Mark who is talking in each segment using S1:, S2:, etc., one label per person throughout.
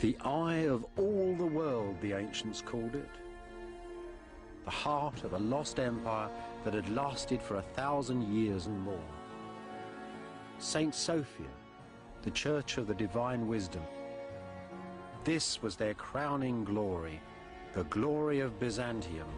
S1: The eye of all the world, the ancients called it. The heart of a lost empire that had lasted for 1,000 years and more. Saint Sophia, the Church of the Divine Wisdom. This was their crowning glory, the glory of Byzantium.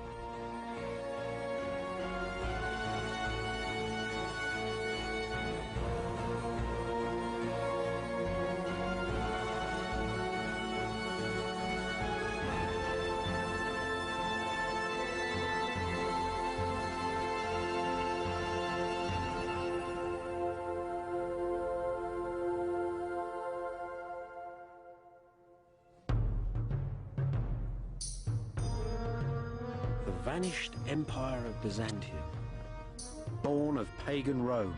S1: The vanished empire of Byzantium, born of pagan Rome.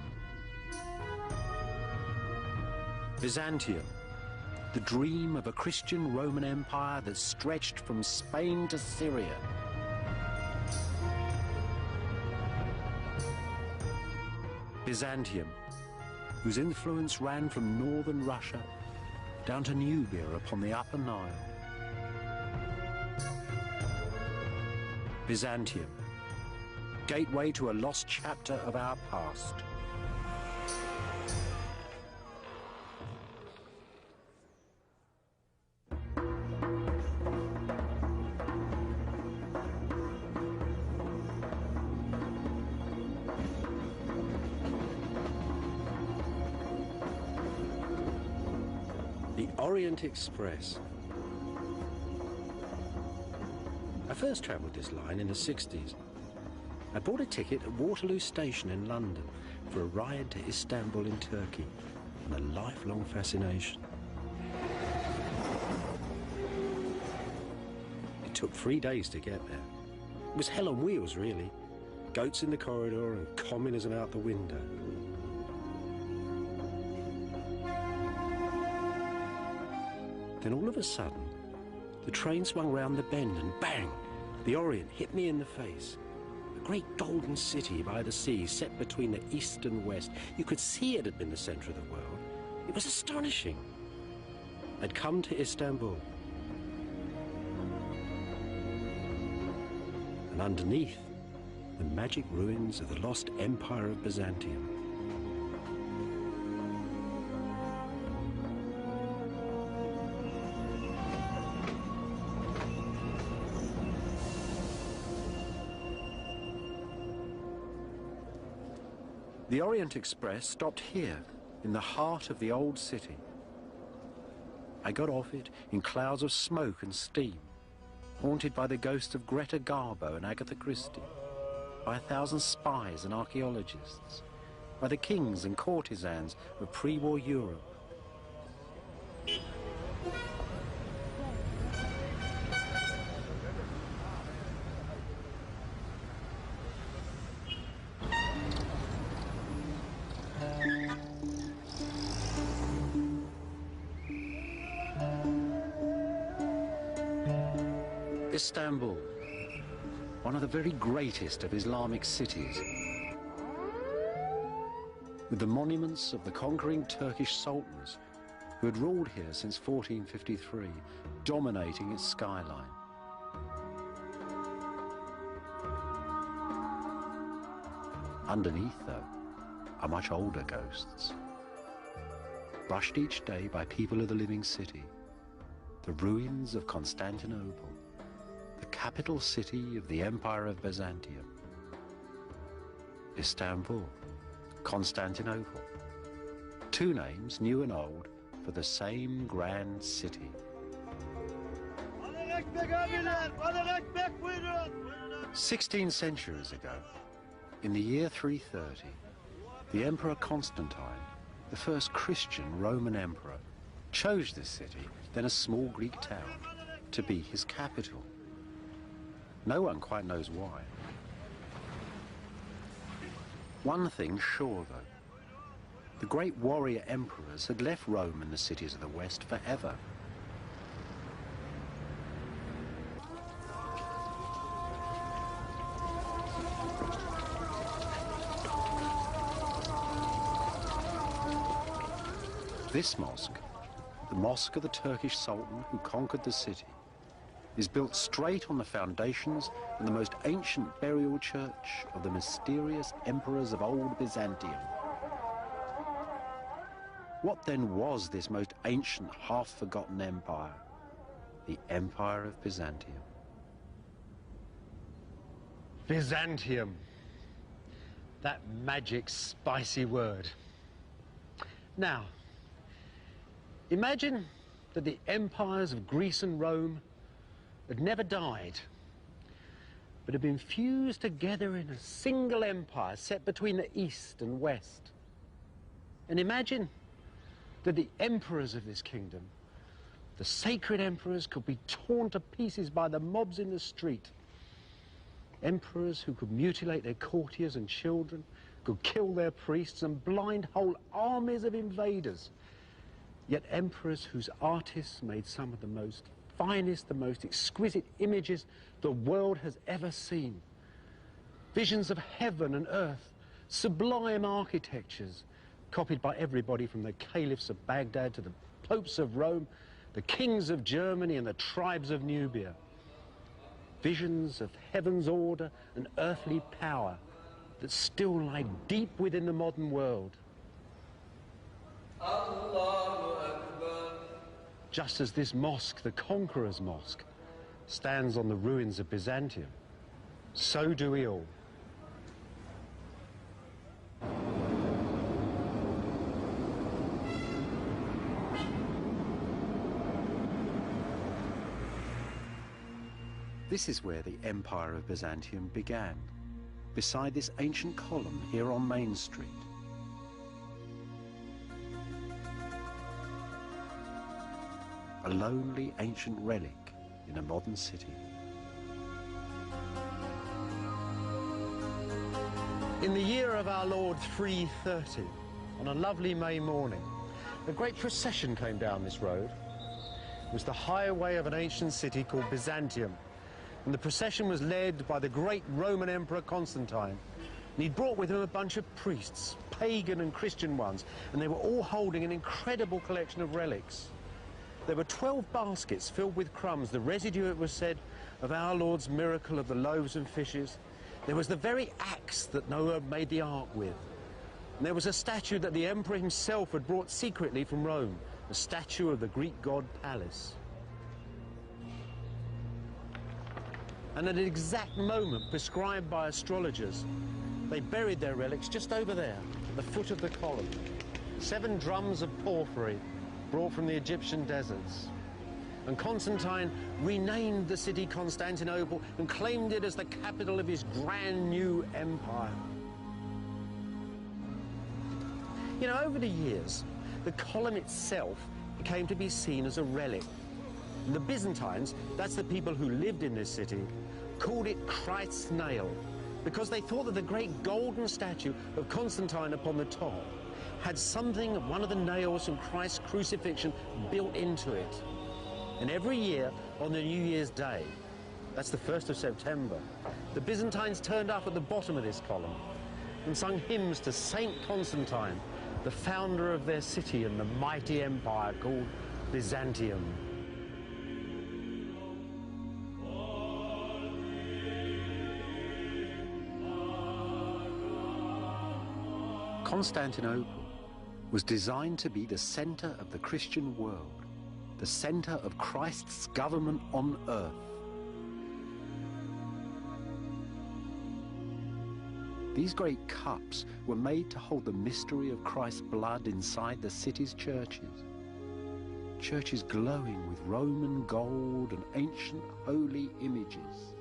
S1: Byzantium, the dream of a Christian Roman empire that stretched from Spain to Syria. Byzantium, whose influence ran from northern Russia down to Nubia upon the Upper Nile. Byzantium, gateway to a lost chapter of our past. The Orient Express. I first travelled this line in the 60s. I bought a ticket at Waterloo Station in London for a ride to Istanbul in Turkey, and a lifelong fascination. It took 3 days to get there. It was hell on wheels, really. Goats in the corridor and communism out the window. Then all of a sudden, the train swung round the bend and bang! The Orient hit me in the face. A great golden city by the sea, set between the east and west. You could see it had been the centre of the world. It was astonishing. I'd come to Istanbul. And underneath, the magic ruins of the lost empire of Byzantium. The Orient Express stopped here, in the heart of the old city. I got off it in clouds of smoke and steam, haunted by the ghosts of Greta Garbo and Agatha Christie, by 1,000 spies and archaeologists, by the kings and courtesans of pre-war Europe. Istanbul, one of the very greatest of Islamic cities, with the monuments of the conquering Turkish sultans who had ruled here since 1453, dominating its skyline. Underneath, though, are much older ghosts, brushed each day by people of the living city, the ruins of Constantinople, the capital city of the Empire of Byzantium. Istanbul, Constantinople, two names, new and old, for the same grand city. 16 centuries ago, in the year 330, the Emperor Constantine, the first Christian Roman emperor, chose this city, then a small Greek town, to be his capital. No one quite knows why. One thing's sure, though. The great warrior emperors had left Rome and the cities of the West forever. This mosque, the The mosque of the Turkish Sultan who conquered the city is built straight on the foundations of the most ancient burial church of the mysterious emperors of old Byzantium. What then was this most ancient, half-forgotten empire? The Empire of Byzantium.
S2: Byzantium. That magic, spicy word. Now, imagine that the empires of Greece and Rome had never died, but had been fused together in a single empire set between the East and West. And imagine that the emperors of this kingdom, the sacred emperors, could be torn to pieces by the mobs in the street. Emperors who could mutilate their courtiers and children, could kill their priests and blind whole armies of invaders. Yet emperors whose artists made some of the most finest, the most exquisite images the world has ever seen. Visions of heaven and earth, sublime architectures, copied by everybody from the caliphs of Baghdad to the popes of Rome, the kings of Germany and the tribes of Nubia. Visions of heaven's order and earthly power that still lie deep within the modern world. Just as this mosque, the Conqueror's Mosque, stands on the ruins of Byzantium, so do we all.
S1: This is where the Empire of Byzantium began, beside this ancient column here on Main Street. A lonely ancient relic in a modern city.
S2: In the year of our Lord 330, on a lovely May morning, a great procession came down this road. It was the highway of an ancient city called Byzantium, and the procession was led by the great Roman Emperor Constantine. And he'd brought with him a bunch of priests, pagan and Christian ones, and they were all holding an incredible collection of relics. There were 12 baskets filled with crumbs, the residue, it was said, of our Lord's miracle of the loaves and fishes. There was the very axe that Noah made the ark with. And there was a statue that the emperor himself had brought secretly from Rome, a statue of the Greek god Pallas. And at an exact moment prescribed by astrologers, they buried their relics just over there, at the foot of the column. 7 drums of porphyry brought from the Egyptian deserts. And Constantine renamed the city Constantinople and claimed it as the capital of his grand new empire. You know, over the years, the column itself came to be seen as a relic. And the Byzantines, that's the people who lived in this city, called it Christ's nail, because they thought that the great golden statue of Constantine upon the top had something of one of the nails from Christ's crucifixion built into it. And every year on the New Year's Day, that's the 1st of September, the Byzantines turned up at the bottom of this column and sung hymns to Saint Constantine, the founder of their city and the mighty empire called Byzantium.
S1: Constantinople was designed to be the center of the Christian world, the center of Christ's government on earth. These great cups were made to hold the mystery of Christ's blood inside the city's churches. Churches glowing with Roman gold and ancient holy images.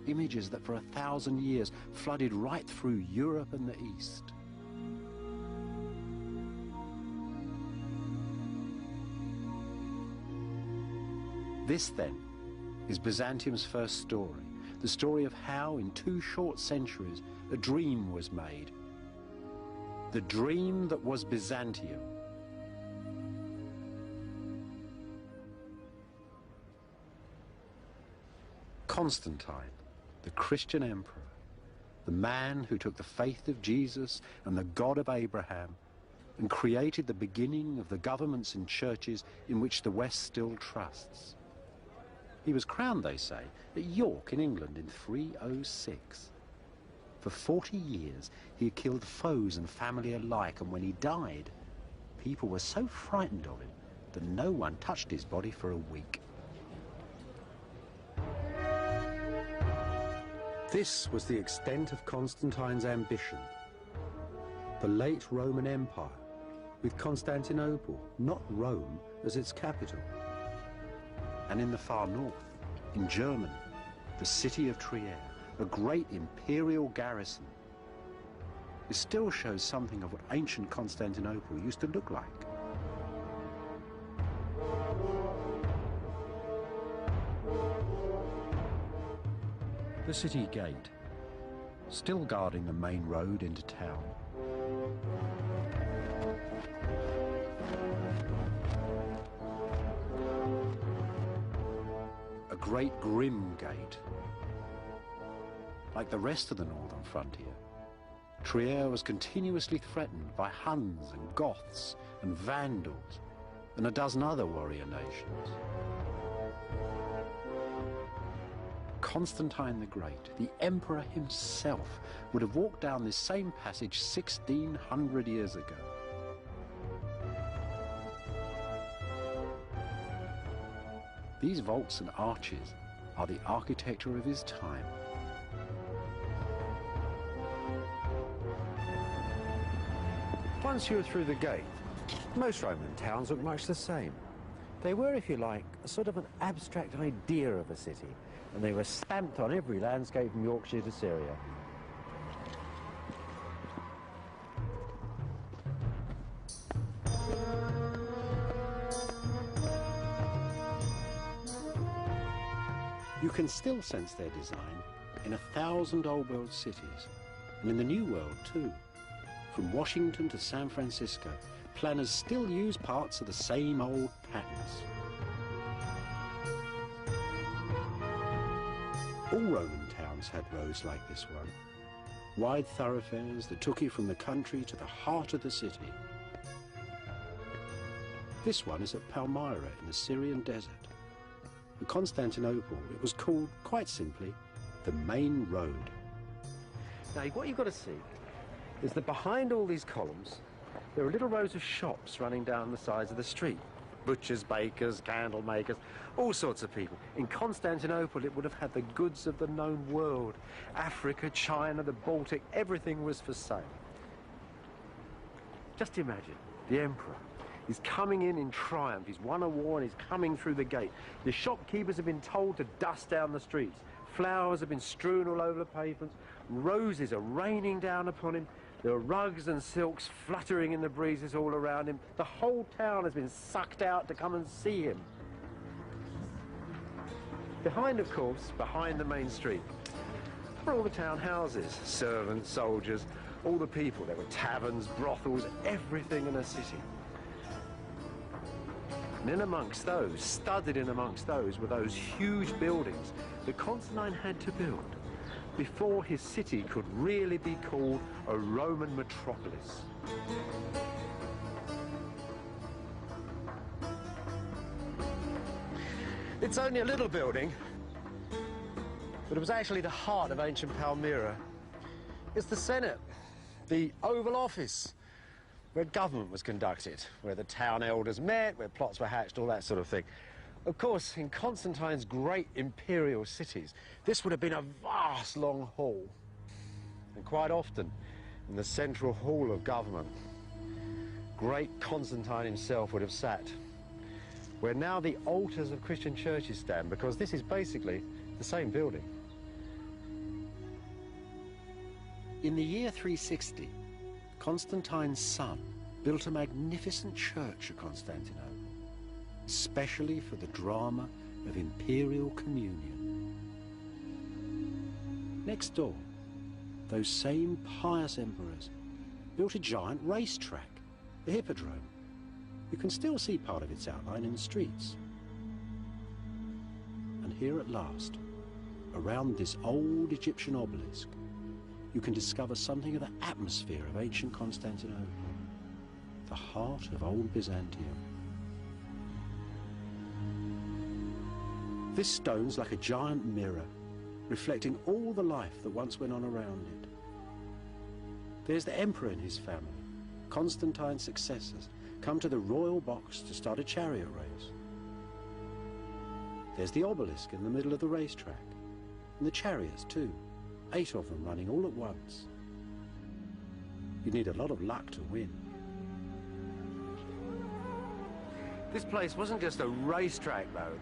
S1: Images that for 1,000 years flooded right through Europe and the East. This, then, is Byzantium's first story, the story of how, in 2 short centuries, a dream was made. The dream that was Byzantium. Constantine, the Christian emperor, the man who took the faith of Jesus and the God of Abraham and created the beginning of the governments and churches in which the West still trusts. He was crowned, they say, at York in England in 306. For 40 years, he had killed foes and family alike, and when he died, people were so frightened of him that no one touched his body for a week. This was the extent of Constantine's ambition. The late Roman Empire, with Constantinople, not Rome, as its capital. And in the far north, in Germany, the city of Trier, a great imperial garrison. It still shows something of what ancient Constantinople used to look like. The city gate, still guarding the main road into town. A great grim gate. Like the rest of the northern frontier, Trier was continuously threatened by Huns and Goths and Vandals and a dozen other warrior nations. Constantine the Great, the emperor himself, would have walked down this same passage 1600 years ago. These vaults and arches are the architecture of his time. Once you're through the gate, most Roman towns look much the same. They were, if you like, a sort of an abstract idea of a city, and they were stamped on every landscape from Yorkshire to Syria. You can still sense their design in 1,000 old world cities, and in the New World too. From Washington to San Francisco, planners still use parts of the same old patterns. All Roman towns had roads like this one, wide thoroughfares that took you from the country to the heart of the city. This one is at Palmyra in the Syrian desert. In Constantinople, it was called, quite simply, the main road. Now, what you've got to see is that behind all these columns, there are little rows of shops running down the sides of the street. Butchers, bakers, candle makers, all sorts of people. In Constantinople, it would have had the goods of the known world. Africa, China, the Baltic, everything was for sale. Just imagine, the emperor. He's coming in triumph. He's won a war and he's coming through the gate. The shopkeepers have been told to dust down the streets. Flowers have been strewn all over the pavements. Roses are raining down upon him. There are rugs and silks fluttering in the breezes all around him. The whole town has been sucked out to come and see him. Behind, of course, behind the main street, were all the town houses, servants, soldiers, all the people. There were taverns, brothels, everything in a city. And in amongst those, studded in amongst those, were those huge buildings that Constantine had to build before his city could really be called a Roman metropolis. It's only a little building, but it was actually the heart of ancient Palmyra. It's the Senate, the Oval Office, where government was conducted, where the town elders met, where plots were hatched, all that sort of thing. Of course, in Constantine's great imperial cities, this would have been a vast long hall. And quite often, in the central hall of government, great Constantine himself would have sat, where now the altars of Christian churches stand, because this is basically the same building. In the year 360, Constantine's son built a magnificent church at Constantinople, especially for the drama of imperial communion. Next door, those same pious emperors built a giant racetrack, the Hippodrome. You can still see part of its outline in the streets. And here at last, around this old Egyptian obelisk, you can discover something of the atmosphere of ancient Constantinople. the heart of old Byzantium. This stone's like a giant mirror, reflecting all the life that once went on around it. There's the emperor and his family, Constantine's successors, come to the royal box to start a chariot race. There's the obelisk in the middle of the racetrack, and the chariots too, 8 of them running all at once. You need a lot of luck to win.
S2: This place wasn't just a racetrack, though.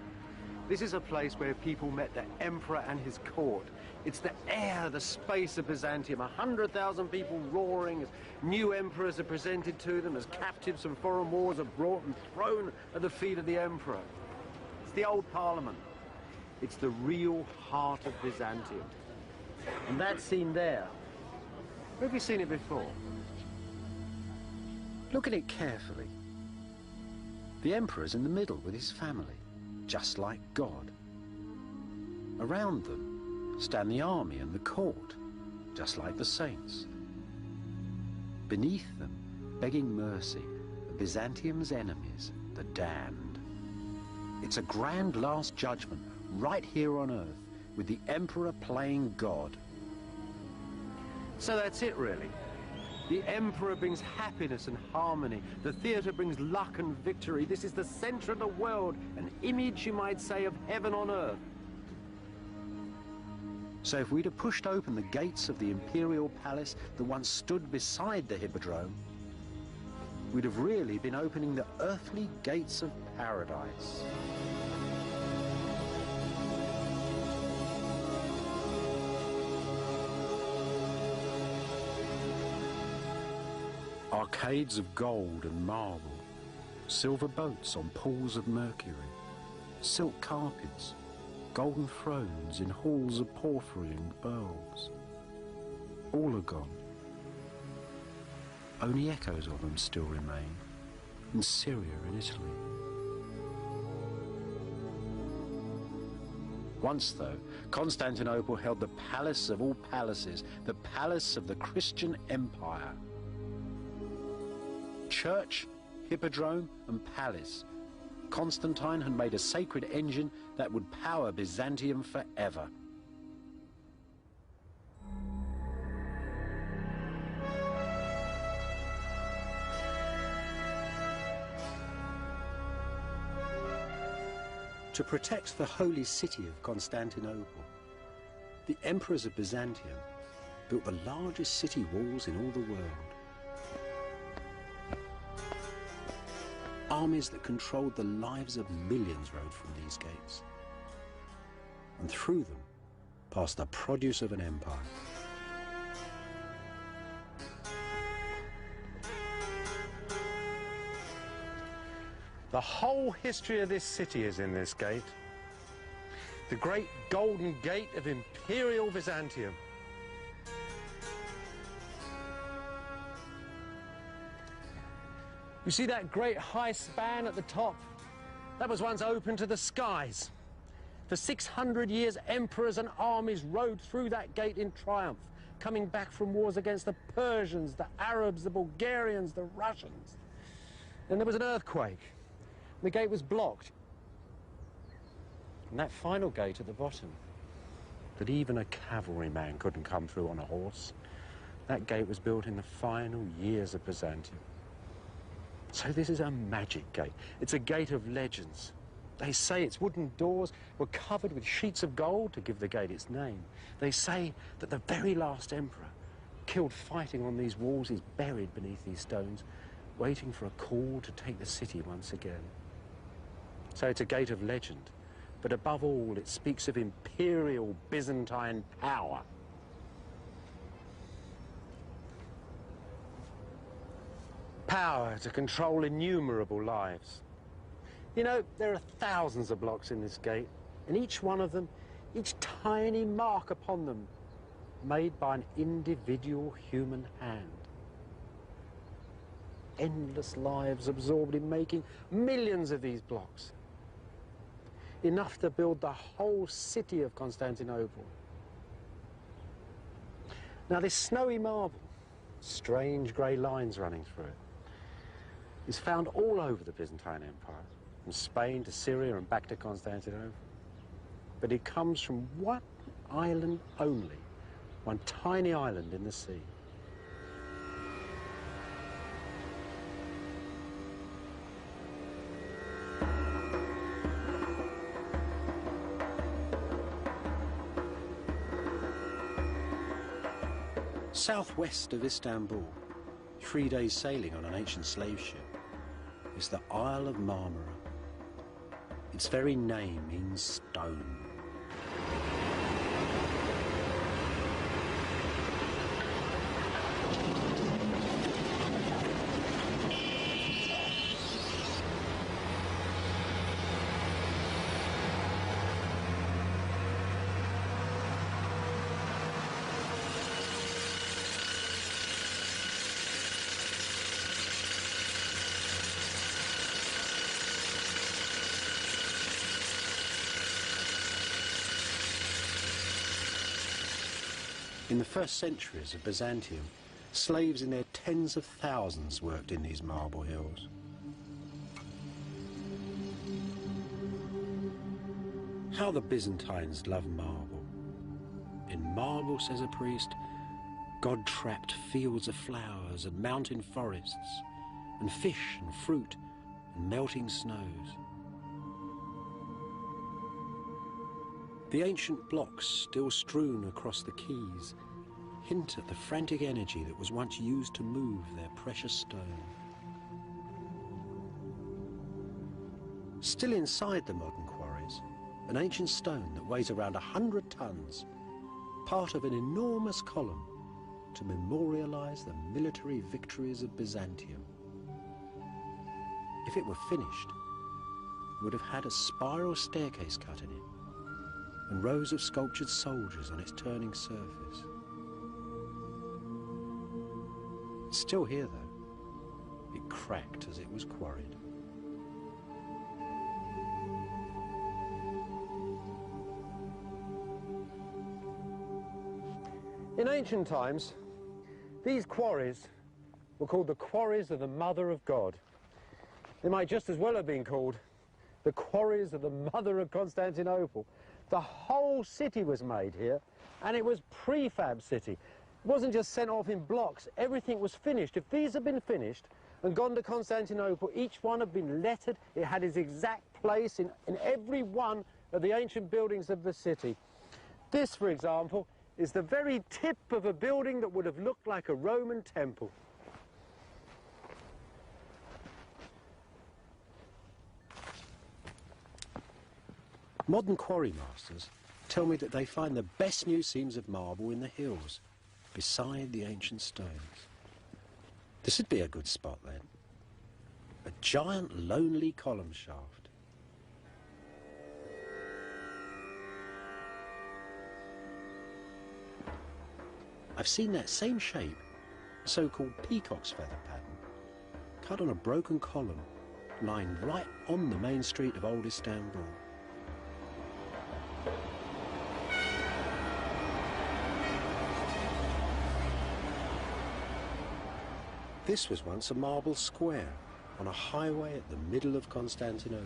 S2: This is a place where people met the emperor and his court. It's the air, the space of Byzantium, 100,000 people roaring as new emperors are presented to them, as captives from foreign wars are brought and thrown at the feet of the emperor. It's the old parliament. It's the real heart of Byzantium. And that scene there, where have you seen it before?
S1: Look at it carefully. The emperor's in the middle with his family, just like God. Around them stand the army and the court, just like the saints. Beneath them, begging mercy, are Byzantium's enemies, the damned. It's a grand last judgment right here on earth, with the emperor playing God.
S2: So that's it, really. The emperor brings happiness and harmony. The theatre brings luck and victory. This is the centre of the world, an image, you might say, of heaven on earth.
S1: So if we'd have pushed open the gates of the imperial palace that once stood beside the hippodrome, we'd have really been opening the earthly gates of paradise. Arcades of gold and marble, silver boats on pools of mercury, silk carpets, golden thrones in halls of porphyry and pearls. All are gone. Only echoes of them still remain in Syria and Italy. Once, though, Constantinople held the palace of all palaces, the palace of the Christian Empire. Church, hippodrome, and palace, Constantine had made a sacred engine that would power Byzantium forever. To protect the holy city of Constantinople, the emperors of Byzantium built the largest city walls in all the world. Armies that controlled the lives of millions rode from these gates. And through them passed the produce of an empire.
S2: The whole history of this city is in this gate. The great golden gate of imperial Byzantium. You see that great high span at the top? That was once open to the skies. For 600 years, emperors and armies rode through that gate in triumph, coming back from wars against the Persians, the Arabs, the Bulgarians, the Russians. Then there was an earthquake. The gate was blocked. And that final gate at the bottom, that even a cavalryman couldn't come through on a horse, that gate was built in the final years of Byzantium. So this is a magic gate. It's a gate of legends. They say its wooden doors were covered with sheets of gold to give the gate its name. They say that the very last emperor, killed fighting on these walls, is buried beneath these stones, waiting for a call to take the city once again. So it's a gate of legend, but above all, it speaks of imperial Byzantine power. Power to control innumerable lives. You know, there are thousands of blocks in this gate, and each one of them, each tiny mark upon them, made by an individual human hand. Endless lives absorbed in making millions of these blocks. Enough to build the whole city of Constantinople. Now this snowy marble, strange grey lines running through it. is found all over the Byzantine Empire, from Spain to Syria and back to Constantinople. But it comes from one island only, one tiny island in the sea.
S1: Southwest of Istanbul, 3 days sailing on an ancient slave ship, is the Isle of Marmara. Its very name means stone. In the first centuries of Byzantium, slaves in their tens of thousands worked in these marble hills. How the Byzantines love marble. In marble, says a priest, God trapped fields of flowers and mountain forests, and fish and fruit and melting snows. The ancient blocks still strewn across the quays hint at the frantic energy that was once used to move their precious stone. Still inside the modern quarries, an ancient stone that weighs around 100 tons, part of an enormous column to memorialize the military victories of Byzantium. If it were finished, it would have had a spiral staircase cut in it and rows of sculptured soldiers on its turning surface. It's still here, though. It cracked as it was quarried.
S2: In ancient times, these quarries were called the quarries of the Mother of God. They might just as well have been called the quarries of the Mother of Constantinople. The whole city was made here, and it was prefab city. It wasn't just sent off in blocks. Everything was finished. If these had been finished and gone to Constantinople, each one had been lettered. It had its exact place in every one of the ancient buildings of the city. This, for example, is the very tip of a building that would have looked like a Roman temple.
S1: Modern quarry masters tell me that they find the best new seams of marble in the hills, beside the ancient stones. This would be a good spot then. A giant lonely column shaft. I've seen that same shape, so-called peacock's feather pattern, cut on a broken column lying right on the main street of old Istanbul. This was once a marble square on a highway at the middle of Constantinople.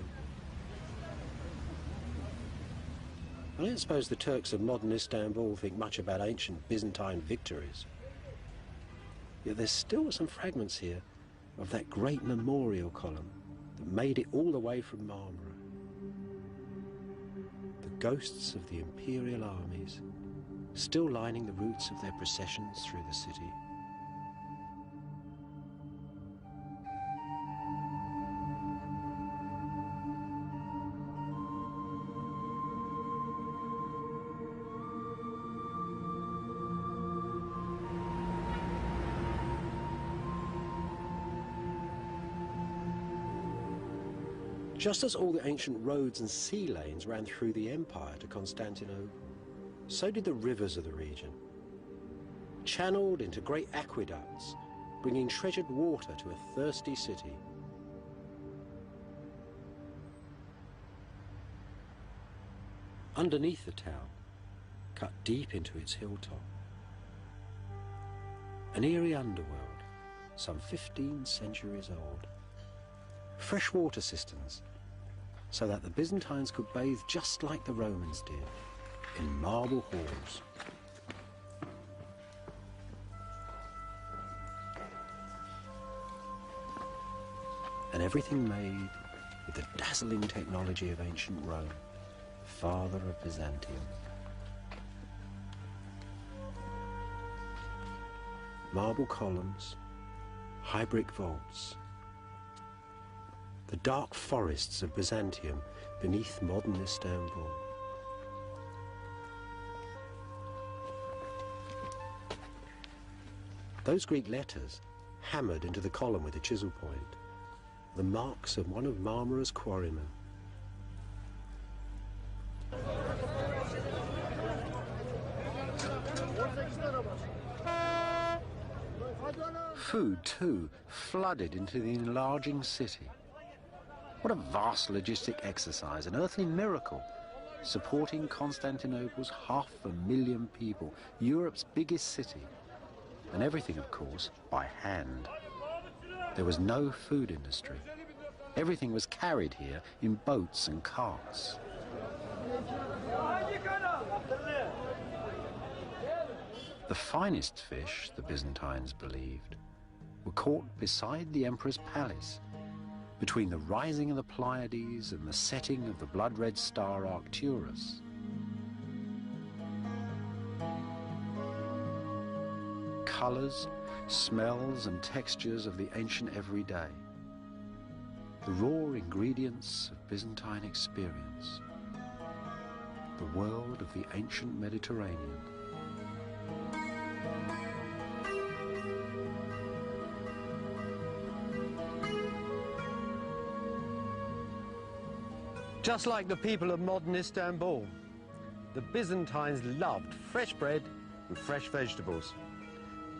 S1: I don't suppose the Turks of modern Istanbul think much about ancient Byzantine victories. Yet there's still some fragments here of that great memorial column that made it all the way from Marmara. The ghosts of the imperial armies still lining the routes of their processions through the city. Just as all the ancient roads and sea lanes ran through the empire to Constantinople, so did the rivers of the region, channeled into great aqueducts, bringing treasured water to a thirsty city. Underneath the town, cut deep into its hilltop, an eerie underworld, some 15 centuries old. fresh water cisterns, so that the Byzantines could bathe just like the Romans did, in marble halls. And everything made with the dazzling technology of ancient Rome, father of Byzantium. Marble columns, high brick vaults, the dark forests of Byzantium beneath modern Istanbul. Those Greek letters, hammered into the column with a chisel point, the marks of one of Marmara's quarrymen. Food, too, flooded into the enlarging city. What a vast logistic exercise, an earthly miracle, supporting Constantinople's 500,000 people, Europe's biggest city. And everything, of course, by hand. There was no food industry. Everything was carried here in boats and carts. The finest fish, the Byzantines believed, were caught beside the emperor's palace, between the rising of the Pleiades and the setting of the blood-red star Arcturus. Colours, smells and textures of the ancient everyday. The raw ingredients of Byzantine experience. The world of the ancient Mediterranean.
S2: Just like the people of modern Istanbul, the Byzantines loved fresh bread and fresh vegetables.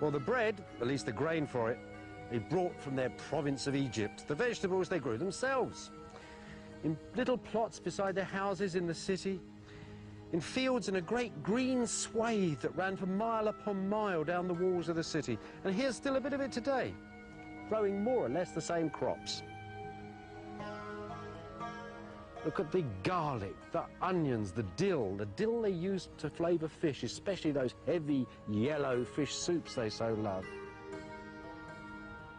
S2: Well, the bread, at least the grain for it, they brought from their province of Egypt. The vegetables they grew themselves, in little plots beside their houses in the city, in fields in a great green swathe that ran for mile upon mile down the walls of the city. And here's still a bit of it today, growing more or less the same crops. Look at the garlic, the onions, the dill they used to flavour fish, especially those heavy yellow fish soups they so love.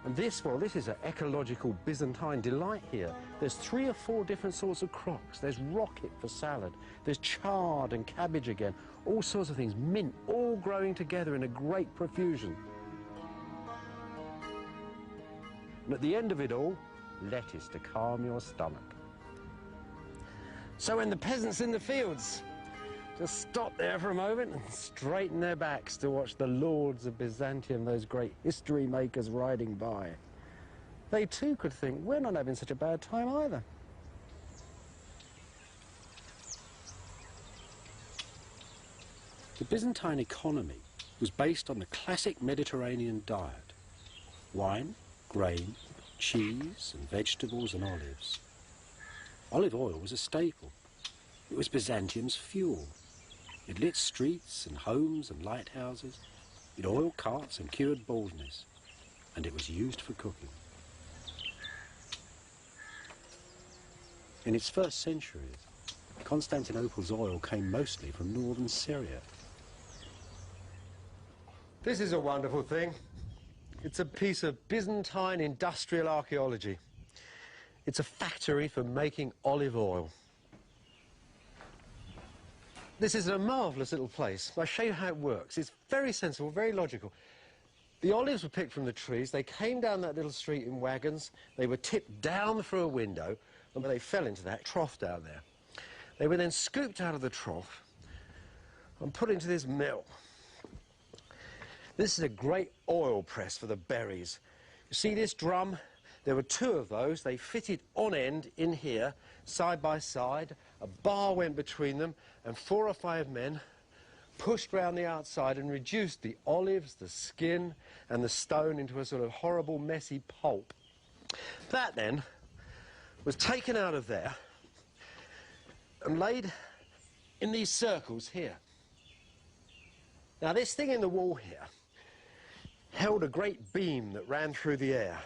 S2: And this, well, this is an ecological Byzantine delight here. There's 3 or 4 different sorts of crocks. There's rocket for salad. There's chard and cabbage again. All sorts of things, mint, all growing together in a great profusion. And at the end of it all, lettuce to calm your stomach. So when the peasants in the fields just stop there for a moment and straighten their backs to watch the lords of Byzantium, those great history makers riding by, they too could think, we're not having such a bad time either. The Byzantine economy was based on the classic Mediterranean diet: wine, grain, cheese and vegetables and olives. Olive oil was a staple. It was Byzantium's fuel. It lit streets and homes and lighthouses. It oiled carts and cured baldness. And it was used for cooking. In its first centuries, Constantinople's oil came mostly from northern Syria.
S3: This is a wonderful thing. It's a piece of Byzantine industrial archaeology. It's a factory for making olive oil. This is a marvellous little place. I'll show you how it works. It's very sensible, very logical. The olives were picked from the trees. They came down that little street in wagons. They were tipped down through a window, and when they fell into that trough down there, they were then scooped out of the trough and put into this mill. This is a great oil press for the berries. You see this drum? There were 2 of those. They fitted on end in here, side by side. A bar went between them, and 4 or 5 men pushed round the outside and reduced the olives, the skin, and the stone into a sort of horrible, messy pulp. That then was taken out of there and laid in these circles here. Now, this thing in the wall here held a great beam that ran through the air.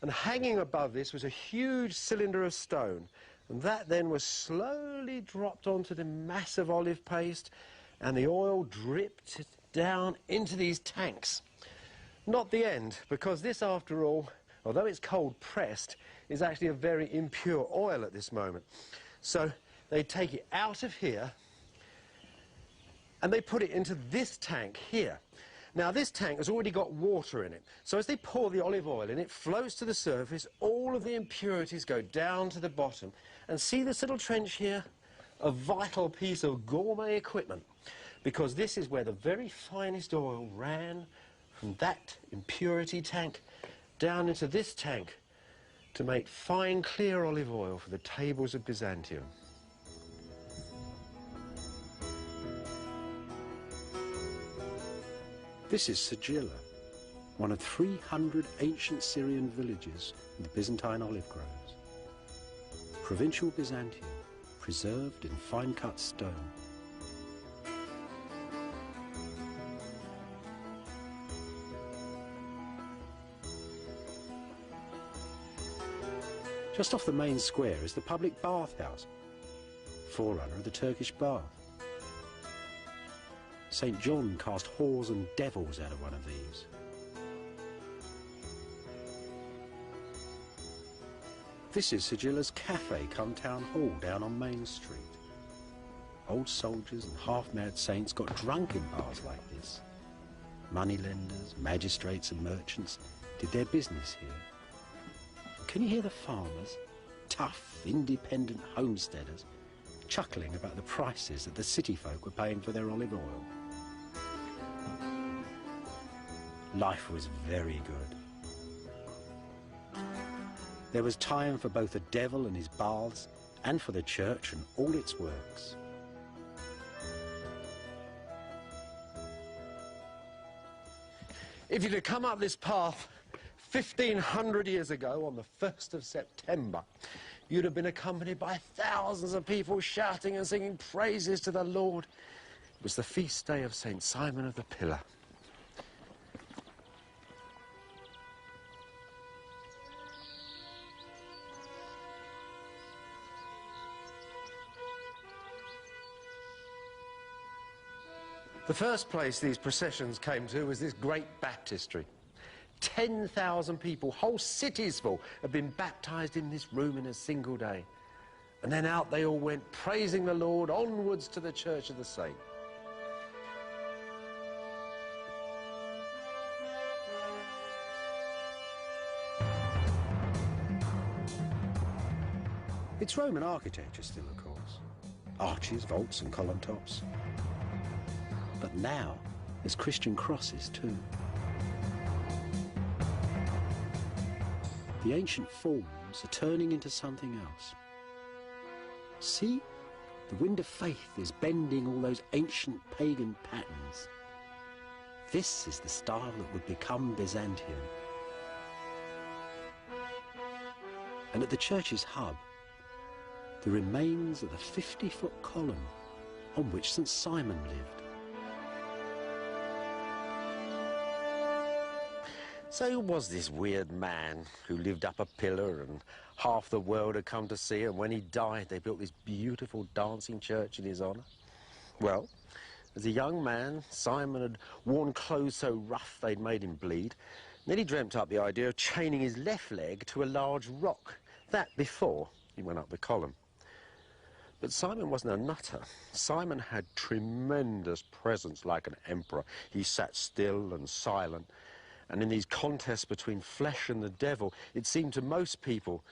S3: And hanging above this was a huge cylinder of stone. And that then was slowly dropped onto the massive olive paste, and the oil dripped down into these tanks. Not the end, because this, after all, although it's cold pressed, is actually a very impure oil at this moment. So they take it out of here and they put it into this tank here. Now this tank has already got water in it, so as they pour the olive oil in, it floats to the surface, all of the impurities go down to the bottom. And see this little trench here? A vital piece of gourmet equipment, because this is where the very finest oil ran from that impurity tank down into this tank to make fine, clear olive oil for the tables of Byzantium.
S1: This is Sigilla, one of 300 ancient Syrian villages with Byzantine olive groves. Provincial Byzantium, preserved in fine-cut stone. Just off the main square is the public bathhouse, forerunner of the Turkish bath. St. John cast whores and devils out of one of these. This is Sigilla's cafe come town hall down on Main Street. Old soldiers and half-mad saints got drunk in bars like this. Moneylenders, magistrates and merchants did their business here. Can you hear the farmers, tough, independent homesteaders, chuckling about the prices that the city folk were paying for their olive oil? Life was very good. There was time for both the devil and his baths, and for the church and all its works.
S3: If you'd have come up this path 1,500 years ago on the 1st of September, you'd have been accompanied by thousands of people shouting and singing praises to the Lord. It was the feast day of St. Simon of the Pillar. The first place these processions came to was this great baptistry. 10,000 people, whole cities full, had been baptised in this room in a single day. And then out they all went, praising the Lord, onwards to the Church of the Saint.
S1: It's Roman architecture still, of course. Arches, vaults and column tops. But now there's Christian crosses too. The ancient forms are turning into something else. See? The wind of faith is bending all those ancient pagan patterns. This is the style that would become Byzantium. And at the church's hub, the remains of the 50-foot column on which St. Simon lived.
S3: So who was this weird man who lived up a pillar and half the world had come to see him? When he died, they built this beautiful dancing church in his honour. Well, as a young man, Simon had worn clothes so rough they'd made him bleed. Then he dreamt up the idea of chaining his left leg to a large rock. That before he went up the column. But Simon wasn't a nutter. Simon had tremendous presence like an emperor. He sat still and silent. And in these contests between flesh and the devil, it seemed to most people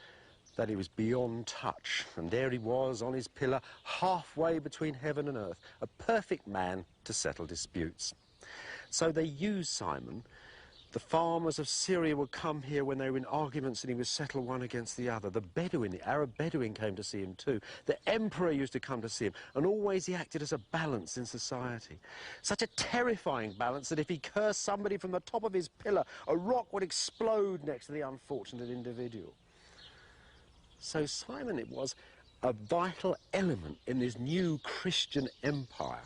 S3: that he was beyond touch. And there he was on his pillar, halfway between heaven and earth, a perfect man to settle disputes. So they used Simon. The farmers of Syria would come here when they were in arguments and he would settle one against the other. The Bedouin, the Arab Bedouin, came to see him too. The emperor used to come to see him, and always he acted as a balance in society. Such a terrifying balance that if he cursed somebody from the top of his pillar, a rock would explode next to the unfortunate individual. So Simon, it was a vital element in this new Christian empire.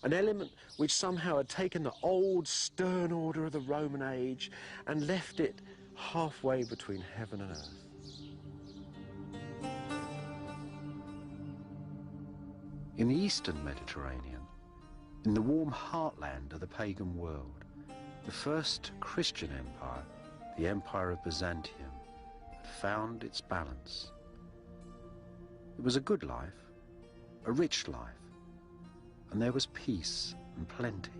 S3: An element which somehow had taken the old stern order of the Roman age and left it halfway between heaven and earth.
S1: In the eastern Mediterranean, in the warm heartland of the pagan world, the first Christian empire, the Empire of Byzantium, had found its balance. It was a good life, a rich life, and there was peace and plenty.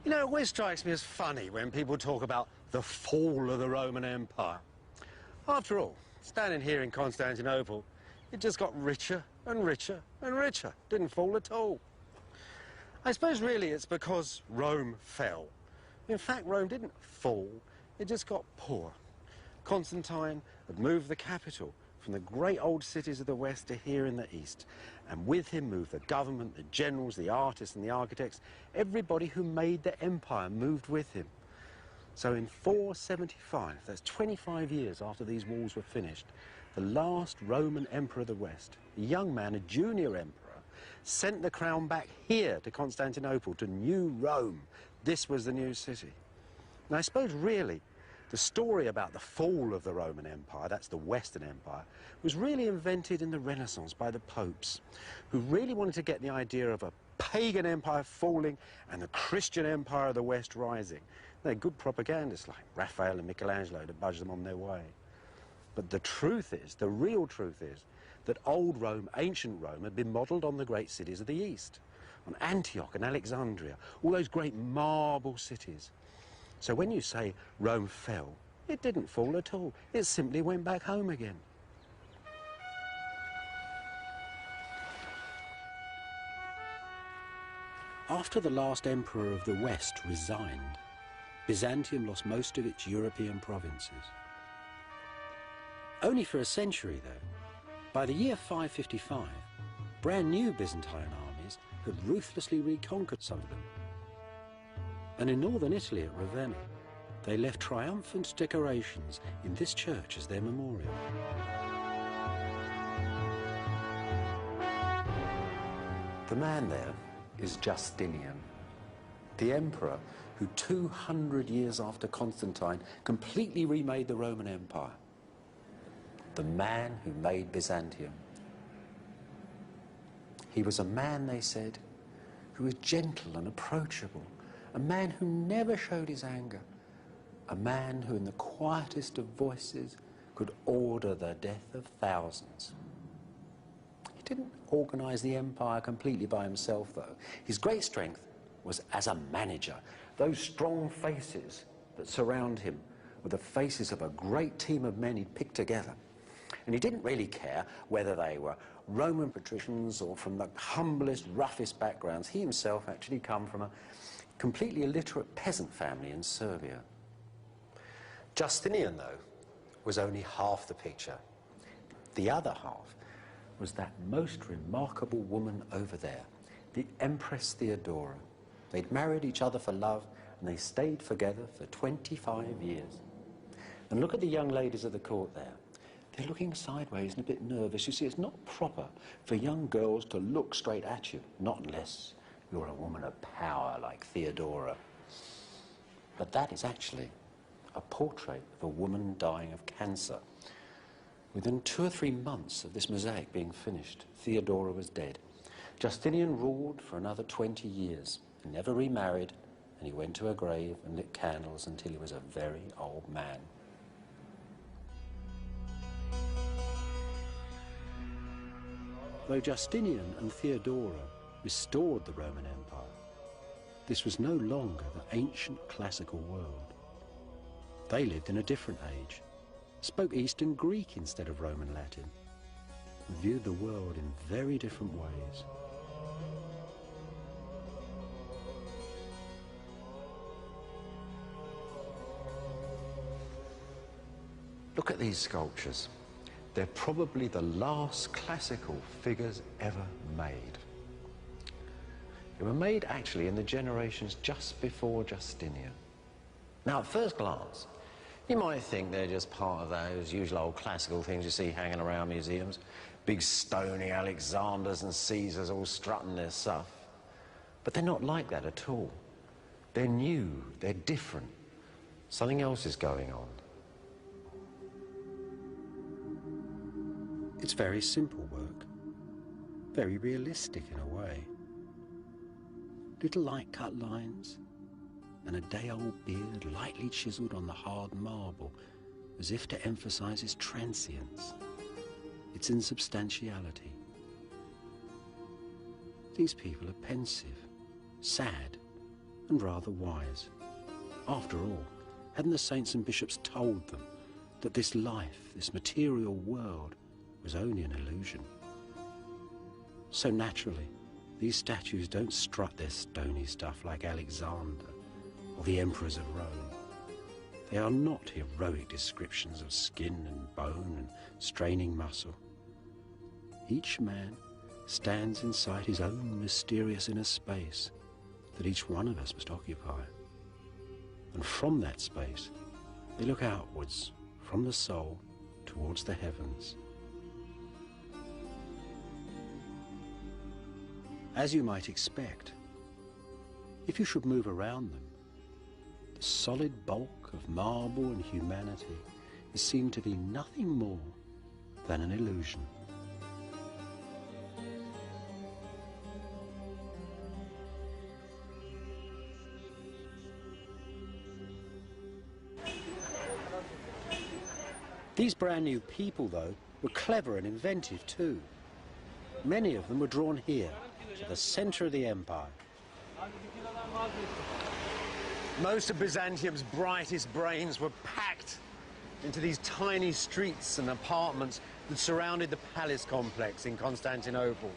S3: You know, it always strikes me as funny when people talk about the fall of the Roman Empire. After all, standing here in Constantinople, it just got richer and richer and richer. Didn't fall at all. I suppose really it's because Rome fell. In fact, Rome didn't fall, it just got poor. Constantine had moved the capital from the great old cities of the west to here in the east. And with him moved the government, the generals, the artists and the architects. Everybody who made the empire moved with him. So in 475, that's 25 years after these walls were finished, the last Roman emperor of the west, a young man, a junior emperor, sent the crown back here to Constantinople, to New Rome. This was the new city. And I suppose really the story about the fall of the Roman Empire, that's the Western Empire, was really invented in the Renaissance by the popes, who really wanted to get the idea of a pagan empire falling and the Christian empire of the West rising. They're good propagandists like Raphael and Michelangelo to budge them on their way. But the truth is, the real truth is, that old Rome, ancient Rome, had been modelled on the great cities of the East, on Antioch and Alexandria, all those great marble cities. So when you say Rome fell, it didn't fall at all. It simply went back home again.
S1: After the last emperor of the West resigned, Byzantium lost most of its European provinces. Only for a century, though. By the year 555, brand new Byzantine armies had ruthlessly reconquered some of them. And in northern Italy at Ravenna, they left triumphant decorations in this church as their memorial.
S4: The man there is Justinian, the emperor who 200 years after Constantine completely remade the Roman Empire. The man who made Byzantium. He was a man, they said, who was gentle and approachable, a man who never showed his anger, a man who in the quietest of voices could order the death of thousands. He didn't organize the empire completely by himself, though. His great strength was as a manager. Those strong faces that surround him were the faces of a great team of men he'd picked together. And he didn't really care whether they were Roman patricians or from the humblest, roughest backgrounds. He himself actually come from a completely illiterate peasant family in Serbia.
S3: Justinian, though, was only half the picture.
S1: The other half was that most remarkable woman over there, the Empress Theodora. They'd married each other for love, and they stayed together for 25 years. And look at the young ladies of the court there. They're looking sideways and a bit nervous. You see, it's not proper for young girls to look straight at you, not unless you're a woman of power like Theodora. But that is actually a portrait of a woman dying of cancer. Within 2 or 3 months of this mosaic being finished, Theodora was dead. Justinian ruled for another 20 years. He never remarried, and he went to her grave and lit candles until he was a very old man. Though Justinian and Theodora restored the Roman Empire, this was no longer the ancient classical world. They lived in a different age, spoke Eastern Greek instead of Roman Latin, and viewed the world in very different ways.
S4: Look at these sculptures. They're probably the last classical figures ever made. They were made actually in the generations just before Justinian.
S3: Now, at first glance, you might think they're just part of those usual old classical things you see hanging around museums.
S1: Big stony Alexanders and Caesars all strutting their stuff. But they're not like that at all. They're new, they're different. Something else is going on.
S4: It's very simple work, very realistic in a way. Little light cut lines and a day-old beard lightly chiselled on the hard marble as if to emphasise its transience, its insubstantiality. These people are pensive, sad and rather wise. After all, hadn't the saints and bishops told them that this life, this material world, was only an illusion? So naturally, these statues don't strut their stony stuff like Alexander or the emperors of Rome. They are not heroic descriptions of skin and bone and straining muscle. Each man stands inside his own mysterious inner space that each one of us must occupy. And from that space, they look outwards from the soul towards the heavens. As you might expect, if you should move around them, the solid bulk of marble and humanity is seen to be nothing more than an illusion. These brand new people, though, were clever and inventive too. Many of them were drawn here, to the centre of the empire.
S3: Most of Byzantium's brightest brains were packed into these tiny streets and apartments that surrounded the palace complex in Constantinople.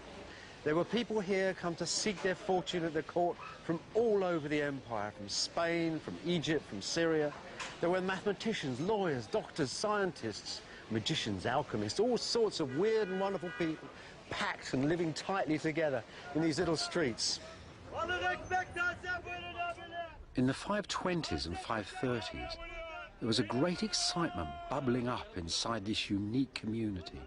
S3: There were people here come to seek their fortune at the court from all over the empire, from Spain, from Egypt, from Syria. There were mathematicians, lawyers, doctors, scientists, magicians, alchemists, all sorts of weird and wonderful people packed and living tightly together in these little streets.
S4: In the 520s and 530s, there was a great excitement bubbling up inside this unique community.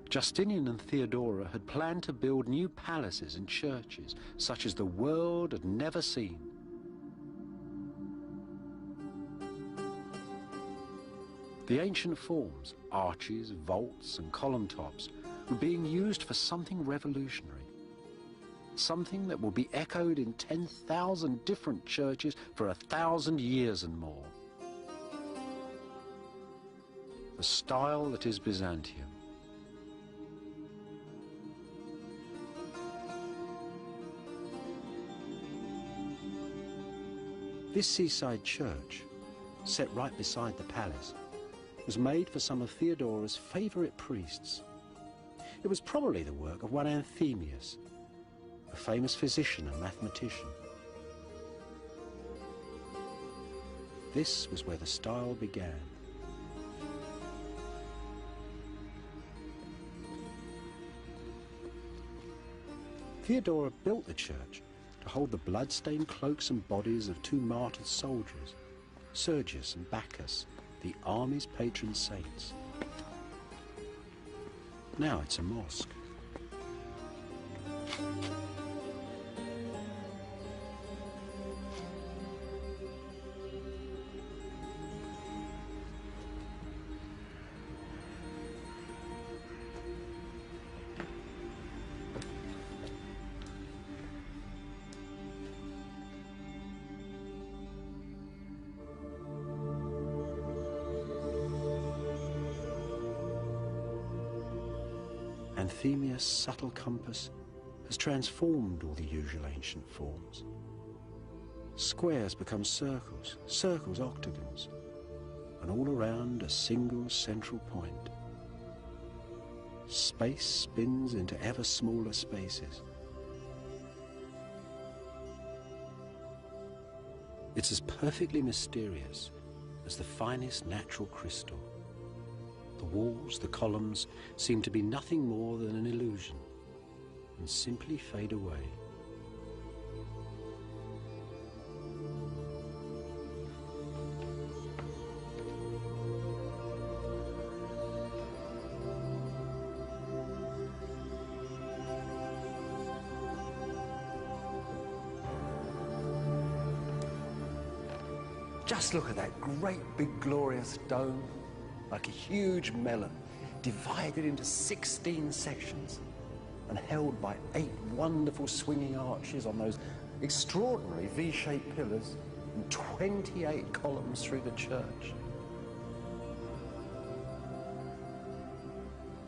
S4: Justinian and Theodora had planned to build new palaces and churches such as the world had never seen. The ancient forms, arches, vaults and column tops, were being used for something revolutionary. Something that will be echoed in 10,000 different churches for 1,000 years and more. The style that is Byzantium. This seaside church, set right beside the palace, was made for some of Theodora's favourite priests. It was probably the work of one Anthemius, a famous physician and mathematician. This was where the style began. Theodora built the church to hold the blood-stained cloaks and bodies of two martyred soldiers, Sergius and Bacchus, the army's patron saints. Now it's a mosque. Anthemius' subtle compass has transformed all the usual ancient forms. Squares become circles, circles octagons, and all around a single central point. Space spins into ever smaller spaces. It's as perfectly mysterious as the finest natural crystal. The walls, the columns, seem to be nothing more than an illusion and simply fade away. Just look at that great big glorious dome, like a huge melon, divided into 16 sections and held by 8 wonderful swinging arches on those extraordinary V-shaped pillars and 28 columns through the church.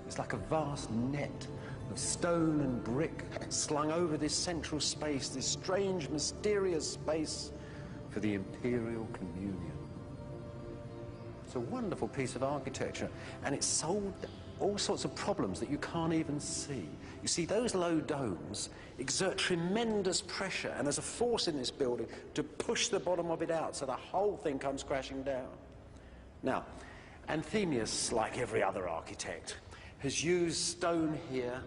S4: It's like a vast net of stone and brick slung over this central space, this strange, mysterious space for the imperial communion. It's a wonderful piece of architecture, and it solved all sorts of problems that you can't even see. You see, those low domes exert tremendous pressure, and there's a force in this building to push the bottom of it out so the whole thing comes crashing down. Now, Anthemius, like every other architect, has used stone here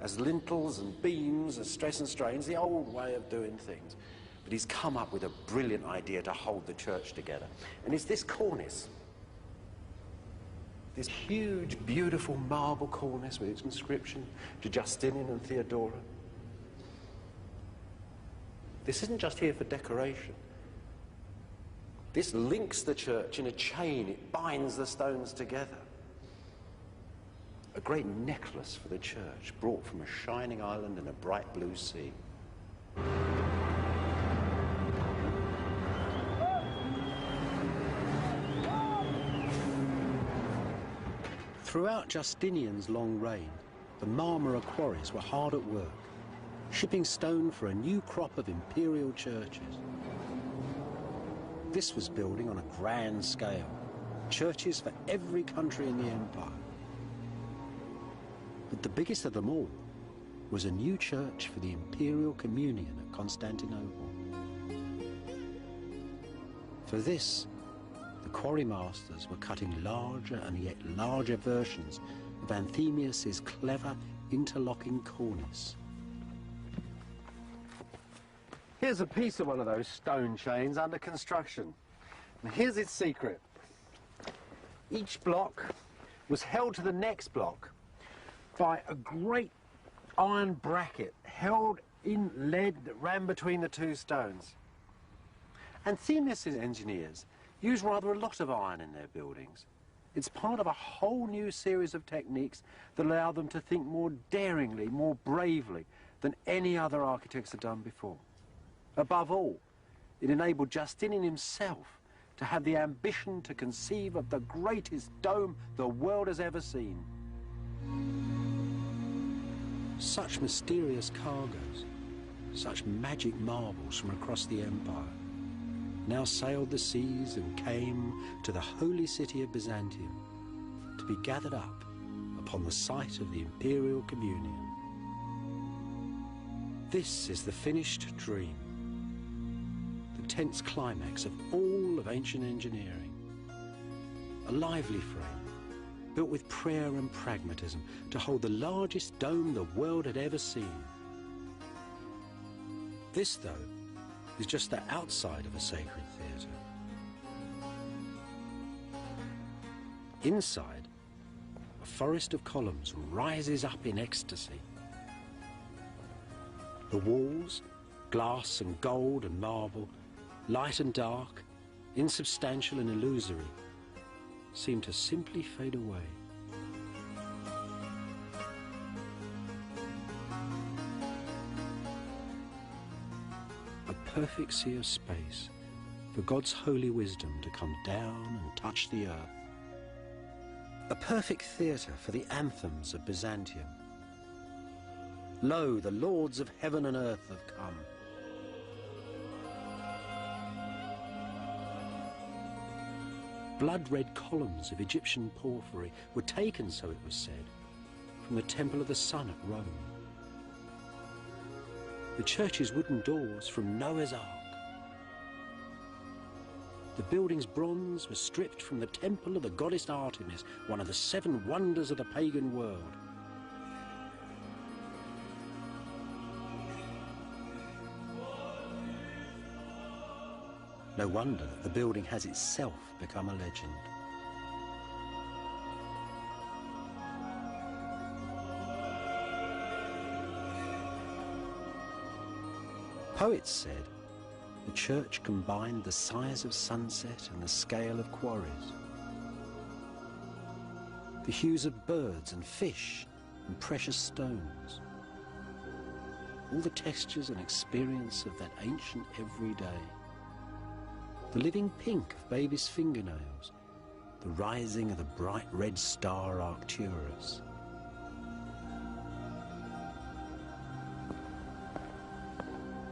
S4: as lintels and beams, as stress and strains, the old way of doing things. But he's come up with a brilliant idea to hold the church together. And it's this cornice. This huge, beautiful marble cornice with its inscription to Justinian and Theodora. This isn't just here for decoration. This links the church in a chain. It binds the stones together. A great necklace for the church, brought from a shining island in a bright blue sea.
S1: Throughout Justinian's long reign, the Marmara quarries were hard at work, shipping stone for a new crop of imperial churches. This was building on a grand scale, churches for every country in the empire. But the biggest of them all was a new church for the imperial communion at Constantinople. For this, the quarry masters were cutting larger and yet larger versions of Anthemius's clever interlocking cornice.
S3: Here's a piece of one of those stone chains under construction. And here's its secret. Each block was held to the next block by a great iron bracket held in lead that ran between the two stones. Anthemius's engineers use rather a lot of iron in their buildings. It's part of a whole new series of techniques that allow them to think more daringly, more bravely than any other architects have done before. Above all, it enabled Justinian himself to have the ambition to conceive of the greatest dome the world has ever seen.
S1: Such mysterious cargoes, such magic marvels from across the empire, now sailed the seas and came to the holy city of Byzantium to be gathered up upon the site of the imperial communion. This is the finished dream, the tense climax of all of ancient engineering. A lively frame, built with prayer and pragmatism to hold the largest dome the world had ever seen. This, though, is just the outside of a sacred theatre. Inside, a forest of columns rises up in ecstasy. The walls, glass and gold and marble, light and dark, insubstantial and illusory, seem to simply fade away. A perfect sea of space for God's holy wisdom to come down and touch the earth. A perfect theatre for the anthems of Byzantium. Lo, the lords of heaven and earth have come. Blood-red columns of Egyptian porphyry were taken, so it was said, from the Temple of the Sun at Rome. The church's wooden doors from Noah's Ark. The building's bronze was stripped from the temple of the goddess Artemis, one of the 7 wonders of the pagan world. No wonder that the building has itself become a legend. Poets said the church combined the size of sunset and the scale of quarries, the hues of birds and fish and precious stones, all the textures and experience of that ancient everyday, the living pink of baby's fingernails, the rising of the bright red star Arcturus.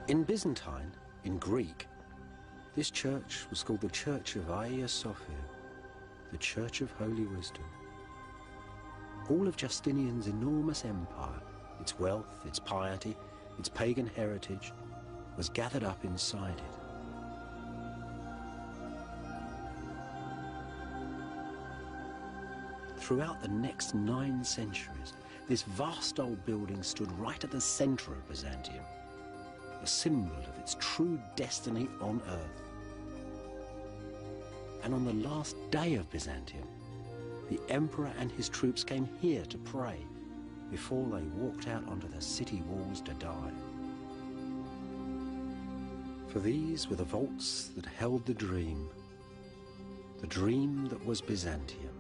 S1: In Byzantine, in Greek, this church was called the Church of Hagia Sophia, the Church of Holy Wisdom. All of Justinian's enormous empire, its wealth, its piety, its pagan heritage, was gathered up inside it. Throughout the next 9 centuries, this vast old building stood right at the center of Byzantium, a symbol of its true destiny on earth. And on the last day of Byzantium, the emperor and his troops came here to pray before they walked out onto the city walls to die. For these were the vaults that held the dream that was Byzantium.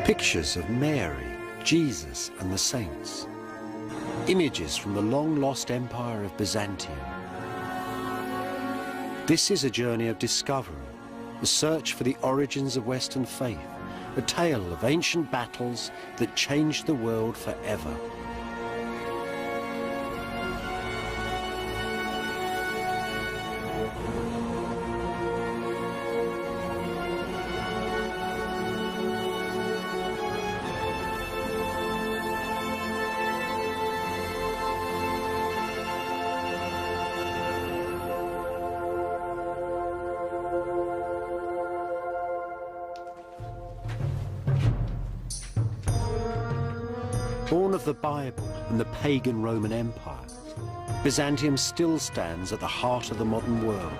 S1: Pictures of Mary, Jesus and the saints. Images from the long-lost empire of Byzantium. This is a journey of discovery, a search for the origins of Western faith, a tale of ancient battles that changed the world forever. Born of the Bible and the pagan Roman Empire, Byzantium still stands at the heart of the modern world.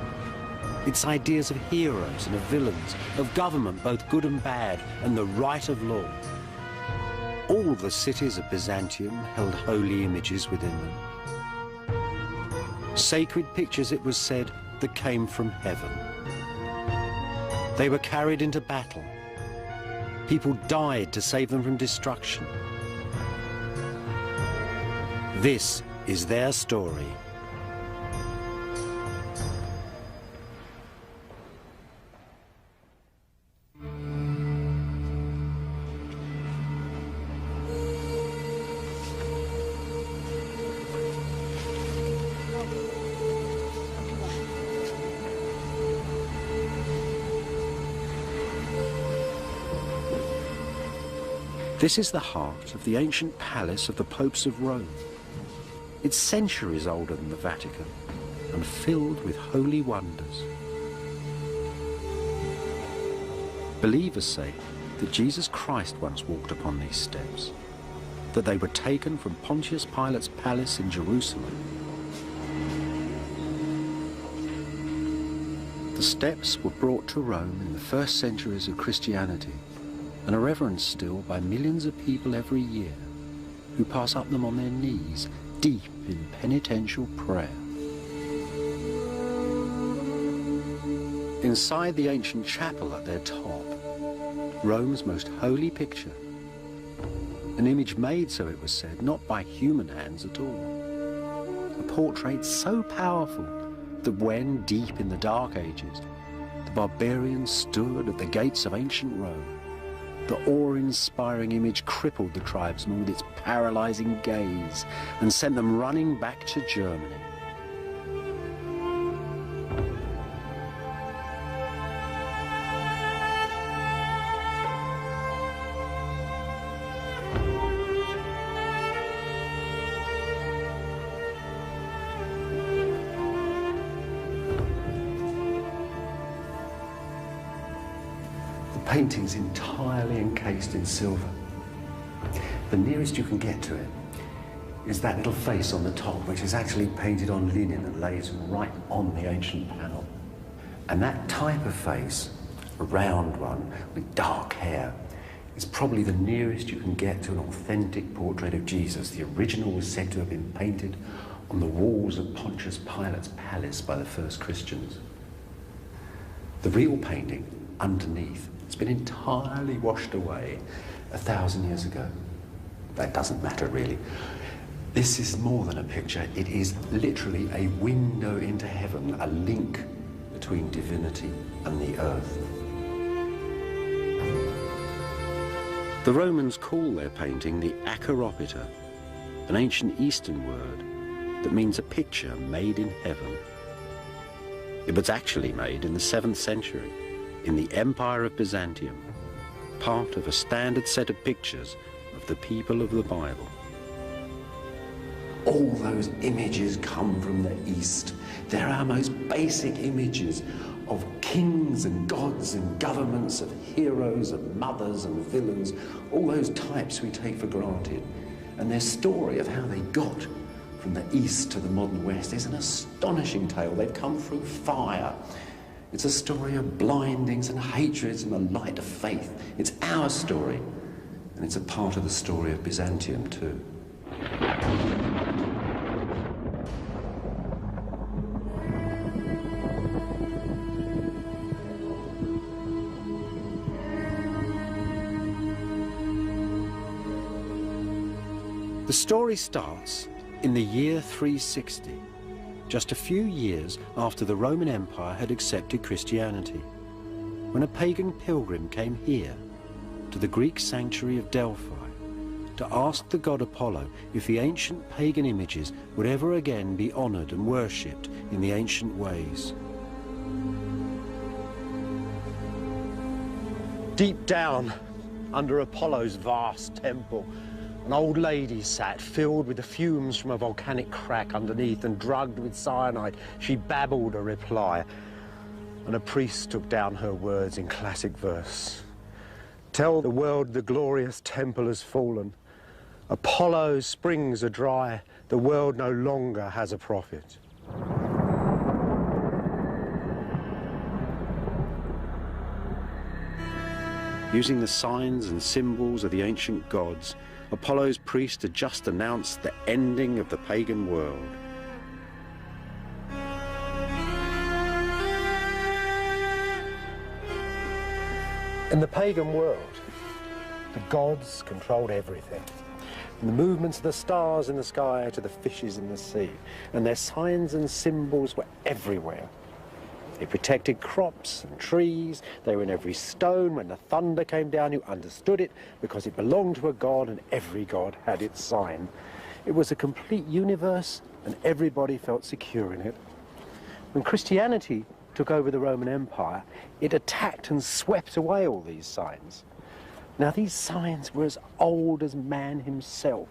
S1: Its ideas of heroes and of villains, of government both good and bad, and the right of law. All the cities of Byzantium held holy images within them. Sacred pictures, it was said, that came from heaven. They were carried into battle. People died to save them from destruction. This is their story. This is the heart of the ancient palace of the popes of Rome. It's centuries older than the Vatican and filled with holy wonders. Believers say that Jesus Christ once walked upon these steps, that they were taken from Pontius Pilate's palace in Jerusalem. The steps were brought to Rome in the first centuries of Christianity and are reverenced still by millions of people every year who pass up them on their knees, deep in penitential prayer. Inside the ancient chapel at their top, Rome's most holy picture, an image made, so it was said, not by human hands at all, a portraits so powerful that when, deep in the Dark Ages, the barbarians stood at the gates of ancient Rome, the awe-inspiring image crippled the tribesmen with its paralyzing gaze and sent them running back to Germany.
S4: The painting's entirely encased in silver. The nearest you can get to it is that little face on the top, which is actually painted on linen and lays right on the ancient panel. And that type of face, a round one with dark hair, is probably the nearest you can get to an authentic portrait of Jesus. The original was said to have been painted on the walls of Pontius Pilate's palace by the first Christians. The real painting, underneath, has been entirely washed away 1,000 years ago. That doesn't matter, really. This is more than a picture. It is literally a window into heaven, a link between divinity and the earth.
S1: The Romans call their painting the Acheropita, an ancient Eastern word that means a picture made in heaven. It was actually made in the 7th century in the Empire of Byzantium, part of a standard set of pictures of the people of the Bible.
S4: All those images come from the East. They're our most basic images of kings and gods and governments, of heroes and mothers and villains, all those types we take for granted. And their story of how they got from the East to the modern West is an astonishing tale. They've come through fire. It's a story of blindings and hatreds and the light of faith. It's our story, and it's a part of the story of Byzantium too.
S1: The story starts in the year 360. Just a few years after the Roman Empire had accepted Christianity, when a pagan pilgrim came here to the Greek sanctuary of Delphi to ask the god Apollo if the ancient pagan images would ever again be honored and worshipped in the ancient ways.
S3: Deep down, under Apollo's vast temple, an old lady sat, filled with the fumes from a volcanic crack underneath and drugged with cyanide. She babbled a reply, and a priest took down her words in classic verse. Tell the world the glorious temple has fallen. Apollo's springs are dry. The world no longer has a prophet.
S1: Using the signs and symbols of the ancient gods, Apollo's priest had just announced the ending of the pagan world.
S3: In the pagan world, the gods controlled everything. From the movements of the stars in the sky to the fishes in the sea. And their signs and symbols were everywhere. They protected crops and trees. They were in every stone. When the thunder came down, you understood it because it belonged to a god, and every god had its sign. It was a complete universe, and everybody felt secure in it. When Christianity took over the Roman Empire, it attacked and swept away all these signs. Now, these signs were as old as man himself.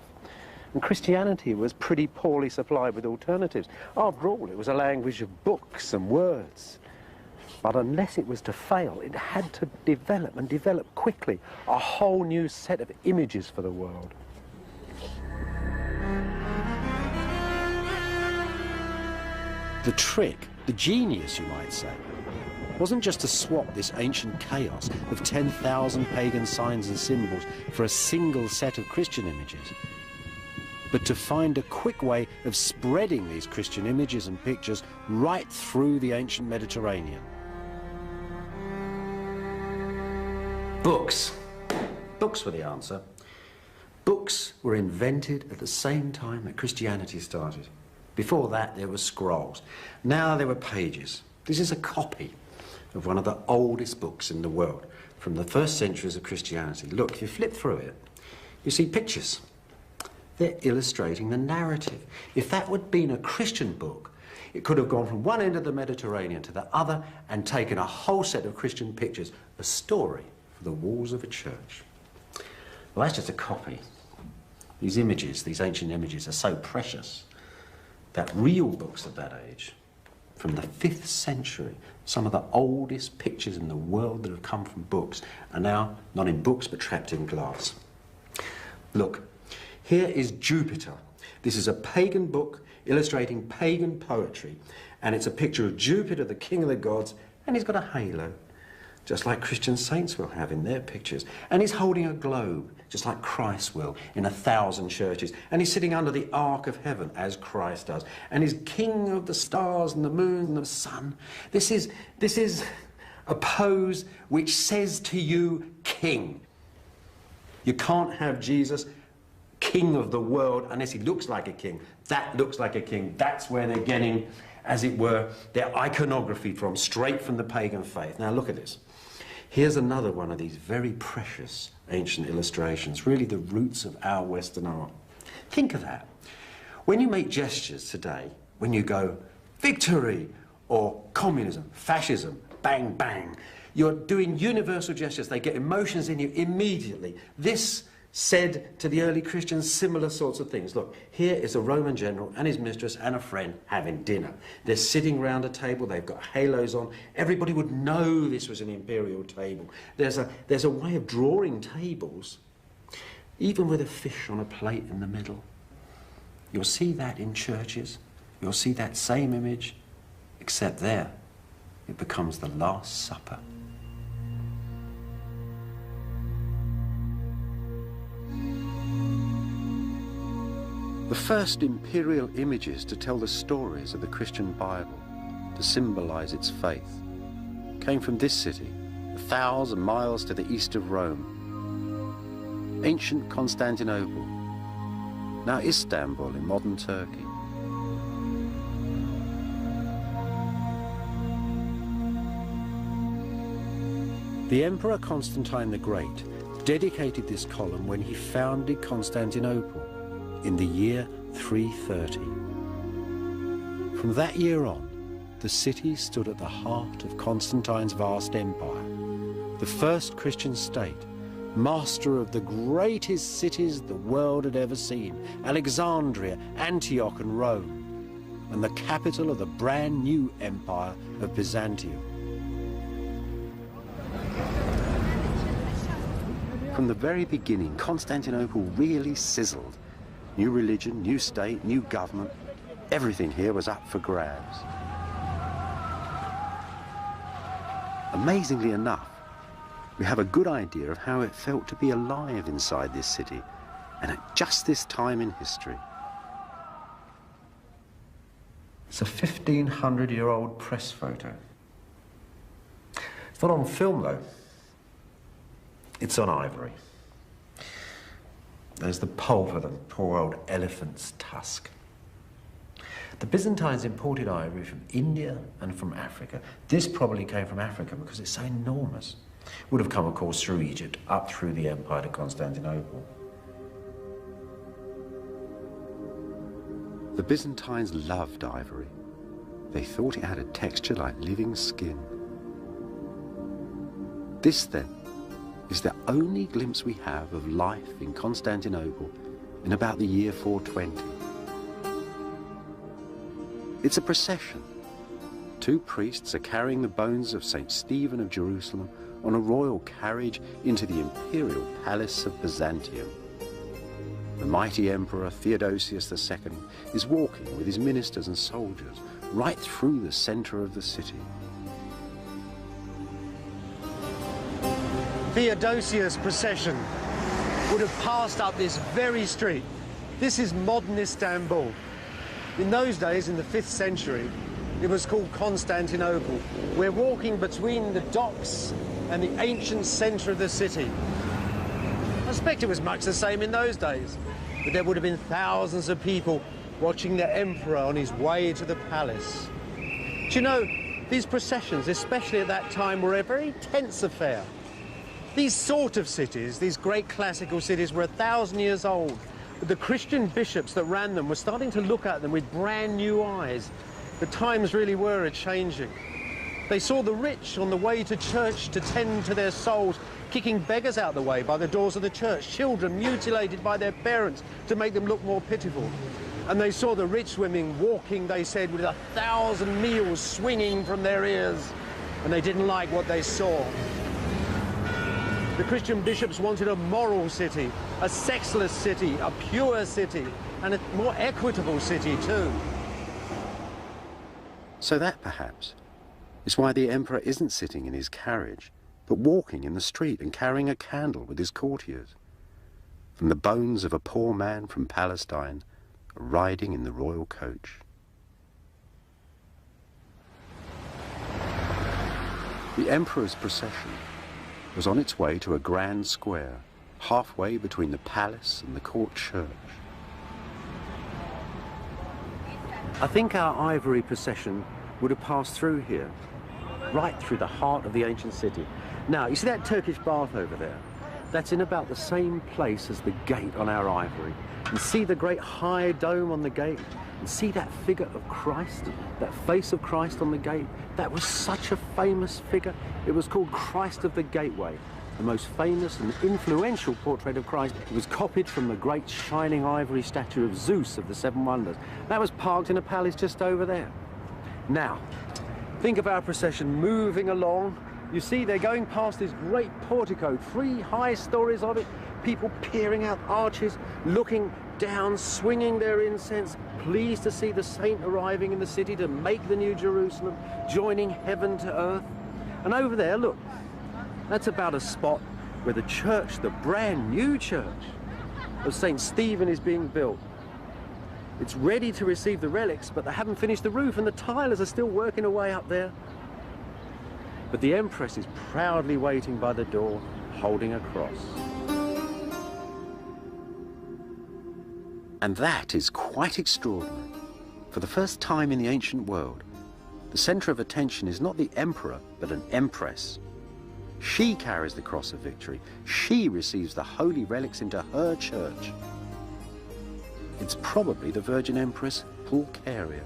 S3: And Christianity was pretty poorly supplied with alternatives. After all, it was a language of books and words. But unless it was to fail, it had to develop, and develop quickly, a whole new set of images for the world.
S1: The trick, the genius, you might say, wasn't just to swap this ancient chaos of 10,000 pagan signs and symbols for a single set of Christian images, but to find a quick way of spreading these Christian images and pictures right through the ancient Mediterranean.
S4: Books. Books were the answer. Books were invented at the same time that Christianity started. Before that, there were scrolls. Now there were pages. This is a copy of one of the oldest books in the world, from the first centuries of Christianity. Look, if you flip through it, you see pictures. They're illustrating the narrative. If that would have been a Christian book, it could have gone from one end of the Mediterranean to the other and taken a whole set of Christian pictures, a story for the walls of a church. Well, that's just a copy. These images, these ancient images, are so precious that real books of that age, from the 5th century, some of the oldest pictures in the world that have come from books, are now not in books but trapped in glass. Look, here is Jupiter. This is a pagan book illustrating pagan poetry, and it's a picture of Jupiter, the king of the gods, and he's got a halo, just like Christian saints will have in their pictures. And he's holding a globe, just like Christ will in 1,000 churches. And he's sitting under the ark of heaven, as Christ does. And he's king of the stars and the moon and the sun. This is a pose which says to you, king. You can't have Jesus, king of the world, unless he looks like a king. That looks like a king. That's where they're getting, as it were, their iconography from, straight from the pagan faith. Now look at this. Here's another one of these very precious ancient illustrations, really the roots of our Western art. Think of that. When you make gestures today, when you go victory or communism, fascism, bang, bang, you're doing universal gestures. They get emotions in you immediately. This said to the early Christians similar sorts of things. Look, here is a Roman general and his mistress and a friend having dinner. They're sitting round a table, they've got halos on. Everybody would know this was an imperial table. There's a way of drawing tables, even with a fish on a plate in the middle. You'll see that in churches. You'll see that same image, except there, it becomes the Last Supper.
S1: The first imperial images to tell the stories of the Christian Bible, to symbolize its faith, came from this city, 1,000 miles to the east of Rome. Ancient Constantinople, now Istanbul in modern Turkey. The Emperor Constantine the Great dedicated this column when he founded Constantinople in the year 330. From that year on, the city stood at the heart of Constantine's vast empire, the first Christian state, master of the greatest cities the world had ever seen, Alexandria, Antioch and Rome, and the capital of the brand new empire of Byzantium. From the very beginning, Constantinople really sizzled. New religion, new state, new government, everything here was up for grabs. Amazingly enough, we have a good idea of how it felt to be alive inside this city, and at just this time in history.
S4: It's a 1,500-year-old press photo. It's not on film, though. It's on ivory. There's the pulp of the poor old elephant's tusk. The Byzantines imported ivory from India and from Africa. This probably came from Africa because it's so enormous. Would have come, of course, through Egypt, up through the empire to Constantinople.
S1: The Byzantines loved ivory. They thought it had a texture like living skin. This, then, is the only glimpse we have of life in Constantinople in about the year 420. It's a procession. 2 priests are carrying the bones of St. Stephen of Jerusalem on a royal carriage into the imperial palace of Byzantium. The mighty emperor Theodosius II is walking with his ministers and soldiers right through the center of the city.
S3: Theodosius' procession would have passed up this very street. This is modern Istanbul. In those days, in the 5th century, it was called Constantinople. We're walking between the docks and the ancient centre of the city. I suspect it was much the same in those days, but there would have been thousands of people watching the emperor on his way to the palace. Do you know, these processions, especially at that time, were a very tense affair. These sort of cities, these great classical cities, were 1,000 years old. But the Christian bishops that ran them were starting to look at them with brand new eyes. The times really were a-changing. They saw the rich on the way to church to tend to their souls, kicking beggars out the way by the doors of the church, children mutilated by their parents to make them look more pitiful. And they saw the rich women walking, they said, with 1,000 meals swinging from their ears. And they didn't like what they saw. The Christian bishops wanted a moral city, a sexless city, a pure city, and a more equitable city too.
S1: So that, perhaps, is why the emperor isn't sitting in his carriage, but walking in the street and carrying a candle with his courtiers. From the bones of a poor man from Palestine, riding in the royal coach. The emperor's procession was on its way to a grand square, halfway between the palace and the court church. I think our ivory procession would have passed through here, right through the heart of the ancient city. Now, you see that Turkish bath over there? That's in about the same place as the gate on our ivory. And see the great high dome on the gate? And see that figure of Christ, that face of Christ on the gate? That was such a famous figure. It was called Christ of the Gateway, the most famous and influential portrait of Christ. It was copied from the great shining ivory statue of Zeus of the Seven Wonders. That was parked in a palace just over there. Now, think of our procession moving along. You see, they're going past this great portico, 3 high stories of it, people peering out arches, looking down, swinging their incense, pleased to see the saint arriving in the city to make the New Jerusalem, joining heaven to earth. And over there, look, that's about a spot where the church, the brand new church of St. Stephen is being built. It's ready to receive the relics, but they haven't finished the roof and the tilers are still working away up there. But the Empress is proudly waiting by the door, holding a cross. And that is quite extraordinary. For the first time in the ancient world, the centre of attention is not the emperor, but an empress. She carries the cross of victory. She receives the holy relics into her church. It's probably the Virgin Empress Pulcheria.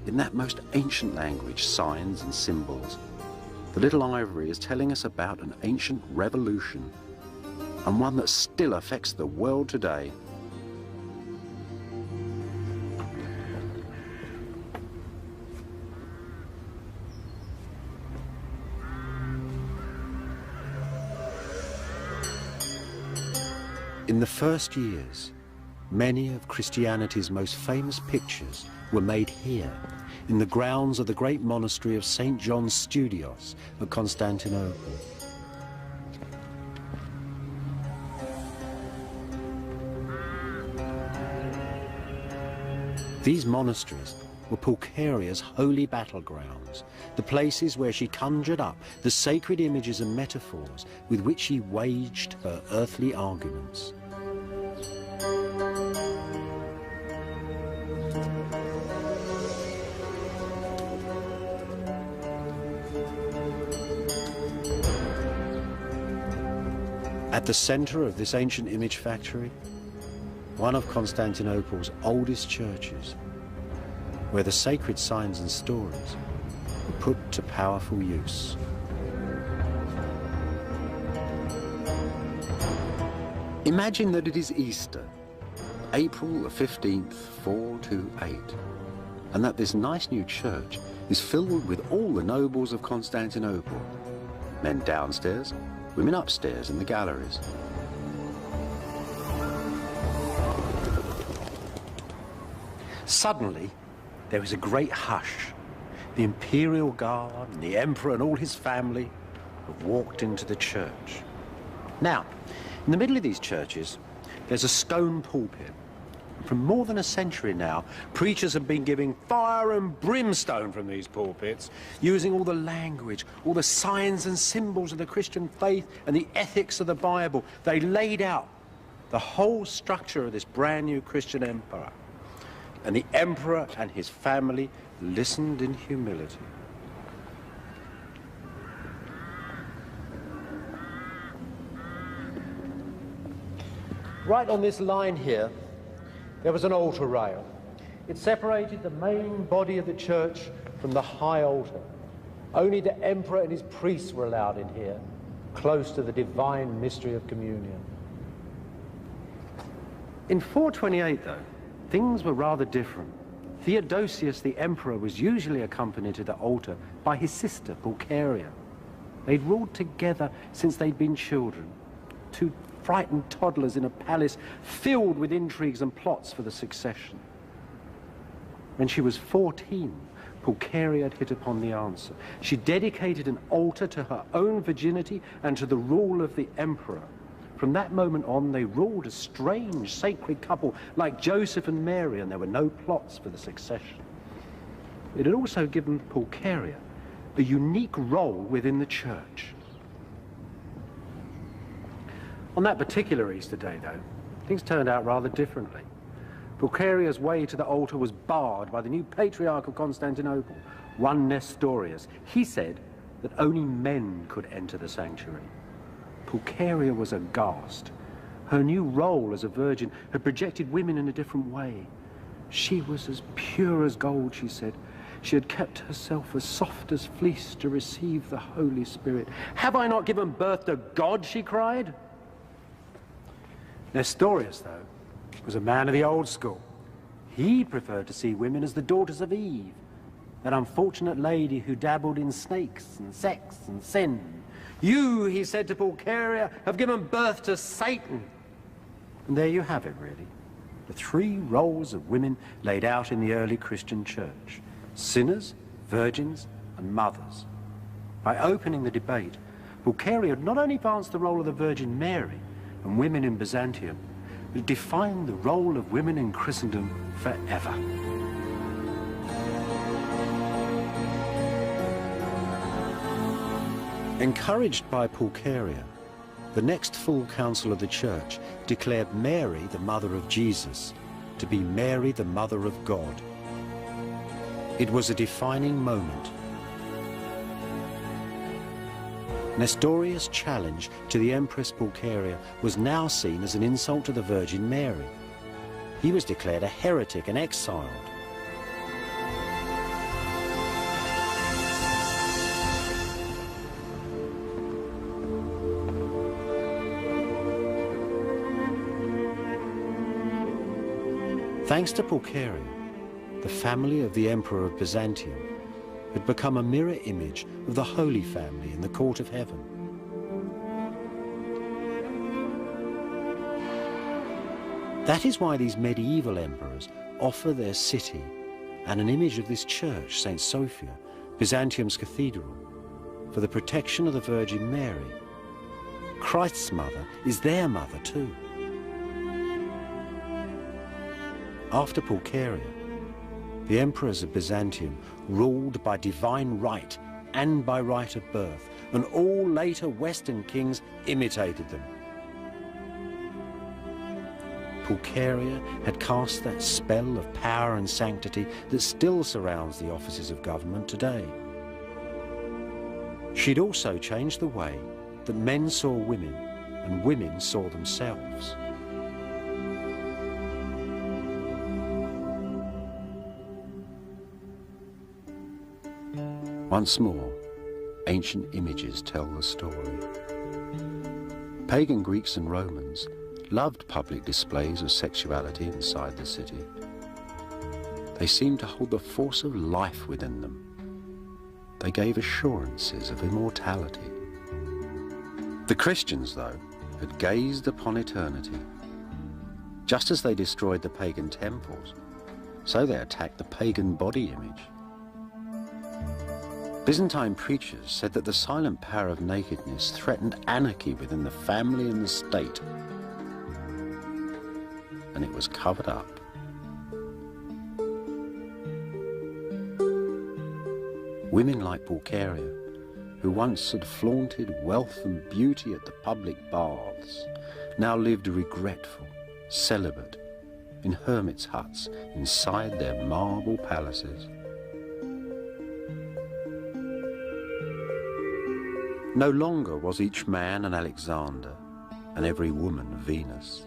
S1: In that most ancient language, signs and symbols, the little ivory is telling us about an ancient revolution, and one that still affects the world today. In the first years, many of Christianity's most famous pictures were made here, in the grounds of the great monastery of St. John Studios at Constantinople. These monasteries were Pulcheria's holy battlegrounds, the places where she conjured up the sacred images and metaphors with which she waged her earthly arguments. At the center of this ancient image factory, one of Constantinople's oldest churches, where the sacred signs and stories were put to powerful use. Imagine that it is Easter, April the 15th, 428, and that this nice new church is filled with all the nobles of Constantinople, men downstairs, women upstairs in the galleries. Suddenly, there was a great hush. The imperial guard and the emperor and all his family have walked into the church. Now, in the middle of these churches, there's a stone pulpit. For more than a century now, preachers have been giving fire and brimstone from these pulpits, using all the language, all the signs and symbols of the Christian faith and the ethics of the Bible. They laid out the whole structure of this brand new Christian empire. And the emperor and his family listened in humility.
S3: Right on this line here, there was an altar rail. It separated the main body of the church from the high altar. Only the emperor and his priests were allowed in here, close to the divine mystery of communion.
S1: In 428, though, things were rather different. Theodosius, the emperor, was usually accompanied to the altar by his sister, Pulcheria. They'd ruled together since they'd been children, two frightened toddlers in a palace filled with intrigues and plots for the succession. When she was 14, Pulcheria had hit upon the answer. She dedicated an altar to her own virginity and to the rule of the emperor. From that moment on, they ruled a strange, sacred couple like Joseph and Mary, and there were no plots for the succession. It had also given Pulcheria a unique role within the church. On that particular Easter day, though, things turned out rather differently. Pulcheria's way to the altar was barred by the new Patriarch of Constantinople, one Nestorius. He said that only men could enter the sanctuary. Pulcheria was aghast. Her new role as a virgin had projected women in a different way. She was as pure as gold, she said. She had kept herself as soft as fleece to receive the Holy Spirit. "Have I not given birth to God?" she cried. Nestorius, though, was a man of the old school. He preferred to see women as the daughters of Eve, that unfortunate lady who dabbled in snakes and sex and sin. "You," he said to Pulcheria, "have given birth to Satan." And there you have it, really. The three roles of women laid out in the early Christian church: sinners, virgins, and mothers. By opening the debate, Pulcheria not only advanced the role of the Virgin Mary and women in Byzantium, but defined the role of women in Christendom forever. Encouraged by Pulcheria, the next full council of the church declared Mary, the mother of Jesus, to be Mary, the mother of God. It was a defining moment. Nestorius' challenge to the Empress Pulcheria was now seen as an insult to the Virgin Mary. He was declared a heretic and exiled. Thanks to Pulcheria, the family of the Emperor of Byzantium had become a mirror image of the Holy Family in the court of heaven. That is why these medieval emperors offer their city and an image of this church, St. Sophia, Byzantium's cathedral, for the protection of the Virgin Mary. Christ's mother is their mother too. After Pulcheria, the emperors of Byzantium ruled by divine right and by right of birth, and all later Western kings imitated them. Pulcheria had cast that spell of power and sanctity that still surrounds the offices of government today. She'd also changed the way that men saw women and women saw themselves. Once more, ancient images tell the story. Pagan Greeks and Romans loved public displays of sexuality inside the city. They seemed to hold the force of life within them. They gave assurances of immortality. The Christians, though, had gazed upon eternity. Just as they destroyed the pagan temples, so they attacked the pagan body image. Byzantine preachers said that the silent power of nakedness threatened anarchy within the family and the state, and it was covered up. Women like Pulcheria, who once had flaunted wealth and beauty at the public baths, now lived regretful, celibate, in hermits' huts inside their marble palaces. No longer was each man an Alexander and every woman Venus.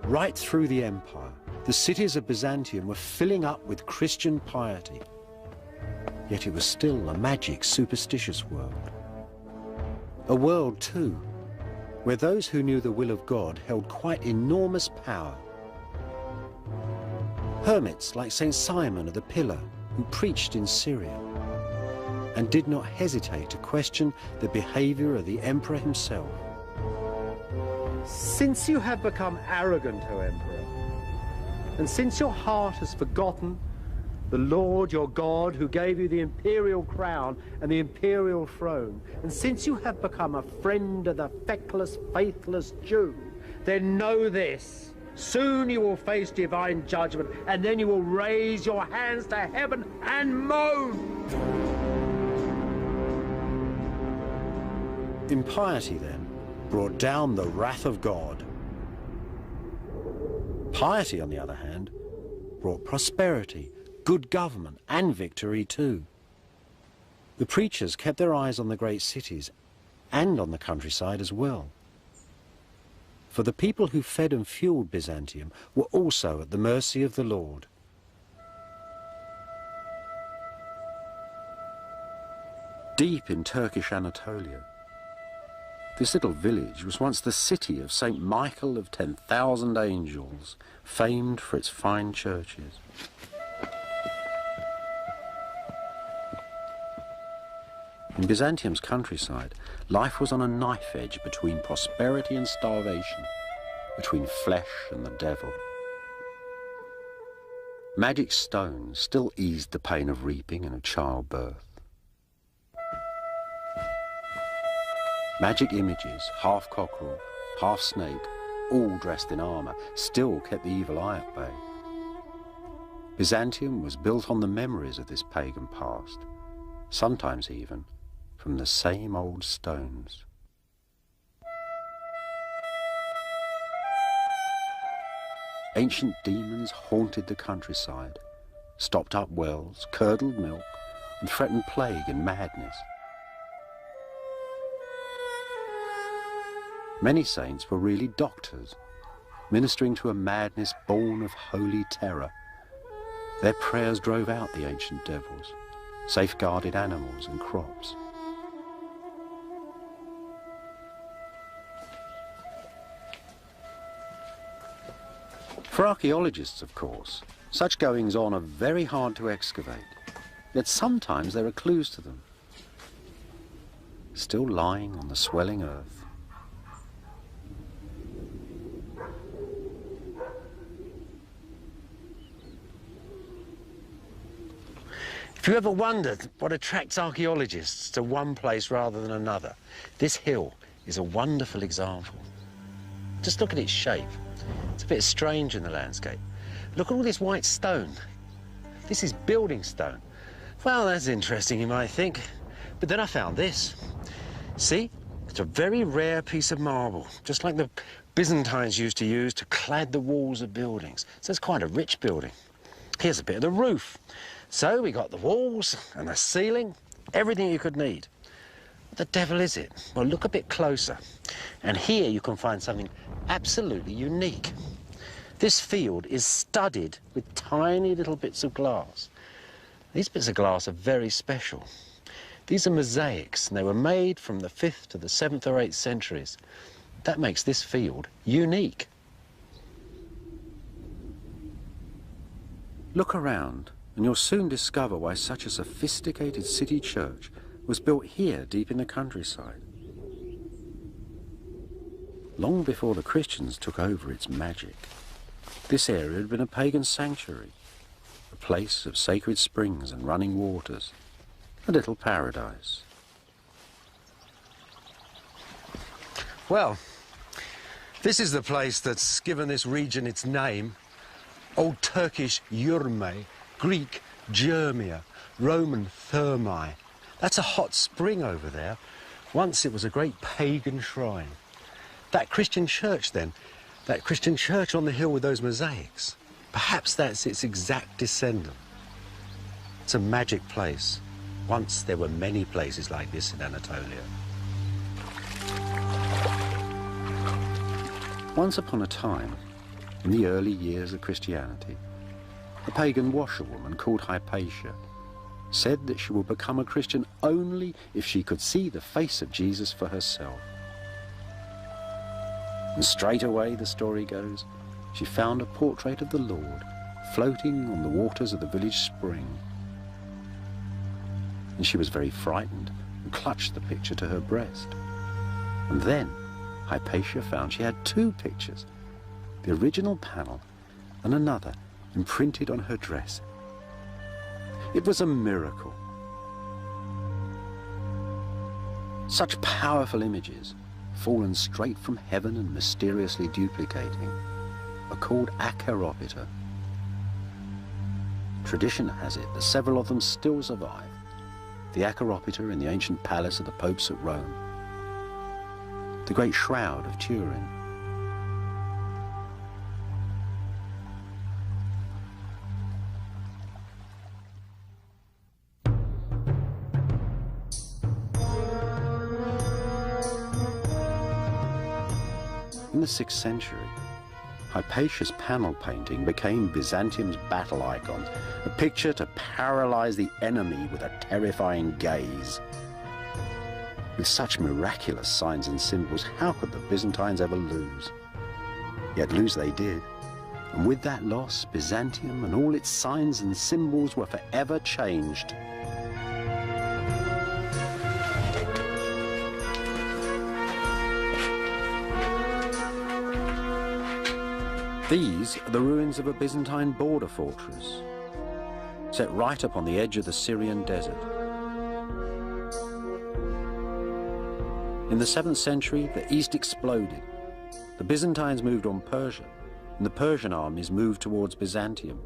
S1: Right through the empire, the cities of Byzantium were filling up with Christian piety. Yet it was still a magic, superstitious world. A world, too, where those who knew the will of God held quite enormous power. Hermits like St. Simon of the Pillar, who preached in Syria and did not hesitate to question the behavior of the emperor himself.
S2: Since you have become arrogant, O Emperor, and since your heart has forgotten the Lord your God who gave you the imperial crown and the imperial throne, and since you have become a friend of the feckless, faithless Jew, then know this: soon you will face divine judgment, and then you will raise your hands to heaven and moan.
S1: Impiety, then, brought down the wrath of God. Piety, on the other hand, brought prosperity, good government, and victory too. The preachers kept their eyes on the great cities and on the countryside as well. For the people who fed and fueled Byzantium were also at the mercy of the Lord. Deep in Turkish Anatolia, this little village was once the city of St. Michael of 10,000 angels, famed for its fine churches. In Byzantium's countryside, life was on a knife edge between prosperity and starvation, between flesh and the devil. Magic stones still eased the pain of reaping and of childbirth. Magic images, half cockerel, half snake, all dressed in armour, still kept the evil eye at bay. Byzantium was built on the memories of this pagan past, sometimes even from the same old stones. Ancient demons haunted the countryside, stopped up wells, curdled milk, and threatened plague and madness. Many saints were really doctors, ministering to a madness born of holy terror. Their prayers drove out the ancient devils, safeguarded animals and crops. For archaeologists, of course, such goings-on are very hard to excavate, yet sometimes there are clues to them, still lying on the swelling earth.
S2: If you ever wondered what attracts archaeologists to one place rather than another, this hill is a wonderful example. Just look at its shape. It's a bit strange in the landscape. Look at all this white stone. This is building stone. Well, that's interesting, you might think. But then I found this. See? It's a very rare piece of marble, just like the Byzantines used to use to clad the walls of buildings. So it's quite a rich building. Here's a bit of the roof. So we got the walls and the ceiling, everything you could need. What the devil is it? Well, look a bit closer. And here you can find something absolutely unique. This field is studded with tiny little bits of glass. These bits of glass are very special. These are mosaics, and they were made from the 5th to the 7th or 8th centuries. That makes this field unique.
S1: Look around, and you'll soon discover why such a sophisticated city church was built here deep in the countryside. Long before the Christians took over its magic, this area had been a pagan sanctuary, a place of sacred springs and running waters, a little paradise.
S3: Well, this is the place that's given this region its name, Old Turkish Yurme,
S2: Greek Germia, Roman Thermae. That's a hot spring over there. Once it was a great pagan shrine. That Christian church then, that Christian church on the hill with those mosaics, perhaps that's its exact descendant. It's a magic place. Once there were many places like this in Anatolia.
S1: Once upon a time, in the early years of Christianity, a pagan washerwoman called Hypatia said that she would become a Christian only if she could see the face of Jesus for herself. And straight away, the story goes, she found a portrait of the Lord floating on the waters of the village spring. And she was very frightened and clutched the picture to her breast. And then Hypatia found she had two pictures, the original panel and another imprinted on her dress. It was a miracle. Such powerful images, fallen straight from heaven and mysteriously duplicating, are called acheropita. Tradition has it that several of them still survive. The acheropita in the ancient palace of the popes at Rome, the great shroud of Turin, in the 6th century, Hypatia's panel painting became Byzantium's battle icon, a picture to paralyze the enemy with a terrifying gaze. With such miraculous signs and symbols, how could the Byzantines ever lose? Yet lose they did, and with that loss, Byzantium and all its signs and symbols were forever changed. These are the ruins of a Byzantine border fortress, set right up on the edge of the Syrian desert. In the 7th century, the East exploded. The Byzantines moved on Persia, and the Persian armies moved towards Byzantium.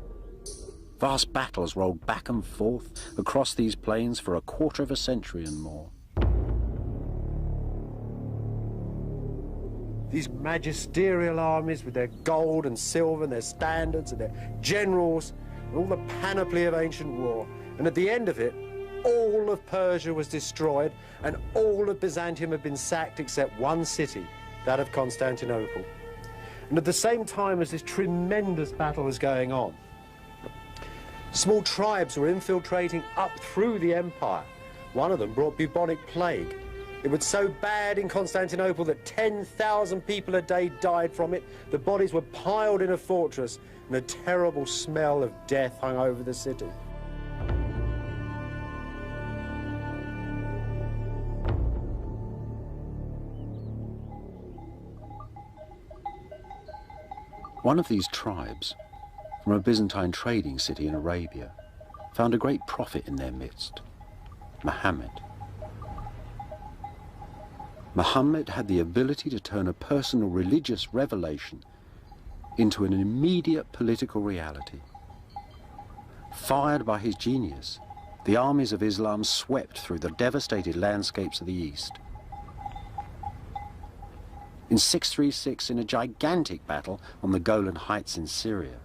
S1: Vast battles rolled back and forth across these plains for a quarter of a century and more.
S3: These magisterial armies with their gold and silver and their standards and their generals and all the panoply of ancient war. And at the end of it, all of Persia was destroyed and all of Byzantium had been sacked except one city, that of Constantinople. And at the same time as this tremendous battle was going on, small tribes were infiltrating up through the empire. One of them brought bubonic plague. It was so bad in Constantinople that 10,000 people a day died from it. The bodies were piled in a fortress, and a terrible smell of death hung over the city.
S1: One of these tribes, from a Byzantine trading city in Arabia, found a great prophet in their midst, Muhammad. Muhammad had the ability to turn a personal religious revelation into an immediate political reality. Fired by his genius, the armies of Islam swept through the devastated landscapes of the East. In 636, in a gigantic battle on the Golan Heights in Syria,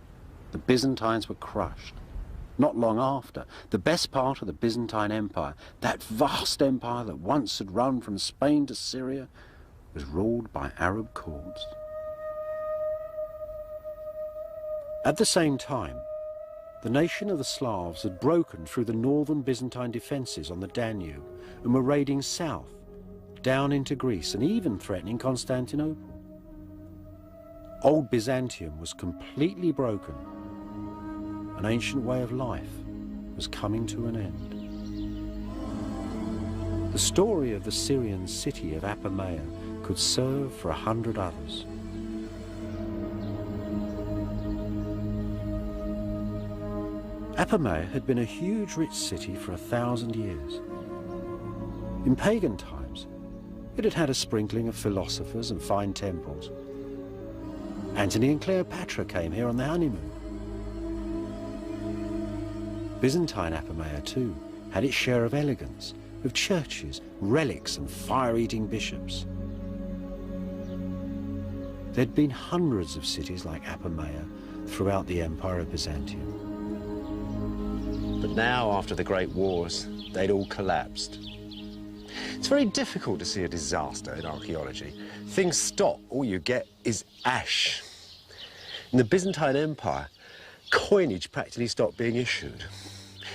S1: the Byzantines were crushed. Not long after, the best part of the Byzantine Empire, that vast empire that once had run from Spain to Syria, was ruled by Arab courts. At the same time, the nation of the Slavs had broken through the northern Byzantine defences on the Danube and were raiding south, down into Greece and even threatening Constantinople. Old Byzantium was completely broken. An ancient way of life was coming to an end. The story of the Syrian city of Apamea could serve for 100 others. Apamea had been a huge rich city for 1,000 years. In pagan times, it had had a sprinkling of philosophers and fine temples. Antony and Cleopatra came here on their honeymoon. Byzantine Apamea too had its share of elegance, of churches, relics and fire-eating bishops. There'd been hundreds of cities like Apamea throughout the Empire of Byzantium.
S3: But now, after the Great Wars, they'd all collapsed. It's very difficult to see a disaster in archaeology. Things stop, all you get is ash. In the Byzantine Empire, coinage practically stopped being issued.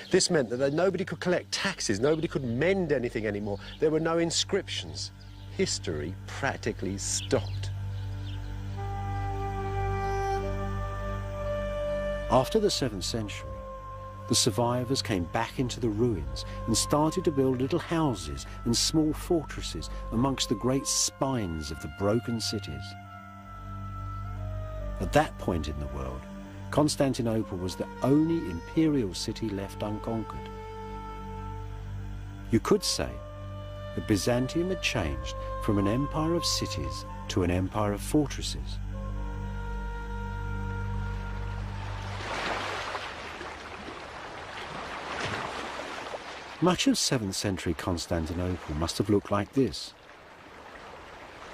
S3: This meant that nobody could collect taxes, nobody could mend anything anymore. There were no inscriptions. History practically stopped.
S1: After the 7th century, the survivors came back into the ruins and started to build little houses and small fortresses amongst the great spines of the broken cities. At that point in the world, Constantinople was the only imperial city left unconquered. You could say that Byzantium had changed from an empire of cities to an empire of fortresses. Much of 7th century Constantinople must have looked like this.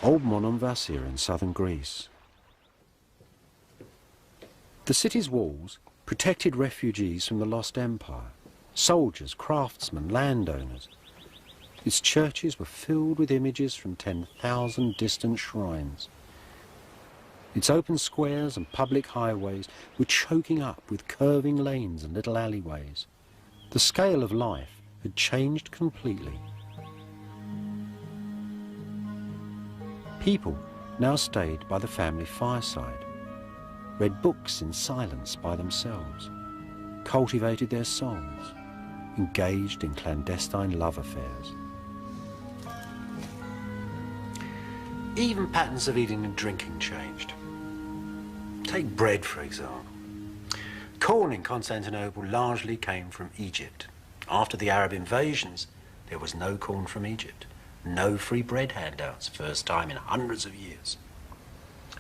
S1: Old Monemvasia in southern Greece. The city's walls protected refugees from the lost empire, soldiers, craftsmen, landowners. Its churches were filled with images from 10,000 distant shrines. Its open squares and public highways were choking up with curving lanes and little alleyways. The scale of life had changed completely. People now stayed by the family fireside, read books in silence by themselves, cultivated their songs, engaged in clandestine love affairs. Even patterns of eating and drinking changed. Take bread, for example. Corn in Constantinople largely came from Egypt. After the Arab invasions, there was no corn from Egypt. No free bread handouts, first time in hundreds of years.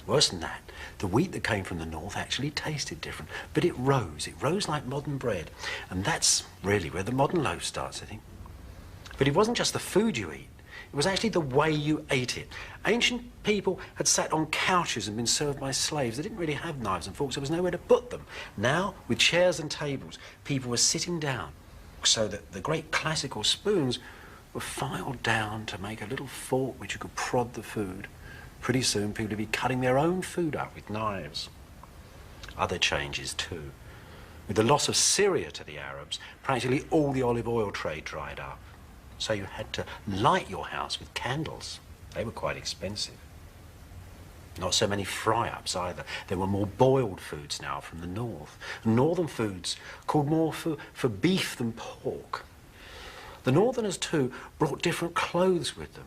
S1: Worse than that, the wheat that came from the north actually tasted different, but it rose like modern bread. And that's really where the modern loaf starts, I think. But it wasn't just the food you eat, it was actually the way you ate it. Ancient people had sat on couches and been served by slaves. They didn't really have knives and forks, there was nowhere to put them. Now, with chairs and tables, people were sitting down, so that the great classical spoons were filed down to make a little fork which you could prod the food. Pretty soon people would be cutting their own food up with knives. Other changes too. With the loss of Syria to the Arabs, practically all the olive oil trade dried up. So you had to light your house with candles. They were quite expensive. Not so many fry-ups either. There were more boiled foods now from the north. Northern foods called more for beef than pork. The northerners too brought different clothes with them.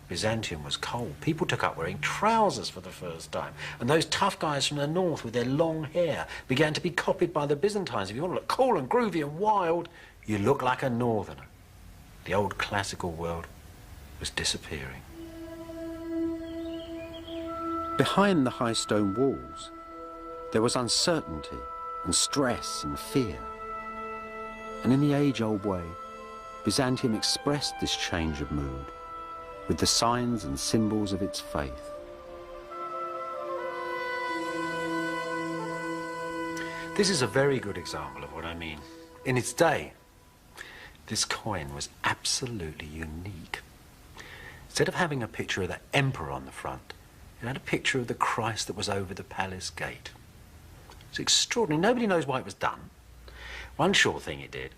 S1: Byzantium was cold. People took up wearing trousers for the first time. And those tough guys from the north with their long hair began to be copied by the Byzantines. If you want to look cool and groovy and wild, you look like a northerner. The old classical world was disappearing. Behind the high stone walls, there was uncertainty and stress and fear. And in the age-old way, Byzantium expressed this change of mood with the signs and symbols of its faith. This is a very good example of what I mean. In its day, this coin was absolutely unique. Instead of having a picture of the emperor on the front, it had a picture of the Christ that was over the palace gate. It's extraordinary. Nobody knows why it was done. One sure thing it did.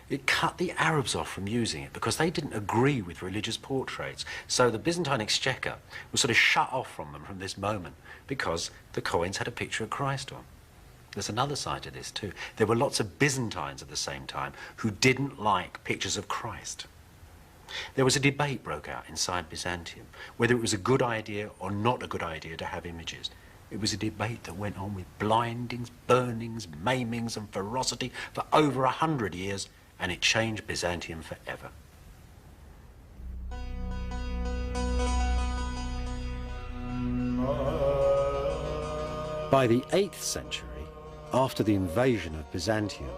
S1: It cut the Arabs off from using it because they didn't agree with religious portraits. So the Byzantine exchequer was sort of shut off from them from this moment because the coins had a picture of Christ on. There's another side to this too. There were lots of Byzantines at the same time who didn't like pictures of Christ. There was a debate broke out inside Byzantium whether it was a good idea or not a good idea to have images. It was a debate that went on with blindings, burnings, maimings and ferocity for over 100 years, and it changed Byzantium forever. By the 8th century, after the invasion of Byzantium,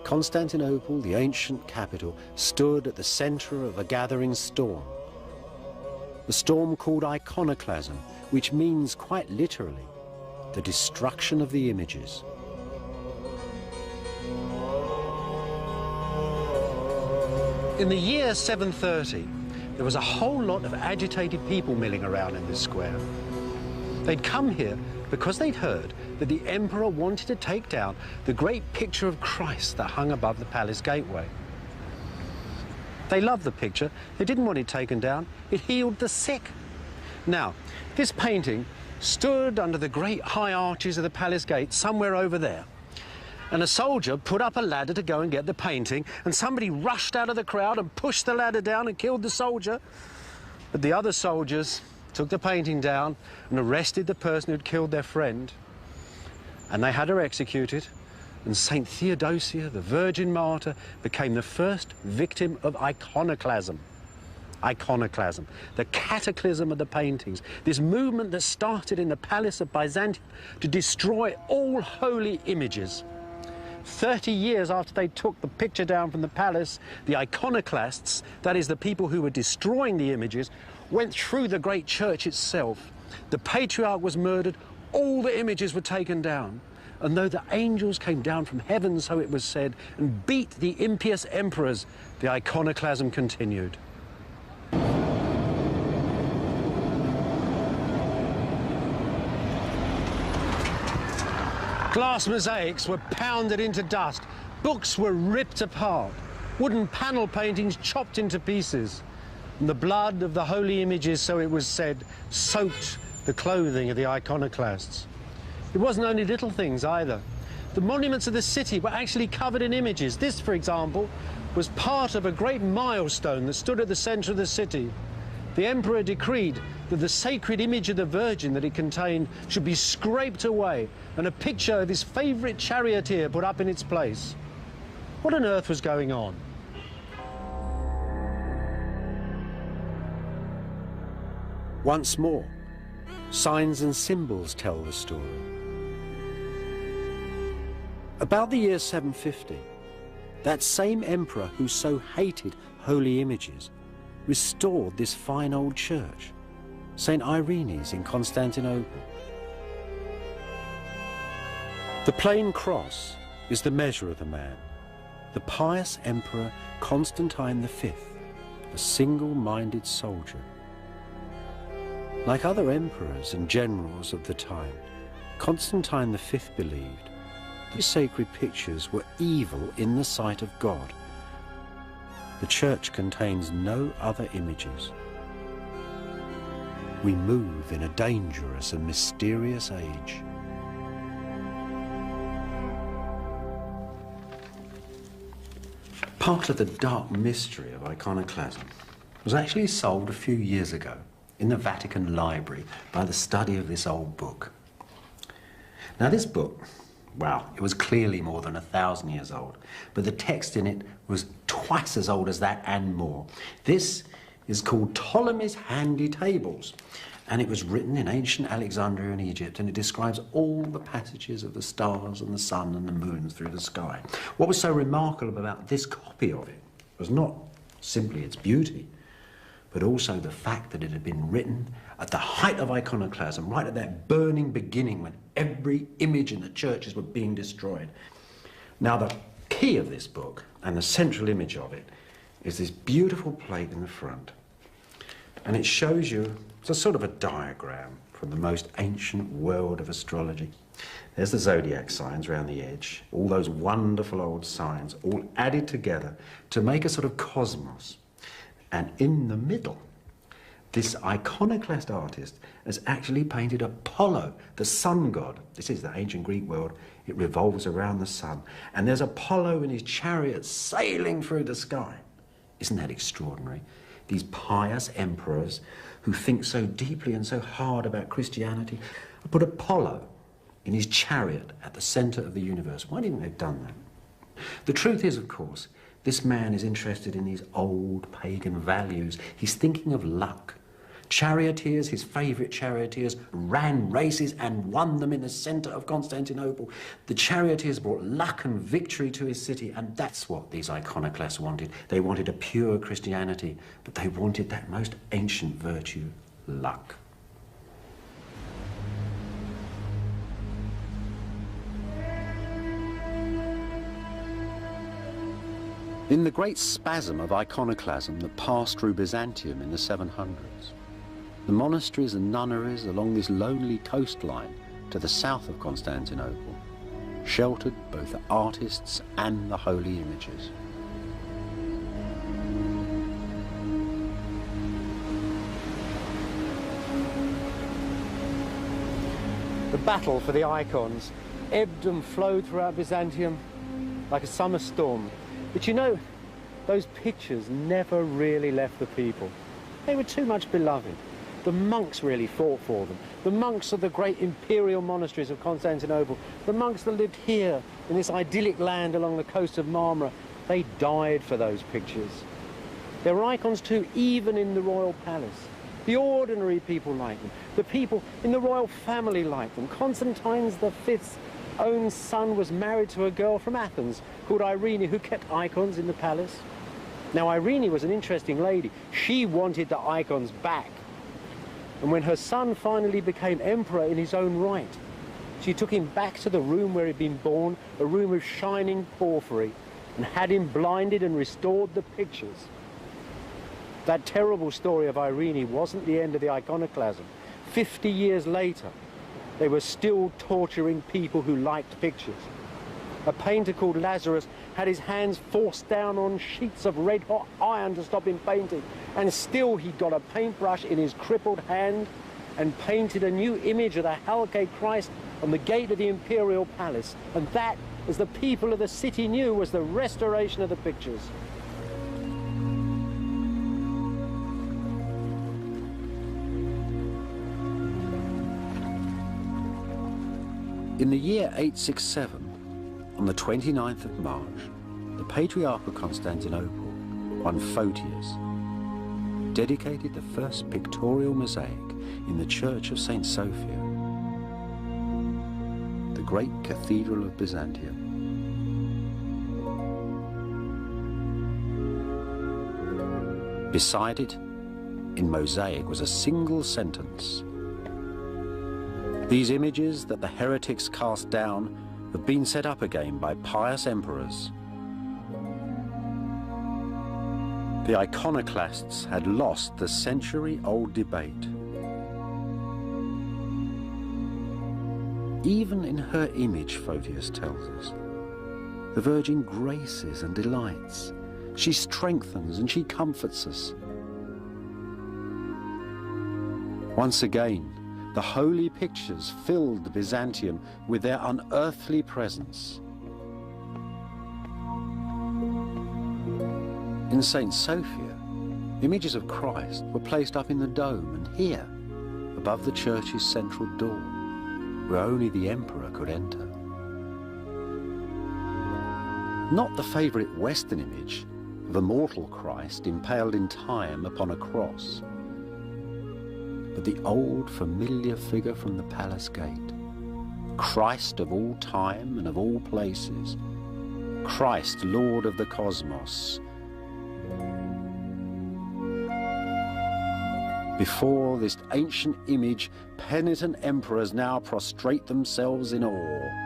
S1: Constantinople, the ancient capital, stood at the center of a gathering storm. The storm called iconoclasm, which means quite literally, the destruction of the images.
S2: In the year 730, there was a whole lot of agitated people milling around in this square. They'd come here because they'd heard that the emperor wanted to take down the great picture of Christ that hung above the palace gateway. They loved the picture. They didn't want it taken down. It healed the sick. Now, this painting stood under the great high arches of the palace gate somewhere over there. And a soldier put up a ladder to go and get the painting, and somebody rushed out of the crowd and pushed the ladder down and killed the soldier. But the other soldiers took the painting down and arrested the person who'd killed their friend. And they had her executed, and Saint Theodosia, the Virgin Martyr, became the first victim of iconoclasm. Iconoclasm, the cataclysm of the paintings, this movement that started in the palace of Byzantium to destroy all holy images. 30 years after they took the picture down from the palace, the iconoclasts, that is the people who were destroying the images, went through the great church itself. The patriarch was murdered, all the images were taken down. And though the angels came down from heaven, so it was said, and beat the impious emperors, the iconoclasm continued. Glass mosaics were pounded into dust, books were ripped apart, wooden panel paintings chopped into pieces, and the blood of the holy images, so it was said, soaked the clothing of the iconoclasts. It wasn't only little things either. The monuments of the city were actually covered in images. This, for example, was part of a great milestone that stood at the center of the city. The emperor decreed that the sacred image of the Virgin that it contained should be scraped away and a picture of his favorite charioteer put up in its place. What on earth was going on?
S1: Once more, signs and symbols tell the story. About the year 750, that same emperor who so hated holy images restored this fine old church, St. Irene's in Constantinople. The plain cross is the measure of the man. The pious emperor Constantine V, a single-minded soldier. Like other emperors and generals of the time, Constantine V believed these sacred pictures were evil in the sight of God. The church contains no other images. We move in a dangerous and mysterious age. Part of the dark mystery of iconoclasm was actually solved a few years ago in the Vatican Library by the study of this old book. Now this book, well, it was clearly more than 1,000 years old, but the text in it was twice as old as that and more. This is called Ptolemy's Handy Tables, and it was written in ancient Alexandria in Egypt, and it describes all the passages of the stars and the sun and the moon through the sky. What was so remarkable about this copy of it was not simply its beauty, but also the fact that it had been written at the height of iconoclasm, right at that burning beginning when every image in the churches were being destroyed. Now, the key of this book and the central image of it is this beautiful plate in the front. And it shows you, it's a sort of a diagram from the most ancient world of astrology. There's the zodiac signs around the edge, all those wonderful old signs, all added together to make a sort of cosmos. And in the middle, this iconoclast artist has actually painted Apollo, the sun god. This is the ancient Greek world. It revolves around the sun. And there's Apollo in his chariot sailing through the sky. Isn't that extraordinary? These pious emperors who think so deeply and so hard about Christianity put Apollo in his chariot at the center of the universe. Why didn't they have done that? The truth is, of course, this man is interested in these old pagan values. He's thinking of luck.
S4: Charioteers, his favourite charioteers, ran races and won them in the centre of Constantinople. The charioteers brought luck and victory to his city, and that's what these iconoclasts wanted. They wanted a pure Christianity, but they wanted that most ancient virtue, luck.
S1: In the great spasm of iconoclasm that passed through Byzantium in the 700s, the monasteries and nunneries along this lonely coastline to the south of Constantinople sheltered both the artists and the holy images.
S3: The battle for the icons ebbed and flowed throughout Byzantium like a summer storm. But you know, those pictures never really left the people. They were too much beloved. The monks really fought for them. The monks of the great imperial monasteries of Constantinople, the monks that lived here in this idyllic land along the coast of Marmara, they died for those pictures. There were icons too, even in the royal palace. The ordinary people liked them. The people in the royal family liked them. Constantine V's own son was married to a girl from Athens called Irene, who kept icons in the palace. Now, Irene was an interesting lady. She wanted the icons back. And when her son finally became emperor in his own right, she took him back to the room where he'd been born, a room of shining porphyry, and had him blinded and restored the pictures. That terrible story of Irene wasn't the end of the iconoclasm. 50 years later, they were still torturing people who liked pictures. A painter called Lazarus had his hands forced down on sheets of red-hot iron to stop him painting, and still he got a paintbrush in his crippled hand and painted a new image of the Halcate Christ on the gate of the imperial palace. And that, as the people of the city knew, was the restoration of the pictures.
S1: In the year 867, on the 29th of March, the Patriarch of Constantinople, one Photius, dedicated the first pictorial mosaic in the Church of St. Sophia, the great cathedral of Byzantium. Beside it, in mosaic, was a single sentence: "These images that the heretics cast down have been set up again by pious emperors." The iconoclasts had lost the century-old debate. Even in her image, Photius tells us, the Virgin graces and delights. She strengthens and she comforts us. Once again, the holy pictures filled Byzantium with their unearthly presence. In St. Sophia, images of Christ were placed up in the dome and here, above the church's central door, where only the emperor could enter. Not the favourite Western image of a mortal Christ impaled in time upon a cross, but the old familiar figure from the palace gate, Christ of all time and of all places, Christ, Lord of the cosmos. Before this ancient image, penitent emperors now prostrate themselves in awe.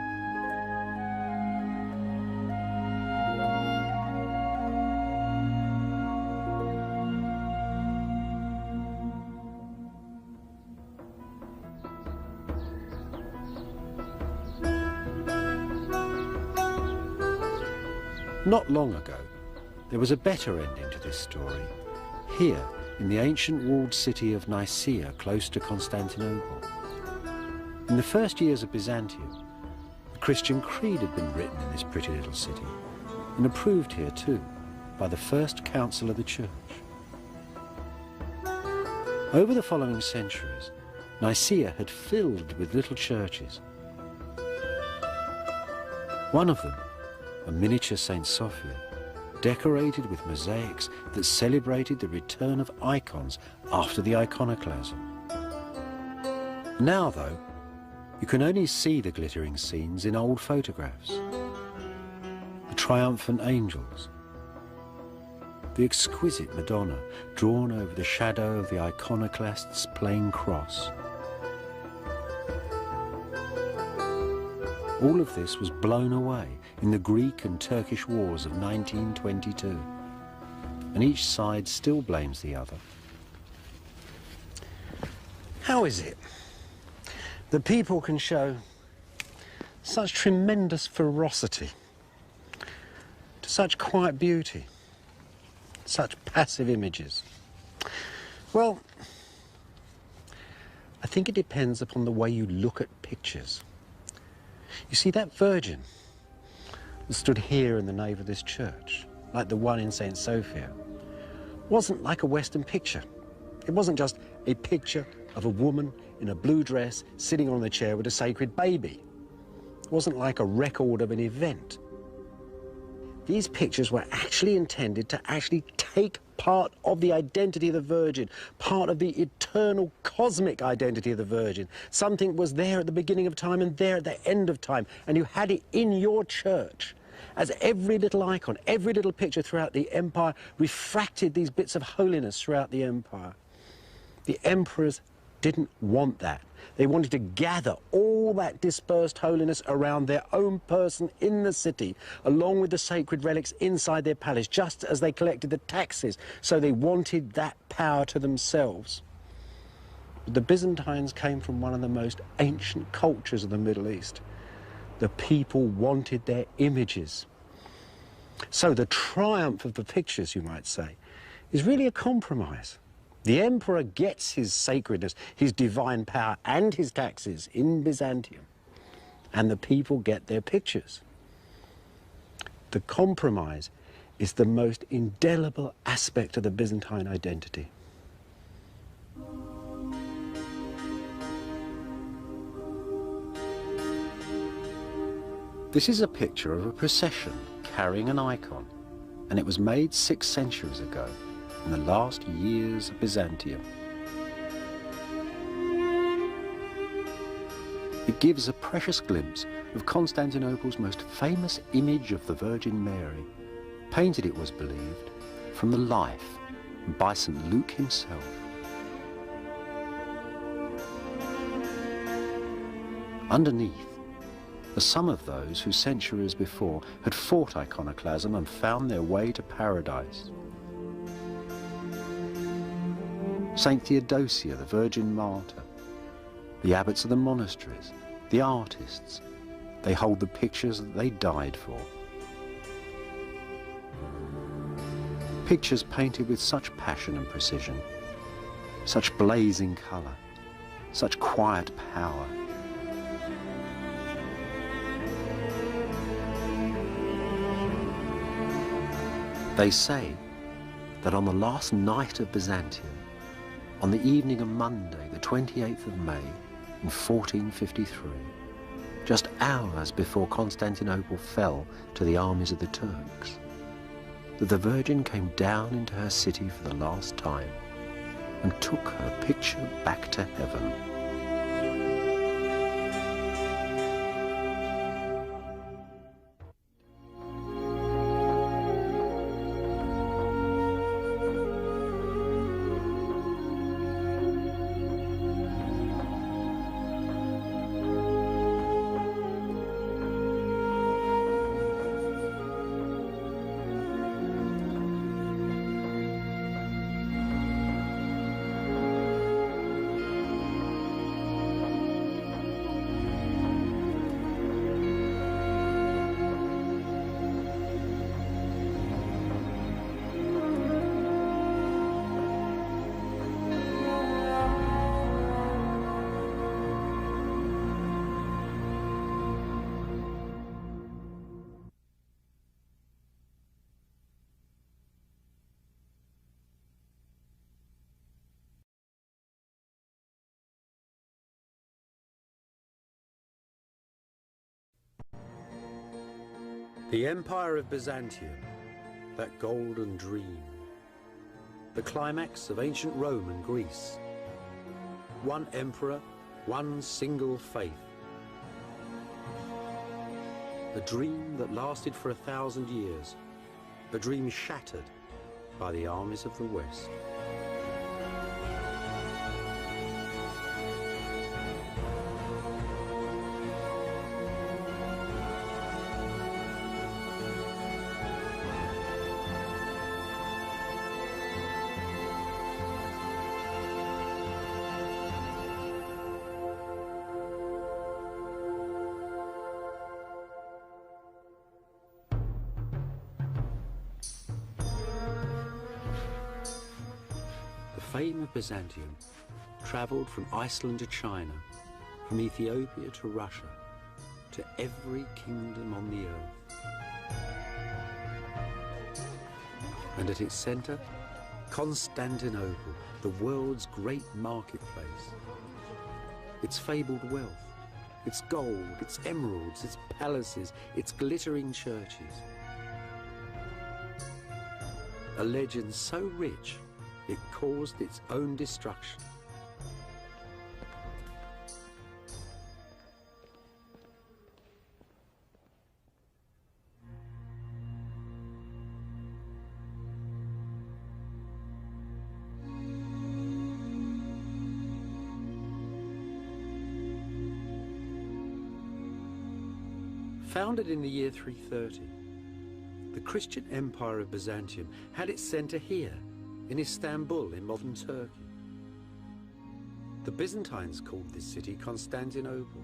S1: Not long ago, there was a better ending to this story. Here, in the ancient walled city of Nicaea, close to Constantinople. In the first years of Byzantium, the Christian creed had been written in this pretty little city, and approved here too, by the first council of the church. Over the following centuries, Nicaea had filled with little churches. One of them, a miniature St. Sophia, decorated with mosaics that celebrated the return of icons after the iconoclasm. Now, though, you can only see the glittering scenes in old photographs. The triumphant angels, the exquisite Madonna drawn over the shadow of the iconoclast's plain cross. All of this was blown away in the Greek and Turkish wars of 1922, and each side still blames the other.
S2: How is it that people can show such tremendous ferocity to such quiet beauty, such passive images? Well, I think it depends upon the way you look at pictures. You see, that Virgin that stood here in the nave of this church, like the one in St. Sophia, wasn't like a Western picture. It wasn't just a picture of a woman in a blue dress sitting on the chair with a sacred baby. It wasn't like a record of an event. These pictures were actually intended to actually take part of the identity of the Virgin, part of the eternal cosmic identity of the Virgin. Something was there at the beginning of time and there at the end of time, and you had it in your church. As every little icon, every little picture throughout the empire refracted these bits of holiness throughout the empire. The emperors didn't want that. They wanted to gather all that dispersed holiness around their own person in the city, along with the sacred relics inside their palace, just as they collected the taxes. So they wanted that power to themselves. But the Byzantines came from one of the most ancient cultures of the Middle East. The people wanted their images. So the triumph of the pictures, you might say, is really a compromise. The emperor gets his sacredness, his divine power, and his taxes in Byzantium, and the people get their pictures. The compromise is the most indelible aspect of the Byzantine identity.
S1: This is a picture of a procession carrying an icon, and it was made 6 centuries ago, in the last years of Byzantium. It gives a precious glimpse of Constantinople's most famous image of the Virgin Mary, painted, it was believed, from the life by St. Luke himself. Underneath are some of those who centuries before had fought iconoclasm and found their way to paradise. Saint Theodosia, the Virgin Martyr, the abbots of the monasteries, the artists, they hold the pictures that they died for. Pictures painted with such passion and precision, such blazing colour, such quiet power. They say that on the last night of Byzantium, on the evening of Monday, the 28th of May, in 1453, just hours before Constantinople fell to the armies of the Turks, that the Virgin came down into her city for the last time and took her picture back to heaven. The Empire of Byzantium that golden dream, the climax of ancient Rome and Greece. One emperor, one single faith. A dream that lasted for 1,000 years, a dream shattered by the armies of the West. The fame of Byzantium travelled from Iceland to China, from Ethiopia to Russia, to every kingdom on the earth. And at its centre, Constantinople, the world's great marketplace. Its fabled wealth, its gold, its emeralds, its palaces, its glittering churches. A legend so rich it caused its own destruction. Founded in the year 330, the Christian Empire of Byzantium had its centre here, in Istanbul, in modern Turkey. The Byzantines called this city Constantinople.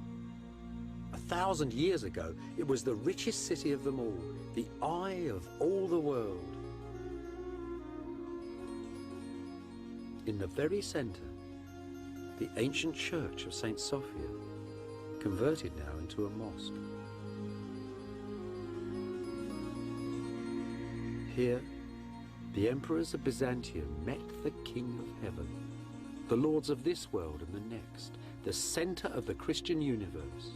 S1: 1,000 years ago, it was the richest city of them all, the eye of all the world. In the very centre, the ancient church of St. Sophia, converted now into a mosque. Here, the emperors of Byzantium met the King of Heaven, the lords of this world and the next, the centre of the Christian universe.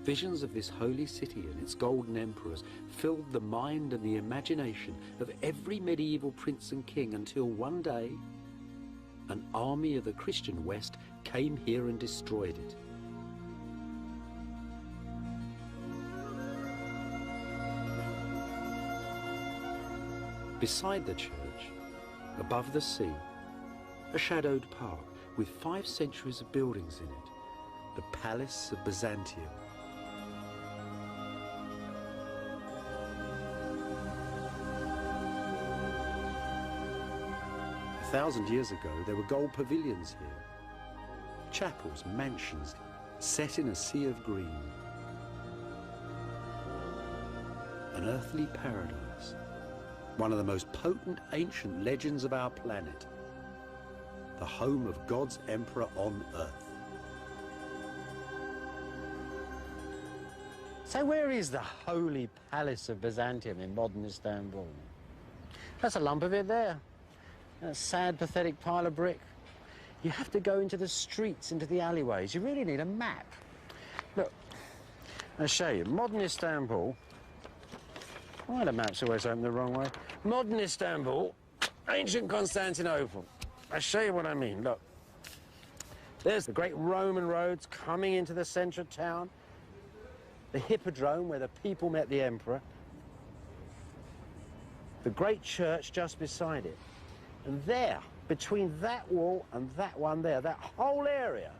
S1: Visions of this holy city and its golden emperors filled the mind and the imagination of every medieval prince and king until one day, an army of the Christian West came here and destroyed it. Beside the church, above the sea, a shadowed park with 5 centuries of buildings in it, the Palace of Byzantium. A 1,000 years ago, there were gold pavilions here, chapels, mansions, set in a sea of green. An earthly paradise. One of the most potent ancient legends of our planet, the home of God's emperor on earth.
S2: So where is the Holy Palace of Byzantium in modern Istanbul? That's a lump of it there. A sad, pathetic pile of brick. You have to go into the streets, into the alleyways. You really need a map. Look, I'll show you. Modern Istanbul. Why the map's always open the wrong way? Modern Istanbul, ancient Constantinople. I'll show you what I mean. Look, there's the great Roman roads coming into the centre of town, the Hippodrome where the people met the emperor, the great church just beside it. And there, between that wall and that one there, that whole area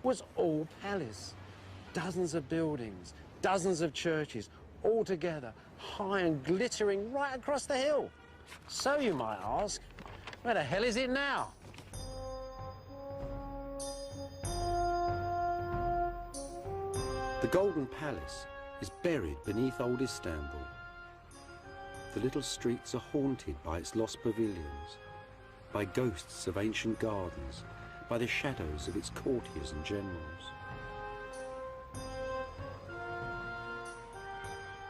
S2: was all palace. Dozens of buildings, dozens of churches, all together, high and glittering right across the hill. So you might ask, where the hell is it now?
S1: The Golden Palace is buried beneath old Istanbul. The little streets are haunted by its lost pavilions, by ghosts of ancient gardens, by the shadows of its courtiers and generals.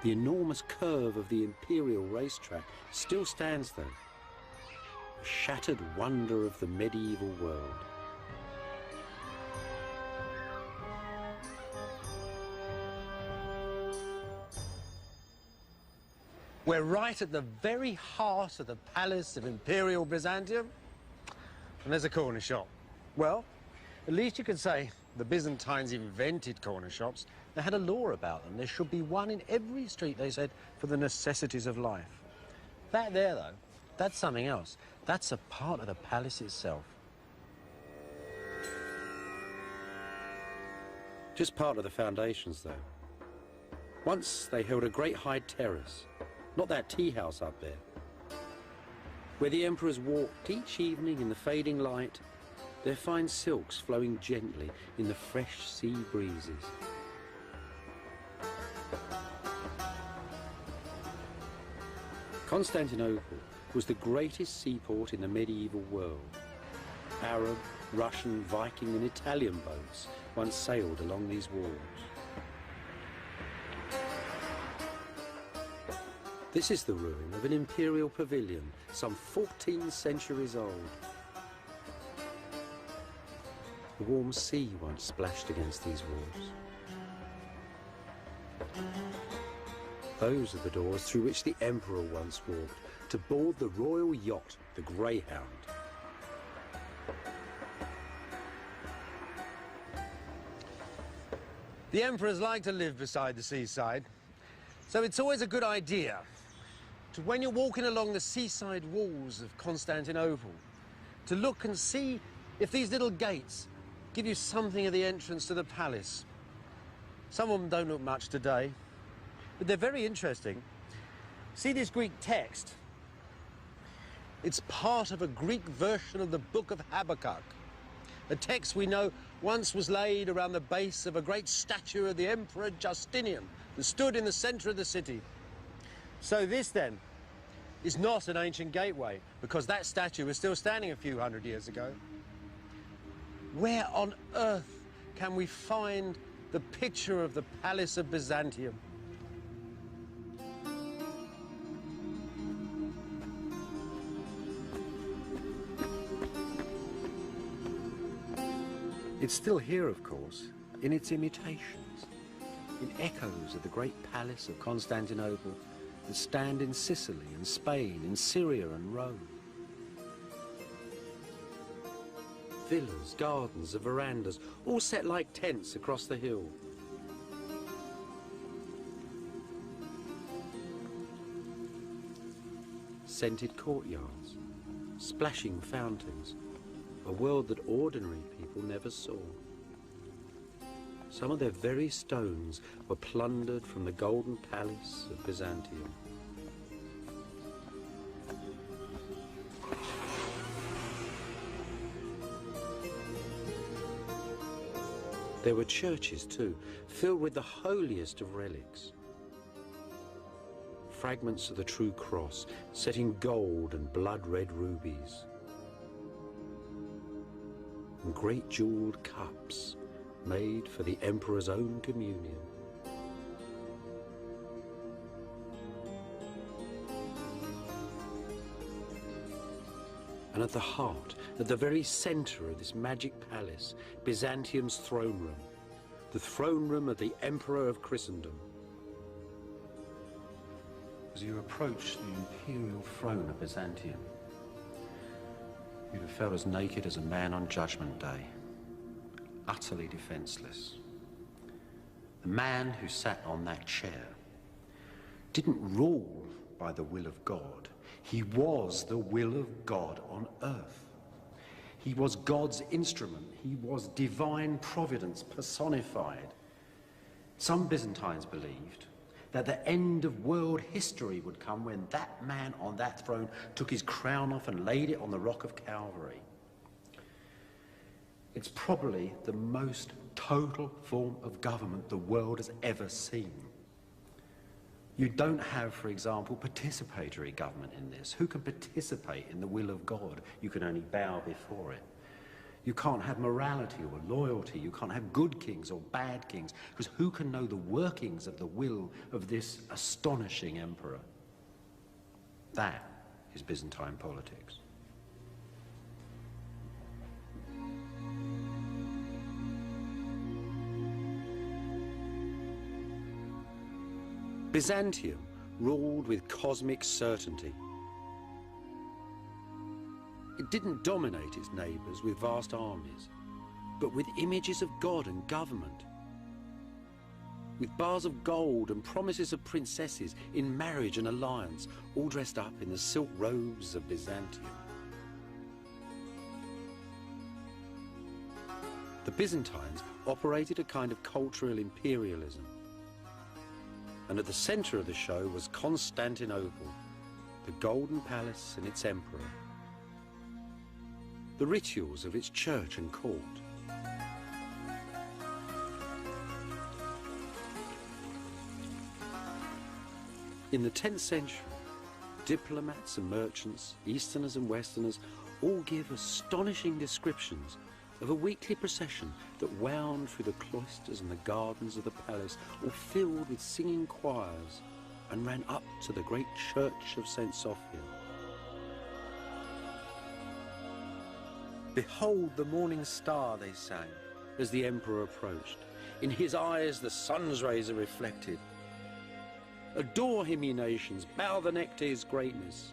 S1: The enormous curve of the imperial racetrack still stands there, a shattered wonder of the medieval world.
S3: We're right at the very heart of the palace of Imperial Byzantium, and there's a corner shop. Well, at least you could say the Byzantines invented corner shops. They had a law about them. There should be one in every street, they said, for the necessities of life. That there, though, that's something else. That's a part of the palace itself.
S1: Just part of the foundations, though. Once they held a great high terrace, not that tea house up there, where the emperors walked each evening in the fading light, their fine silks flowing gently in the fresh sea breezes. Constantinople was the greatest seaport in the medieval world. Arab, Russian, Viking and Italian boats once sailed along these walls. This is the ruin of an imperial pavilion, some 14 centuries old. The warm sea once splashed against these walls. Those are the doors through which the emperor once walked to board the royal yacht, the Greyhound.
S3: The emperors like to live beside the seaside, so it's always a good idea to, when you're walking along the seaside walls of Constantinople, to look and see if these little gates give you something of the entrance to the palace. Some of them don't look much today, but they're very interesting. See this Greek text? It's part of a Greek version of the Book of Habakkuk, a text we know once was laid around the base of a great statue of the Emperor Justinian that stood in the centre of the city. So this, then, is not an ancient gateway, because that statue was still standing a few hundred years ago. Where on earth can we find the picture of the Palace of Byzantium?
S1: It's still here, of course, in its imitations, in echoes of the great palace of Constantinople that stand in Sicily and Spain, in Syria and Rome. Villas, gardens, and verandas, all set like tents across the hill. Scented courtyards, splashing fountains, a world that ordinary people never saw. Some of their very stones were plundered from the golden palace of Byzantium. There were churches too, filled with the holiest of relics. Fragments of the true cross set in gold and blood-red rubies. And great jeweled cups made for the emperor's own communion. And at the heart, at the very center of this magic palace, Byzantium's throne room, the throne room of the Emperor of Christendom. As you approach the imperial throne of Byzantium, you'd have felt as naked as a man on Judgment Day, utterly defenseless. The man who sat on that chair didn't rule by the will of God. He was the will of God on earth. He was God's instrument. He was divine providence personified. Some Byzantines believed that the end of world history would come when that man on that throne took his crown off and laid it on the rock of Calvary. It's probably the most total form of government the world has ever seen. You don't have, for example, participatory government in this. Who can participate in the will of God? You can only bow before it. You can't have morality or loyalty. You can't have good kings or bad kings, because who can know the workings of the will of this astonishing emperor? That is Byzantine politics. Byzantium ruled with cosmic certainty. It didn't dominate its neighbours with vast armies, but with images of God and government, with bars of gold and promises of princesses in marriage and alliance, all dressed up in the silk robes of Byzantium. The Byzantines operated a kind of cultural imperialism, and at the centre of the show was Constantinople, the Golden Palace and its emperor, the rituals of its church and court. In the 10th century, diplomats and merchants, Easterners and Westerners, all give astonishing descriptions of a weekly procession that wound through the cloisters and the gardens of the palace, all filled with singing choirs, and ran up to the great church of St. Sophia. Behold the morning star, they sang, as the emperor approached. In his eyes the sun's rays are reflected. Adore him, ye nations, bow the neck to his greatness.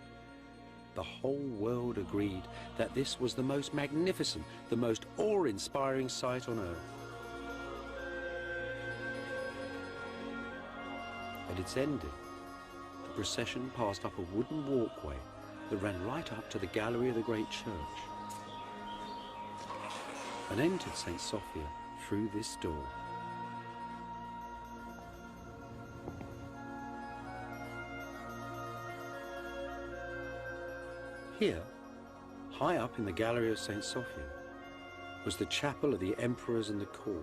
S1: The whole world agreed that this was the most magnificent, the most awe-inspiring sight on earth. At its ending, the procession passed up a wooden walkway that ran right up to the gallery of the great church, and entered St. Sophia through this door. Here, high up in the gallery of St. Sophia, was the chapel of the emperors and the court.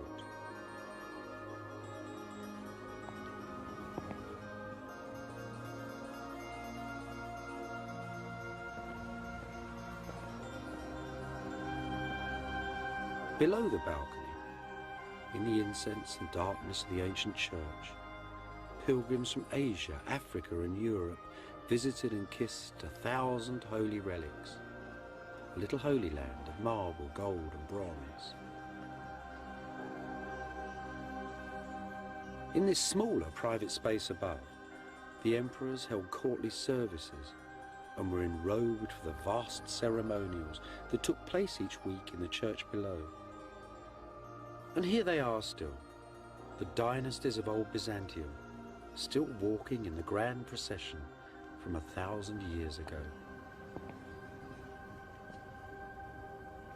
S1: Below the balcony, in the incense and darkness of the ancient church, pilgrims from Asia, Africa and Europe visited and kissed 1,000 holy relics, a little holy land of marble, gold and bronze. In this smaller private space above, the emperors held courtly services and were enrobed for the vast ceremonials that took place each week in the church below. And here they are still, the dynasties of old Byzantium, still walking in the grand procession from 1,000 years ago.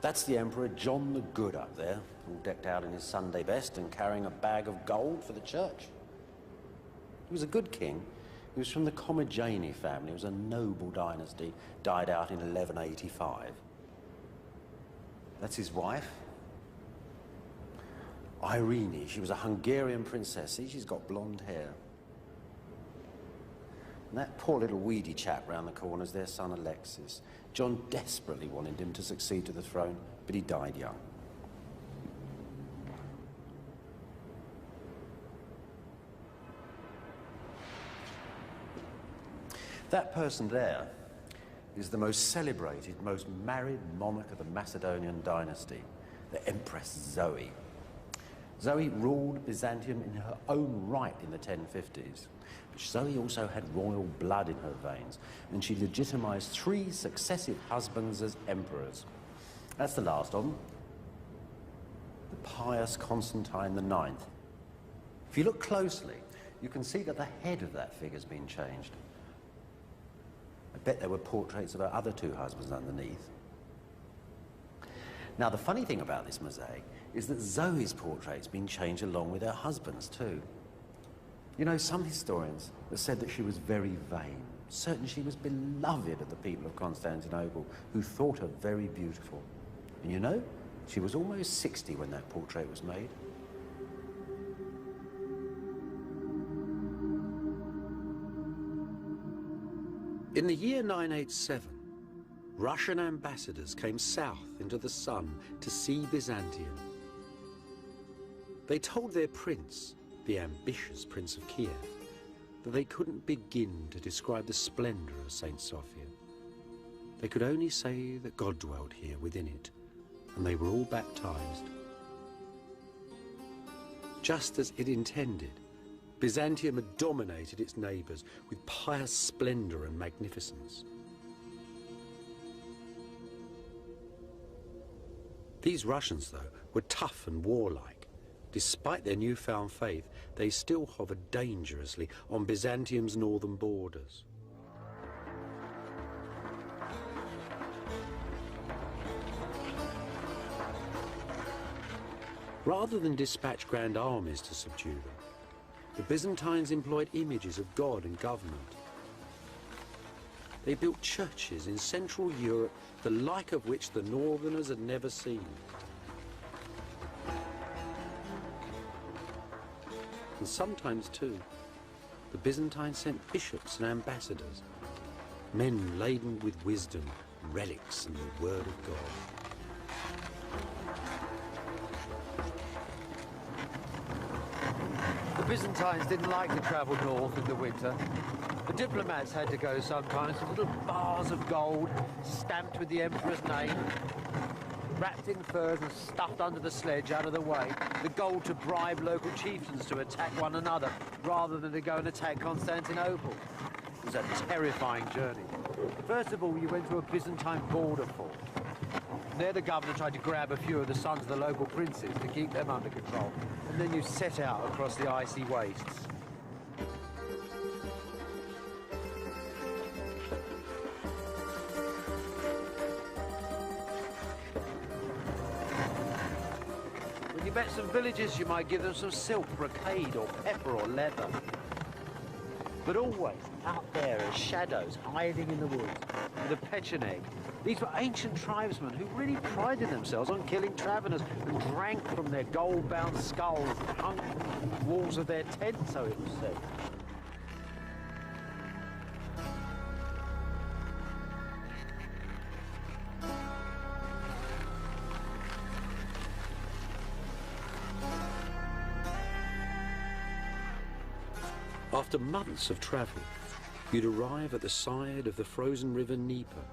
S1: That's the Emperor John the Good up there, all decked out in his Sunday best and carrying a bag of gold for the church. He was a good king. He was from the Commagene family. It was a noble dynasty, died out in 1185. That's his wife, Irene. She was a Hungarian princess. See, she's got blonde hair. And that poor little weedy chap round the corner is their son Alexis. John desperately wanted him to succeed to the throne, but he died young. That person there is the most celebrated, most married monarch of the Macedonian dynasty, the Empress Zoe. Zoe ruled Byzantium in her own right in the 1050s. But Zoe also had royal blood in her veins, and she legitimized 3 successive husbands as emperors. That's the last of them, the pious Constantine IX. If you look closely, you can see that the head of that figure's been changed. I bet there were portraits of her other 2 husbands underneath. Now, the funny thing about this mosaic is that Zoe's portrait's been changed along with her husband's too. You know, some historians have said that she was very vain, certain she was beloved of the people of Constantinople, who thought her very beautiful. And you know, she was almost 60 when that portrait was made.
S2: In the year 987, Russian ambassadors came south into the sun to see Byzantium. They told their prince, the ambitious Prince of Kiev, that they couldn't begin to describe the splendor of St. Sophia. They could only say that God dwelt here within it, and they were all baptized. Just as it intended,
S1: Byzantium had dominated its neighbours with pious splendour and magnificence. These Russians, though, were tough and warlike. Despite their newfound faith, they still hovered dangerously on Byzantium's northern borders. Rather than dispatch grand armies to subdue them, the Byzantines employed images of God and government. They built churches in Central Europe, the like of which the Northerners had never seen. And sometimes, too, the Byzantines sent bishops and ambassadors, men laden with wisdom, relics, and the word of God.
S5: The Byzantines didn't like to travel north in the winter. The diplomats had to go sometimes with little bars of gold stamped with the emperor's name, wrapped in furs and stuffed under the sledge out of the way. The gold to bribe local chieftains to attack one another rather than to go and attack Constantinople. It was a terrifying journey. First of all, you went to a Byzantine border fort. There the governor tried to grab a few of the sons of the local princes to keep them under control. And then you set out across the icy wastes. When you met some villagers, you might give them some silk, brocade, or pepper, or leather. But always out there as shadows hiding in the woods with a pecheneg. These were ancient tribesmen who really prided themselves on killing travellers and drank from their gold-bound skulls that hung from the walls of their tents, so it was said.
S1: After months of travel, you'd arrive at the side of the frozen river Dnieper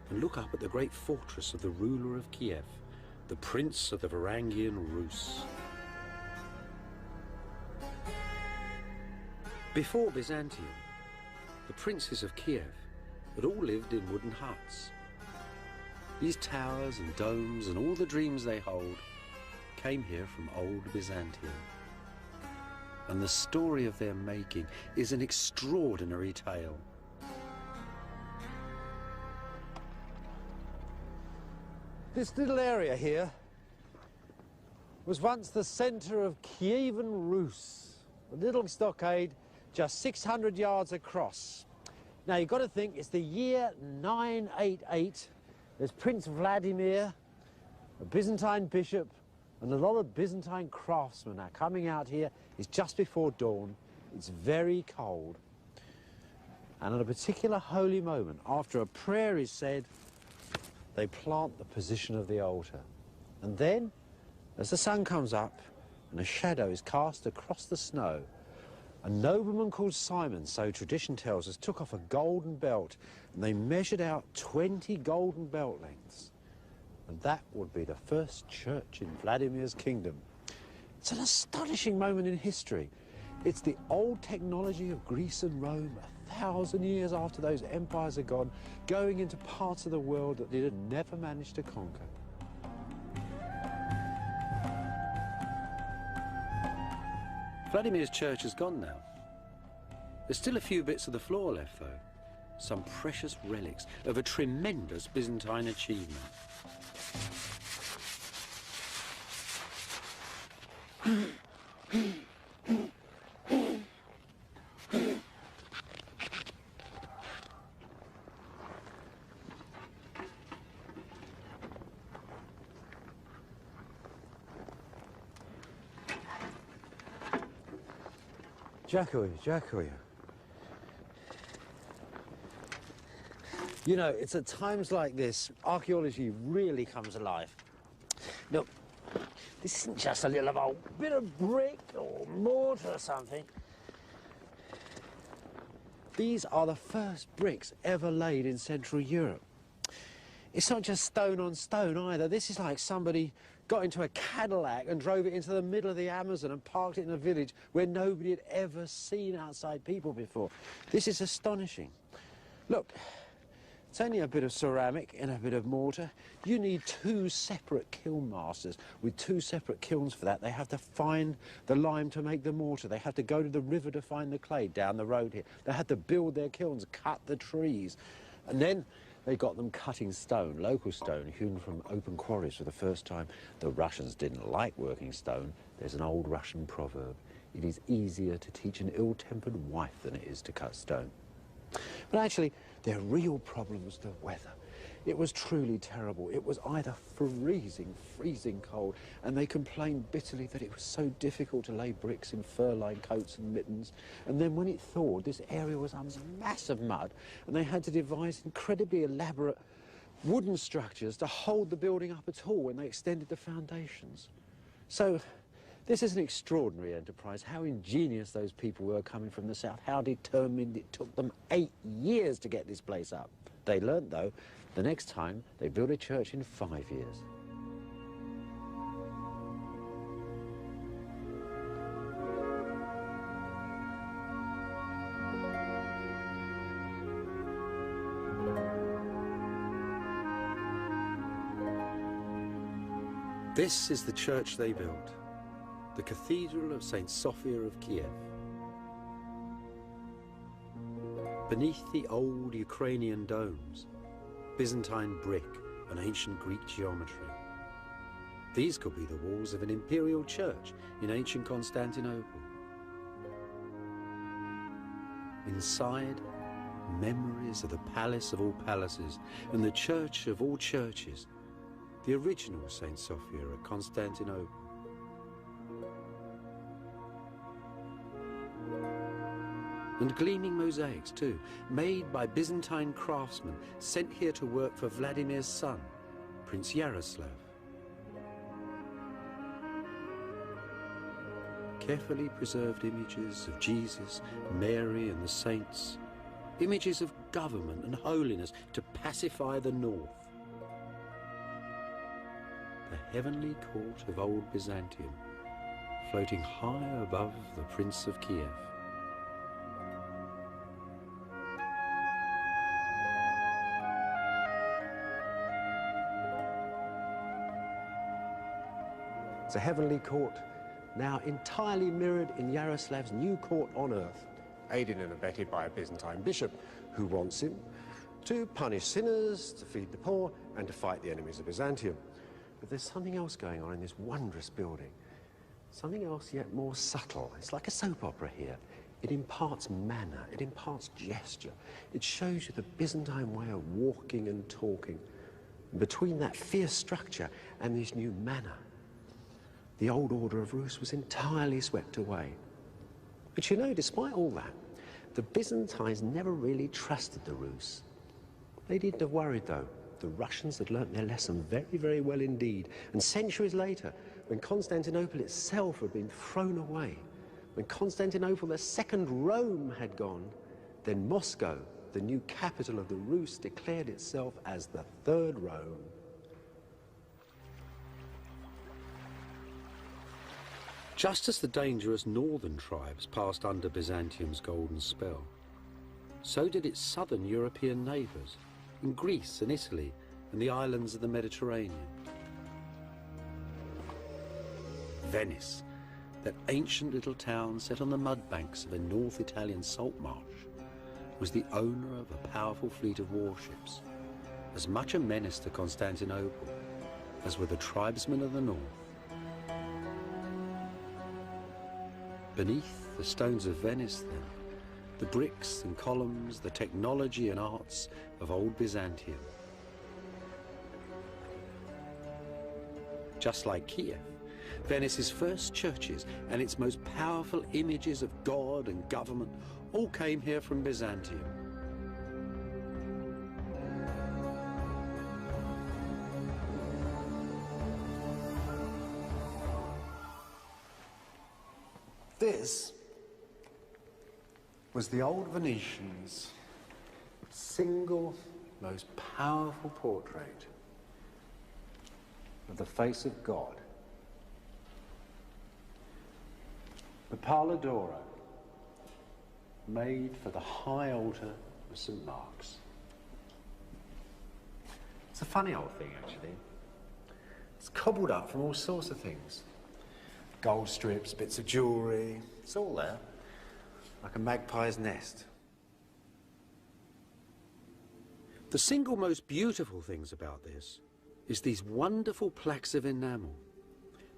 S1: and look up at the great fortress of the ruler of Kiev, the prince of the Varangian Rus. Before Byzantium, the princes of Kiev had all lived in wooden huts. These towers and domes and all the dreams they hold came here from old Byzantium. And the story of their making is an extraordinary tale.
S5: This little area here was once the centre of Kievan Rus, a little stockade just 600 yards across. Now you've got to think it's the year 988. There's Prince Vladimir, a Byzantine bishop, and a lot of Byzantine craftsmen are coming out here. It's just before dawn. It's very cold. And at a particular holy moment, after a prayer is said, they plant the position of the altar. And then, as the sun comes up and a shadow is cast across the snow, a nobleman called Simon, so tradition tells us, took off a golden belt and they measured out 20 golden belt lengths. And that would be the first church in Vladimir's kingdom. It's an astonishing moment in history. It's the old technology of Greece and Rome, 1,000 years after those empires are gone, going into parts of the world that they had never managed to conquer.
S1: Vladimir's church is gone now. There's still a few bits of the floor left, though. Some precious relics of a tremendous Byzantine achievement.
S5: Dziękuję. You know, it's at times like this, archaeology really comes alive. Look, this isn't just a little old bit of brick or mortar or something. These are the first bricks ever laid in Central Europe. It's not just stone on stone either. This is like somebody got into a Cadillac and drove it into the middle of the Amazon and parked it in a village where nobody had ever seen outside people before. This is astonishing. Look, it's only a bit of ceramic and a bit of mortar. You need two separate kiln masters with two separate kilns for that. They have to find the lime to make the mortar. They have to go to the river to find the clay down the road here. They have to build their kilns, cut the trees. And then they got them cutting stone, local stone, hewn from open quarries for the first time. The Russians didn't like working stone. There's an old Russian proverb: it is easier to teach an ill-tempered wife than it is to cut stone. But actually, their real problem was the weather. It was truly terrible. It was either freezing cold, and they complained bitterly that it was so difficult to lay bricks in fur-lined coats and mittens. And then when it thawed, this area was a mass of mud, and they had to devise incredibly elaborate wooden structures to hold the building up at all when they extended the foundations. So this is an extraordinary enterprise. How ingenious those people were coming from the south, how determined. It took them 8 years to get this place up. They learnt, though, the next time they built a church in 5 years.
S1: This is the church they built, the Cathedral of St. Sophia of Kiev. Beneath the old Ukrainian domes, Byzantine brick and ancient Greek geometry. These could be the walls of an imperial church in ancient Constantinople. Inside, memories of the palace of all palaces and the church of all churches, the original St. Sophia at Constantinople. And gleaming mosaics too, made by Byzantine craftsmen sent here to work for Vladimir's son, Prince Yaroslav. Carefully preserved images of Jesus, Mary and the saints, images of government and holiness to pacify the north. The heavenly court of old Byzantium, floating high above the Prince of Kiev.
S5: It's a heavenly court, now entirely mirrored in Yaroslav's new court on earth, aided and abetted by a Byzantine bishop who wants him to punish sinners, to feed the poor, and to fight the enemies of Byzantium. But there's something else going on in this wondrous building, something else yet more subtle. It's like a soap opera here. It imparts manner, it imparts gesture. It shows you the Byzantine way of walking and talking. Between that fierce structure and this new manner, the old order of Rus was entirely swept away. But you know, despite all that, the Byzantines never really trusted the Rus. They needn't have worried, though. The Russians had learnt their lesson very, very well indeed. And centuries later, when Constantinople itself had been thrown away, when Constantinople, the second Rome, had gone, then Moscow, the new capital of the Rus, declared itself as the third Rome.
S1: Just as the dangerous northern tribes passed under Byzantium's golden spell, so did its southern European neighbours, in Greece and Italy and the islands of the Mediterranean. Venice, that ancient little town set on the mud banks of a North Italian salt marsh, was the owner of a powerful fleet of warships, as much a menace to Constantinople as were the tribesmen of the north. Beneath the stones of Venice, then, the bricks and columns, the technology and arts of old Byzantium. Just like Kiev, Venice's first churches and its most powerful images of God and government all came here from Byzantium.
S5: This was the old Venetians' single most powerful portrait of
S4: of the face of God. The Pala d'Oro, made for the high altar of St. Mark's. It's a funny old thing, actually. It's cobbled up from all sorts of things. Gold strips, bits of jewellery, it's all there, like a magpie's nest.
S1: The single most beautiful things about this is these wonderful plaques of enamel.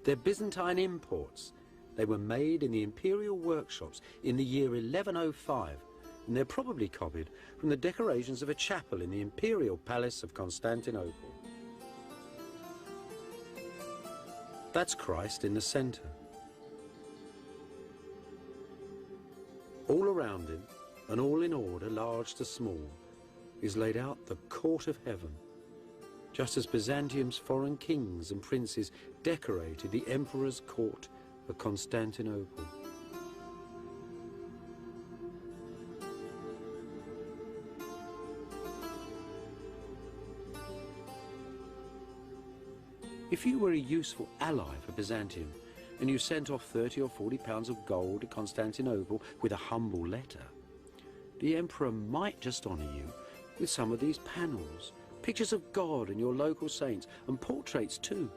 S1: They're Byzantine imports. They were made in the imperial workshops in the year 1105, and they're probably copied from the decorations of a chapel in the imperial palace of Constantinople. That's Christ in the centre. All around him, and all in order, large to small, is laid out the court of heaven, just as Byzantium's foreign kings and princes decorated the emperor's court of Constantinople. If you were a useful ally for Byzantium, and you sent off 30 or 40 pounds of gold to Constantinople with a humble letter, the emperor might just honour you with some of these panels, pictures of God and your local saints, and portraits too,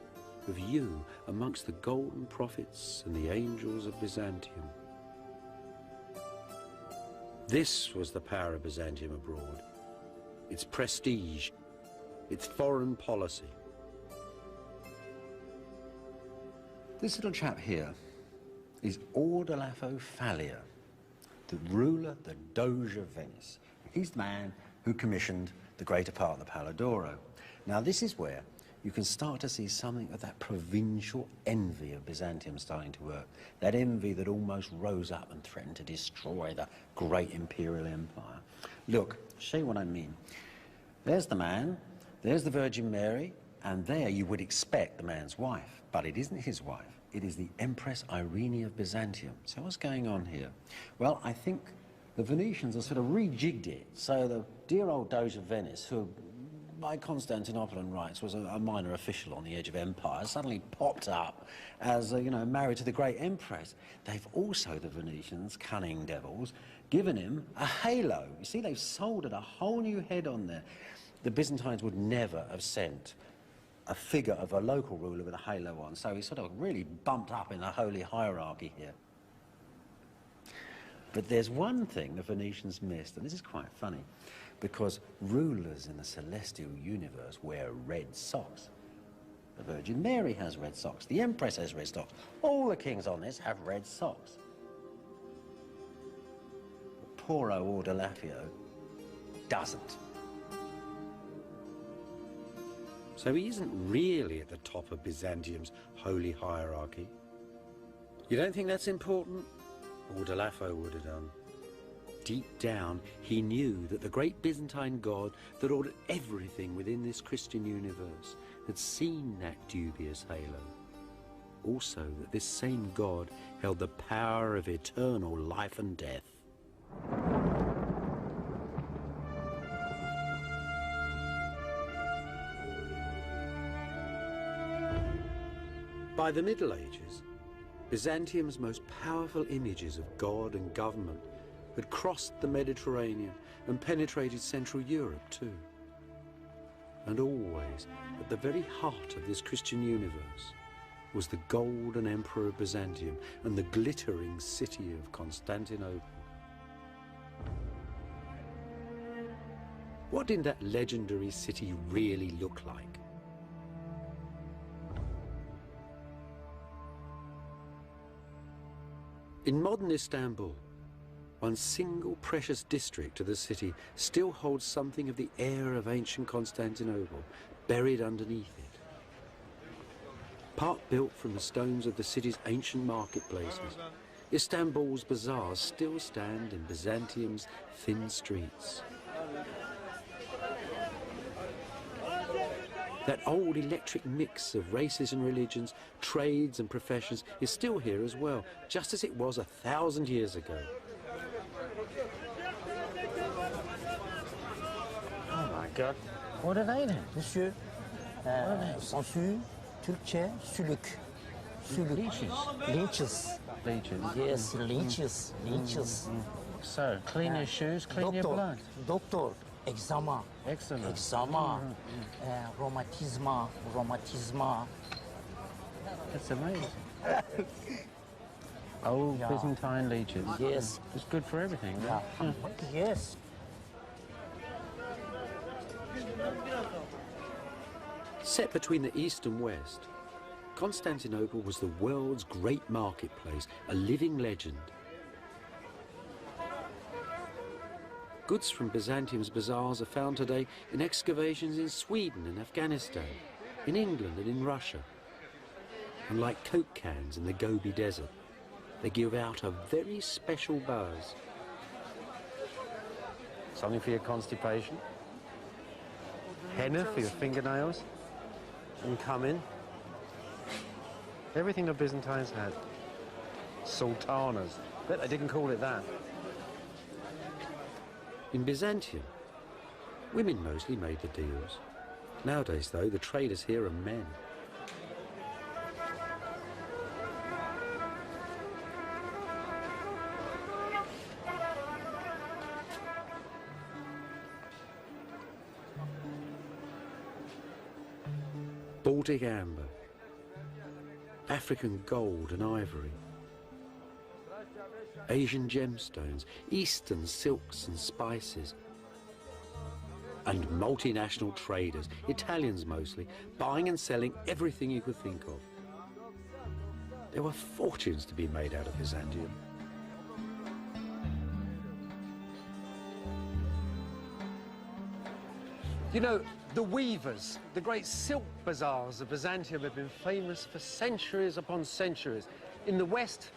S1: of you amongst the golden prophets and the angels of Byzantium. This was the power of Byzantium abroad, its prestige, its foreign policy.
S4: This little chap here is Ordolafo Fallia, the ruler, the Doge of Venice. He's the man who commissioned the greater part of the Pala d'Oro. Now this is where you can start to see something of that provincial envy of Byzantium starting to work. That envy that almost rose up and threatened to destroy the great imperial empire. Look, I'll show you what I mean. There's the man, there's the Virgin Mary, and there you would expect the man's wife. But it isn't his wife. It is the Empress Irene of Byzantium. So what's going on here? Well, I think the Venetians have sort of rejigged it. So the dear old Doge of Venice, who by Constantinopolitan rights was a minor official on the edge of empire, suddenly popped up as, you know, married to the great empress. They've also, the Venetians, cunning devils, given him a halo. You see, they've soldered a whole new head on there. The Byzantines would never have sent a figure of a local ruler with a halo on, so he's sort of really bumped up in the holy hierarchy here. But there's one thing the Venetians missed, and this is quite funny, because rulers in the celestial universe wear red socks. The Virgin Mary has red socks, the Empress has red socks, all the kings on this have red socks. But poor old Ordolafio doesn't.
S1: So he isn't really at the top of Byzantium's holy hierarchy. You don't think that's important? Ordolafo would have done. Deep down, he knew that the great Byzantine God that ordered everything within this Christian universe had seen that dubious halo. Also that this same God held the power of eternal life and death. By the Middle Ages, Byzantium's most powerful images of God and government had crossed the Mediterranean and penetrated Central Europe too. And always, at the very heart of this Christian universe, was the golden emperor of Byzantium and the glittering city of Constantinople. What did that legendary city really look like? In modern Istanbul, one single precious district of the city still holds something of the air of ancient Constantinople buried underneath it. Part built from the stones of the city's ancient marketplaces, Istanbul's bazaars still stand in Byzantium's thin streets. That old electric mix of races and religions, trades and professions is still here as well, just as it was 1,000 years ago.
S6: Oh my God. What are they then, monsieur? Censure? Türkçe sülük. Sülük. Leeches.
S2: Leeches.
S6: Yes, leeches. Leeches.
S2: So, clean your shoes, clean your blood.
S6: Doktor. Eczema.
S2: Excellent.
S6: Eczema. Romatizma. Romatizma.
S2: That's amazing. Old Byzantine leeches.
S6: Yes.
S2: It's good for everything, right?
S6: Yes.
S1: Set between the east and west, Constantinople was the world's great marketplace, a living legend. Goods from Byzantium's bazaars are found today in excavations in Sweden and Afghanistan, in England and in Russia. And like Coke cans in the Gobi Desert, they give out a very special buzz.
S2: Something for your constipation. Henna for your fingernails. And come in. Everything the Byzantines had. Sultanas. Bet they didn't call it that.
S1: In Byzantium, women mostly made the deals. Nowadays, though, the traders here are men. Baltic amber, African gold and ivory, Asian gemstones, Eastern silks and spices, and multinational traders, Italians mostly, buying and selling everything you could think of. There were fortunes to be made out of Byzantium.
S2: You know, the weavers, the great silk bazaars of Byzantium have been famous for centuries upon centuries. In the West,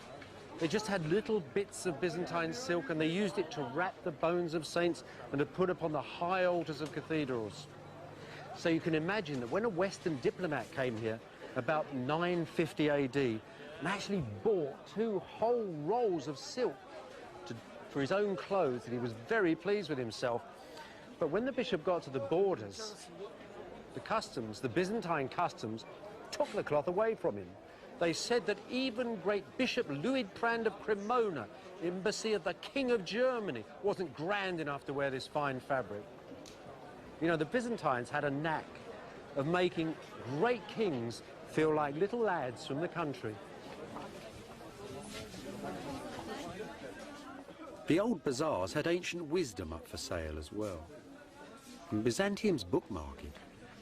S2: they just had little bits of Byzantine silk and they used it to wrap the bones of saints and to put upon the high altars of cathedrals. So you can imagine that when a Western diplomat came here about 950 AD and actually bought 2 whole rolls of silk for his own clothes, and he was very pleased with himself. But when the bishop got to the borders, the Byzantine customs, took the cloth away from him. They said that even great Bishop Luidprand of Cremona, embassy of the King of Germany, wasn't grand enough to wear this fine fabric. You know, the Byzantines had a knack of making great kings feel like little lads from the country.
S1: The old bazaars had ancient wisdom up for sale as well. In Byzantium's book market,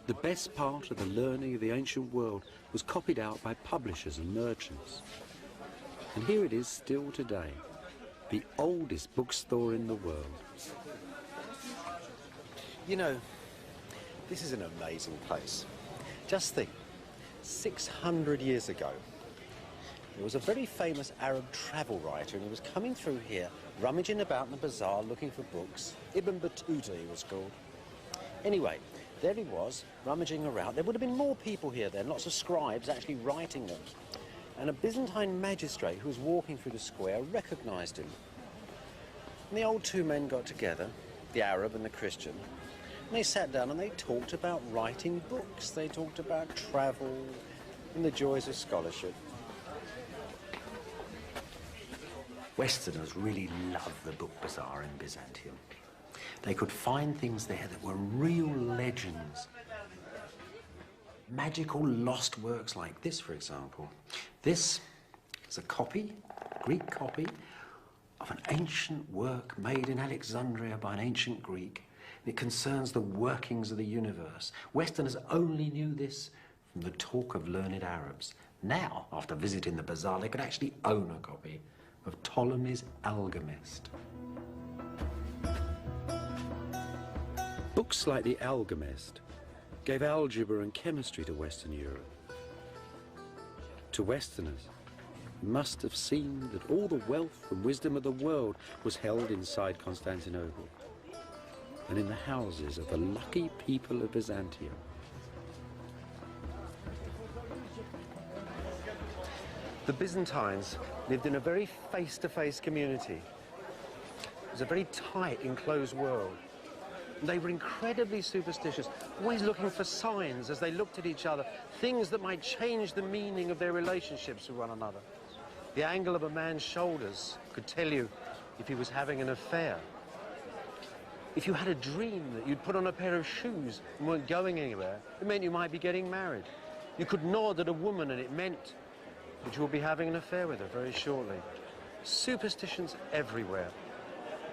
S1: the best part of the learning of the ancient world was copied out by publishers and merchants. And here it is still today, the oldest bookstore in the world.
S3: You know, this is an amazing place. Just think, 600 years ago, there was a very famous Arab travel writer, and he was coming through here, rummaging about in the bazaar looking for books. Ibn Battuta, he was called. Anyway, there he was, rummaging around. There would have been more people here then, lots of scribes actually writing them. And a Byzantine magistrate who was walking through the square recognised him. And the old 2 men got together, the Arab and the Christian, and they sat down and they talked about writing books. They talked about travel and the joys of scholarship.
S1: Westerners really loved the book bazaar in Byzantium. They could find things there that were real legends. Magical lost works like this, for example. This is a copy, a Greek copy, of an ancient work made in Alexandria by an ancient Greek. And it concerns the workings of the universe. Westerners only knew this from the talk of learned Arabs. Now, after visiting the bazaar, they could actually own a copy of Ptolemy's Alchemist. Books like the Alchemist gave algebra and chemistry to Western Europe. To Westerners, it must have seemed that all the wealth and wisdom of the world was held inside Constantinople and in the houses of the lucky people of Byzantium.
S2: The Byzantines lived in a very face-to-face community. It was a very tight, enclosed world. They were incredibly superstitious, always looking for signs as they looked at each other, things that might change the meaning of their relationships with one another. The angle of a man's shoulders could tell you if he was having an affair. If you had a dream that you'd put on a pair of shoes and weren't going anywhere, it meant you might be getting married. You could nod at a woman and it meant that you would be having an affair with her very shortly. Superstitions everywhere.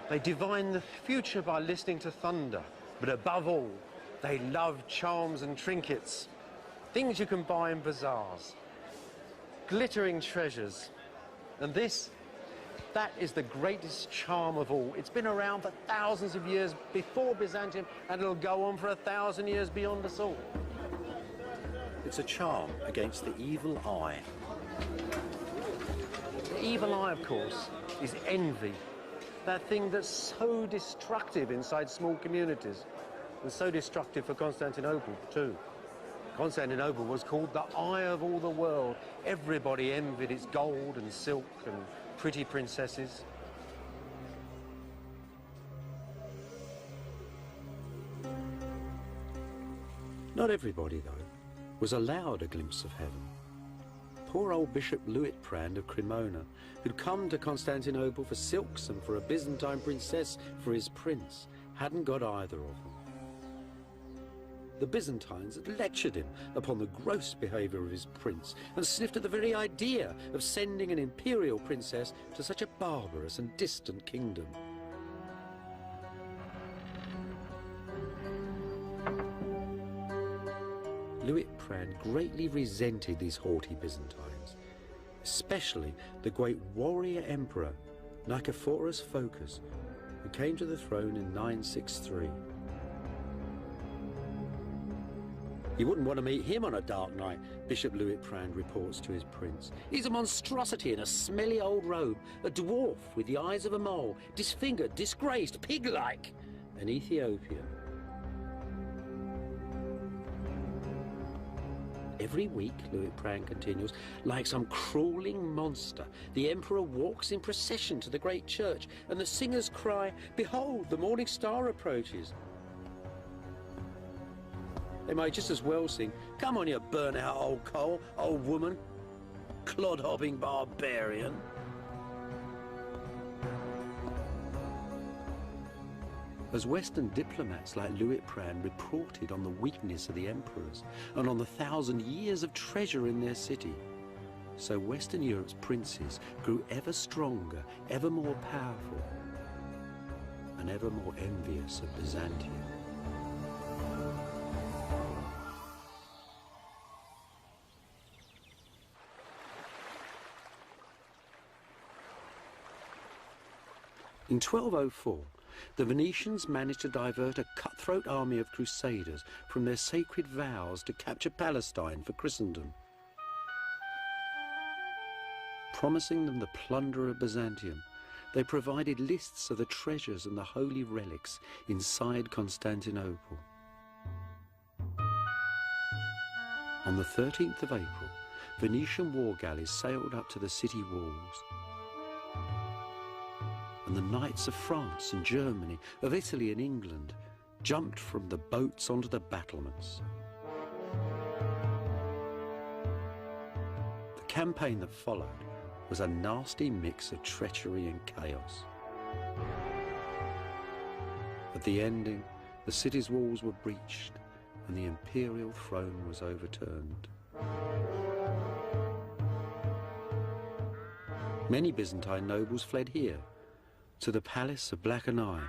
S2: They divine the future by listening to thunder, but above all, they love charms and trinkets, things you can buy in bazaars, glittering treasures. And that is the greatest charm of all. It's been around for thousands of years before Byzantium, and it'll go on for 1,000 years beyond us all.
S1: It's a charm against the evil eye.
S2: The evil eye, of course, is envy. That thing that's so destructive inside small communities, and so destructive for Constantinople, too. Constantinople was called the eye of all the world. Everybody envied its gold and silk and pretty princesses.
S1: Not everybody, though, was allowed a glimpse of heaven. Poor old Bishop Luitprand of Cremona, who'd come to Constantinople for silks and for a Byzantine princess for his prince, hadn't got either of them. The Byzantines had lectured him upon the gross behaviour of his prince and sniffed at the very idea of sending an imperial princess to such a barbarous and distant kingdom. Luitprand greatly resented these haughty Byzantines, especially the great warrior emperor Nicephorus Phocas, who came to the throne in 963. You wouldn't want to meet him on a dark night, Bishop Luitprand reports to his prince. He's a monstrosity in a smelly old robe, a dwarf with the eyes of a mole, disfigured, disgraced, pig-like, an Ethiopian. Every week, Luitprand continues, like some crawling monster, the emperor walks in procession to the great church, and the singers cry, "Behold, the morning star approaches." They might just as well sing, "Come on, you burnt-out old coal, old woman, clod-hopping barbarian." As Western diplomats like Luitprand reported on the weakness of the emperors and on the 1,000 years of treasure in their city, so Western Europe's princes grew ever stronger, ever more powerful, and ever more envious of Byzantium. In 1204, the Venetians managed to divert a cutthroat army of crusaders from their sacred vows to capture Palestine for Christendom. Promising them the plunder of Byzantium, they provided lists of the treasures and the holy relics inside Constantinople. On the 13th of April, Venetian war galleys sailed up to the city walls. And the knights of France and Germany, of Italy and England, jumped from the boats onto the battlements. The campaign that followed was a nasty mix of treachery and chaos. At the ending, the city's walls were breached and the imperial throne was overturned. Many Byzantine nobles fled here, to the palace of Black Eye,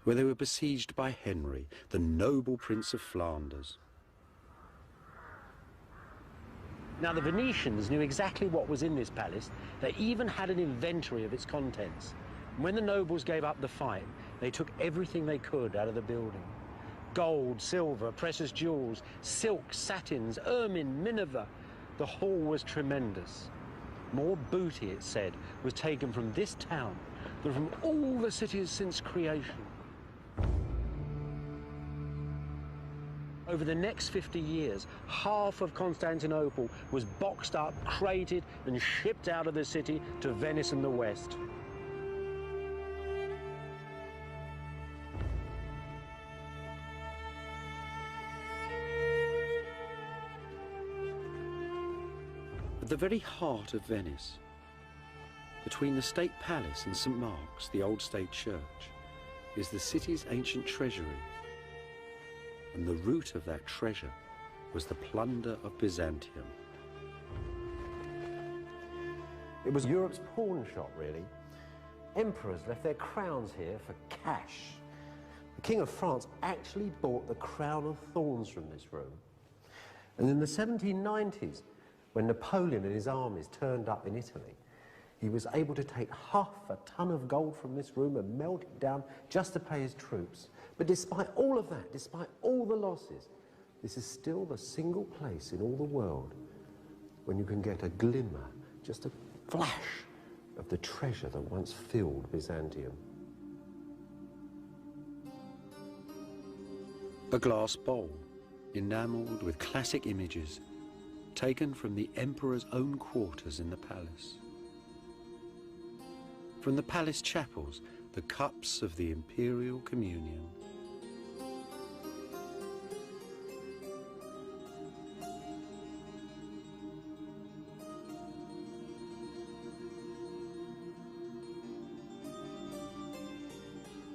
S1: where they were besieged by Henry, the noble Prince of Flanders.
S2: Now, the Venetians knew exactly what was in this palace. They even had an inventory of its contents. And when the nobles gave up the fight, they took everything they could out of the building. Gold, silver, precious jewels, silk, satins, ermine, minever. The haul was tremendous. More booty, it said, was taken from this town than from all the cities since creation. Over the next 50 years, half of Constantinople was boxed up, crated, and shipped out of the city to Venice and the West.
S1: At the very heart of Venice, between the State Palace and St. Mark's, the old state church, is the city's ancient treasury. And the root of that treasure was the plunder of Byzantium.
S5: It was Europe's pawn shop, really. Emperors left their crowns here for cash. The King of France actually bought the crown of thorns from this room. And in the 1790s, when Napoleon and his armies turned up in Italy, he was able to take half a ton of gold from this room and melt it down just to pay his troops. But despite all of that, despite all the losses, this is still the single place in all the world when you can get a glimmer, just a flash of the treasure that once filled Byzantium.
S1: A glass bowl, enamelled with classic images, taken from the emperor's own quarters in the palace. From the palace chapels, the cups of the imperial communion.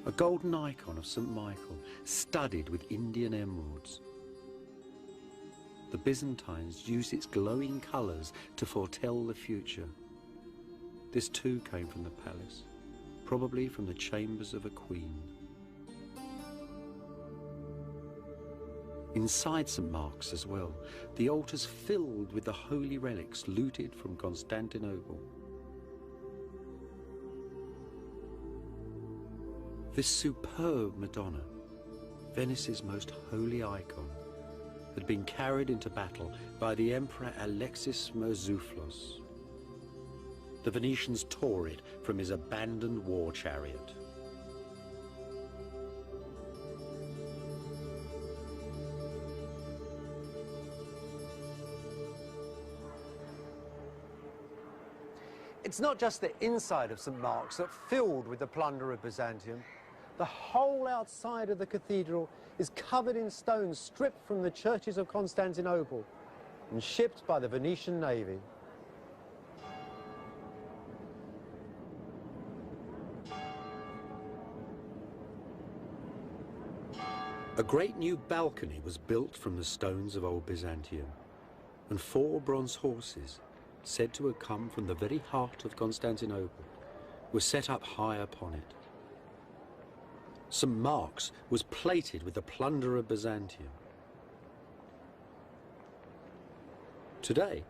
S1: A golden icon of St. Michael, studded with Indian emeralds. The Byzantines used its glowing colours to foretell the future. This too came from the palace, probably from the chambers of a queen. Inside St. Mark's as well, the altars filled with the holy relics looted from Constantinople. This superb Madonna, Venice's most holy icon, had been carried into battle by the Emperor Alexis Mourzouflos. The Venetians tore it from his abandoned war chariot.
S5: It's not just the inside of St. Mark's that filled with the plunder of Byzantium. The whole outside of the cathedral is covered in stones stripped from the churches of Constantinople and shipped by the Venetian navy.
S1: A great new balcony was built from the stones of old Byzantium, and 4 bronze horses, said to have come from the very heart of Constantinople, were set up high upon it. St. Mark's was plated with the plunder of Byzantium. Today,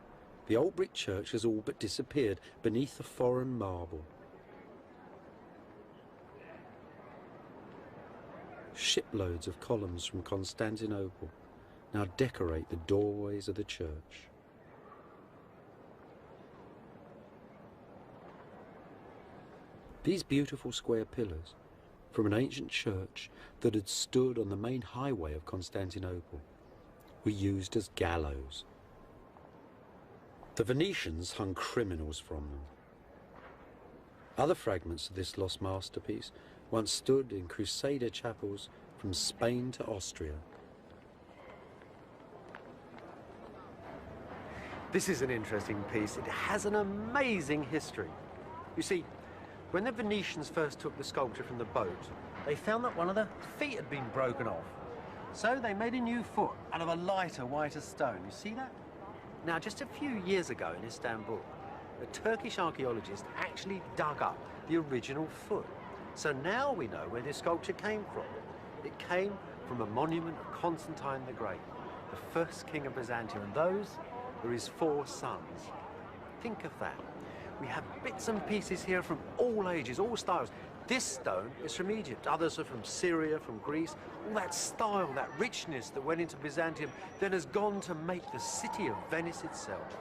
S1: the old brick church has all but disappeared beneath the foreign marble. Shiploads of columns from Constantinople now decorate the doorways of the church. These beautiful square pillars from an ancient church that had stood on the main highway of Constantinople were used as gallows. The Venetians hung criminals from them. Other fragments of this lost masterpiece once stood in Crusader chapels from Spain to Austria.
S5: This is an interesting piece. It has an amazing history. You see, when the Venetians first took the sculpture from the boat, they found that one of the feet had been broken off. So they made a new foot out of a lighter, whiter stone. You see that? Now, just a few years ago in Istanbul, a Turkish archaeologist actually dug up the original foot. So now we know where this sculpture came from. It came from a monument of Constantine the Great, the first king of Byzantium, and those were his 4 sons. Think of that. We have bits and pieces here from all ages, all styles. This stone is from Egypt, others are from Syria, from Greece. All that style, that richness that went into Byzantium then has gone to make the city of Venice itself.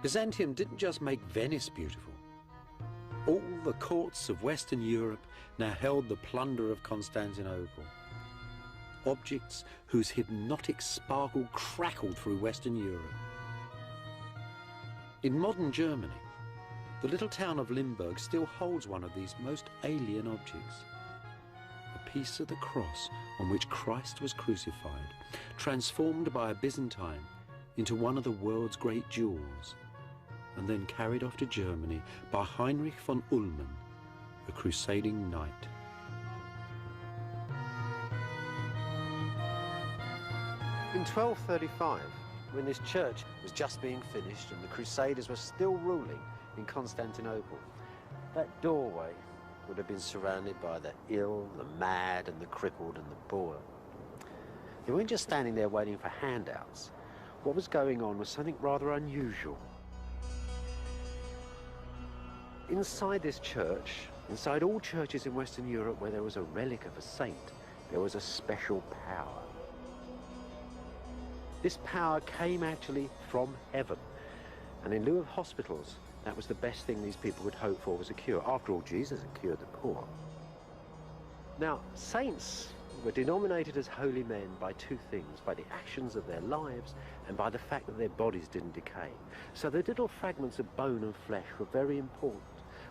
S1: Byzantium didn't just make Venice beautiful. All the courts of Western Europe now held the plunder of Constantinople. Objects whose hypnotic sparkle crackled through Western Europe. In modern Germany,
S4: The little town of Limburg still holds one of these most alien objects. A piece of the cross on which Christ was crucified, transformed by a Byzantine into one of the world's great jewels, and then carried off to Germany by Heinrich von Ullmann, a crusading knight.
S3: In 1235, when this church was just being finished and the Crusaders were still ruling in Constantinople, that doorway would have been surrounded by the ill, the mad, and the crippled, and the poor. They weren't just standing there waiting for handouts. What was going on was something rather unusual. Inside this church, inside all churches in Western Europe where there was a relic of a saint, there was a special power. This power came actually from heaven. And in lieu of hospitals, that was the best thing these people could hope for, was a cure. After all, Jesus had cured the poor. Now, saints were denominated as holy men by two things: by the actions of their lives and by the fact that their bodies didn't decay. So the little fragments of bone and flesh were very important.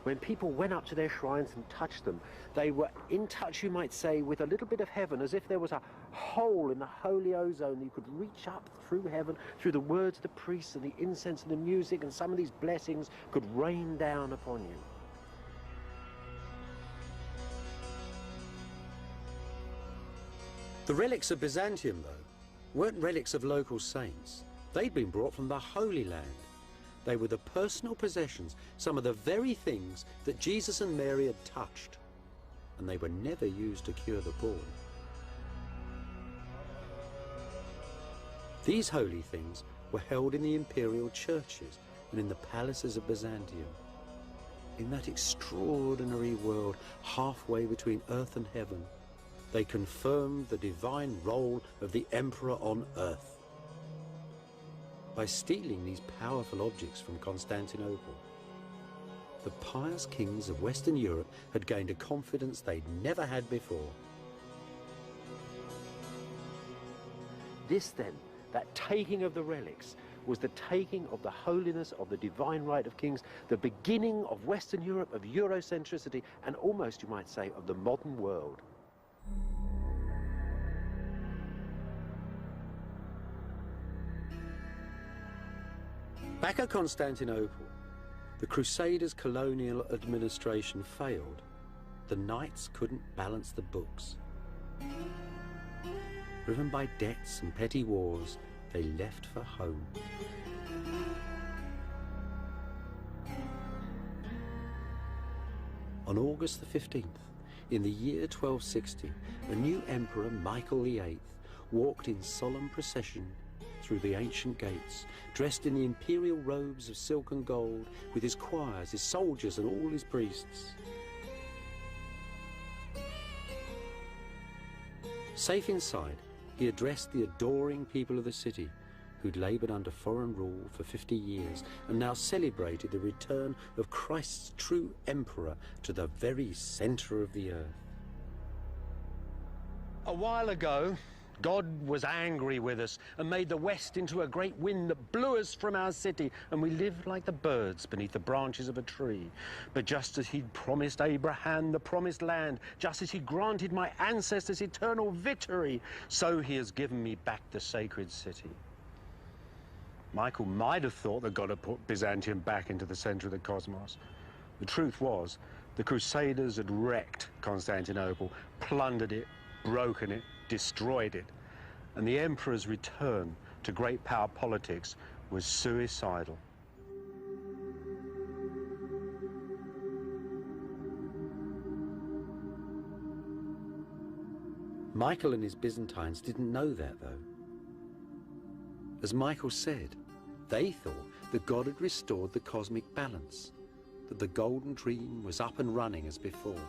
S3: When people went up to their shrines and touched them, they were in touch, you might say, with a little bit of heaven, as if there was a hole in the holy ozone. You could reach up through heaven, through the words of the priests and the incense and the music, and some of these blessings could rain down upon you.
S4: The relics of Byzantium, though, weren't relics of local saints. They'd been brought from the Holy Land. They were the personal possessions, some of the very things that Jesus and Mary had touched, and they were never used to cure the poor. These holy things were held in the imperial churches and in the palaces of Byzantium. In that extraordinary world halfway between earth and heaven, they confirmed the divine role of the emperor on earth. By stealing these powerful objects from Constantinople, the pious kings of Western Europe had gained a confidence they'd never had before.
S3: This then, that taking of the relics, was the taking of the holiness of the divine right of kings, the beginning of Western Europe, of Eurocentricity, and almost, you might say, of the modern world.
S4: Back at Constantinople, the Crusaders' colonial administration failed. The knights couldn't balance the books. Driven by debts and petty wars, they left for home. On August the 15th, in the year 1260, a new emperor, Michael VIII, walked in solemn procession through the ancient gates, dressed in the imperial robes of silk and gold, with his choirs, his soldiers, and all his priests. Safe inside, he addressed the adoring people of the city, who'd laboured under foreign rule for 50 years and now celebrated the return of Christ's true emperor to the very centre of the earth.
S2: A while ago, God was angry with us and made the west into a great wind that blew us from our city, and we lived like the birds beneath the branches of a tree. But just as he'd promised Abraham the promised land, just as he granted my ancestors eternal victory, so he has given me back the sacred city. Michael might have thought that God had put Byzantium back into the center of the cosmos. The truth was, the Crusaders had wrecked Constantinople, plundered it, broken it, destroyed it, and the emperor's return to great power politics was suicidal.
S4: Michael and his Byzantines didn't know that, though. As Michael said, they thought that God had restored the cosmic balance, that the golden dream was up and running as before.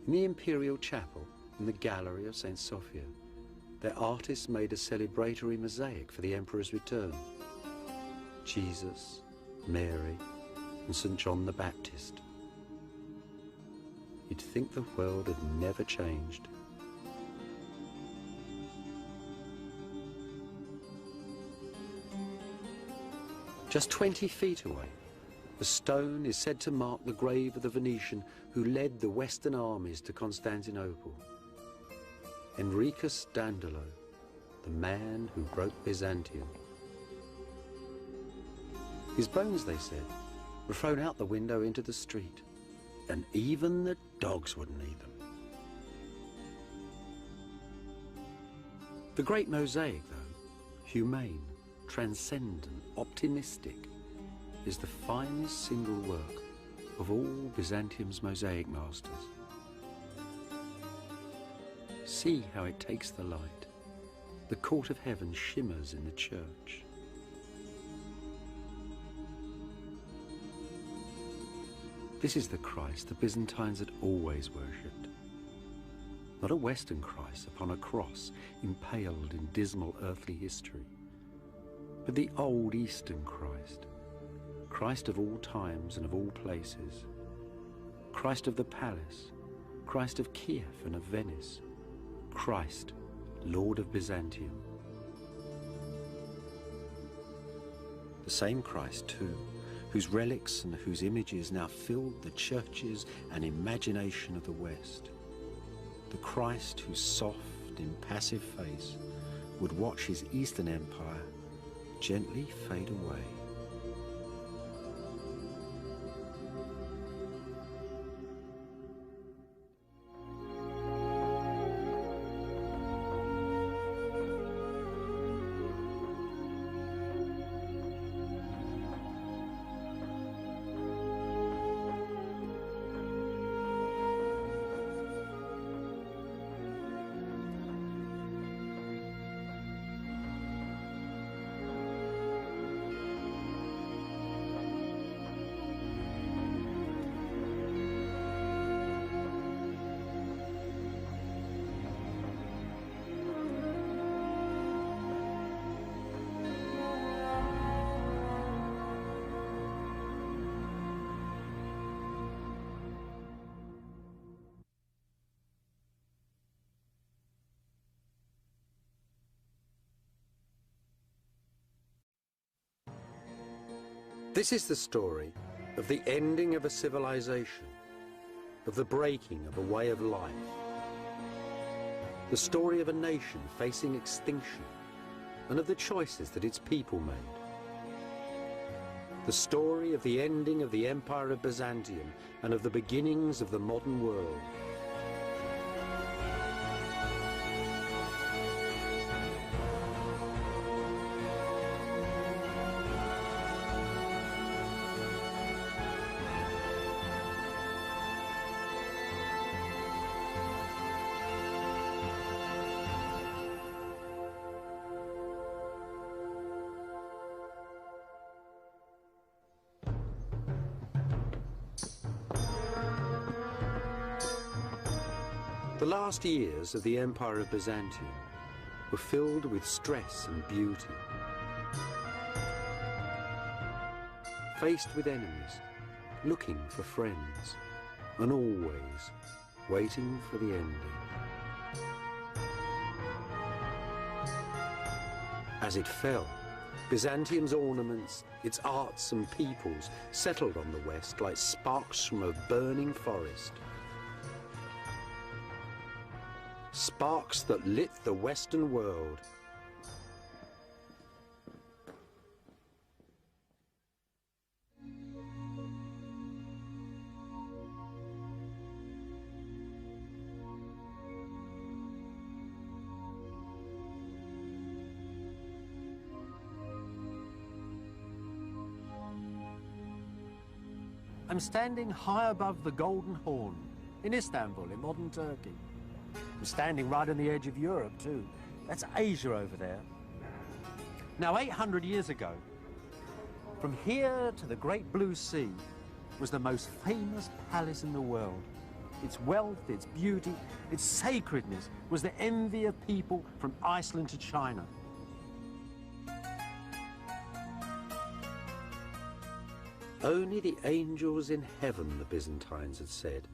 S4: In the imperial chapel, in the gallery of St. Sophia, their artists made a celebratory mosaic for the emperor's return. Jesus, Mary, and St. John the Baptist. You'd think the world had never changed. Just 20 feet away, The stone is said to mark the grave of the Venetian who led the Western armies to Constantinople. Enricus Dandolo, the man who broke Byzantium. His bones, they said, were thrown out the window into the street, and even the dogs wouldn't eat them. The great mosaic, though, humane, transcendent, optimistic, is the finest single work of all Byzantium's mosaic masters. See how it takes the light. The court of heaven shimmers in the church. This is the Christ the Byzantines had always worshipped. Not a Western Christ upon a cross impaled in dismal earthly history, but the old Eastern Christ, Christ of all times and of all places, Christ of the palace, Christ of Kiev and of Venice, Christ, Lord of Byzantium. The same Christ, too, whose relics and whose images now filled the churches and imagination of the West. The Christ whose soft, impassive face would watch his Eastern Empire gently fade away. This is the story of the ending of a civilization, of the breaking of a way of life, the story of a nation facing extinction, and of the choices that its people made. The story of the ending of the Empire of Byzantium and of the beginnings of the modern world. The last years of the Empire of Byzantium were filled with stress and beauty. Faced with enemies, looking for friends, and always waiting for the ending. As it fell, Byzantium's ornaments, its arts and peoples settled on the West like sparks from a burning forest. Sparks that lit the Western world.
S5: I'm standing high above the Golden Horn in Istanbul, in modern Turkey. I'm standing right on the edge of Europe, too. That's Asia over there. Now, 800 years ago, from here to the Great Blue Sea was the most famous palace in the world. Its wealth, its beauty, its sacredness was the envy of people from Iceland to China.
S4: Only the angels in heaven, the Byzantines had said,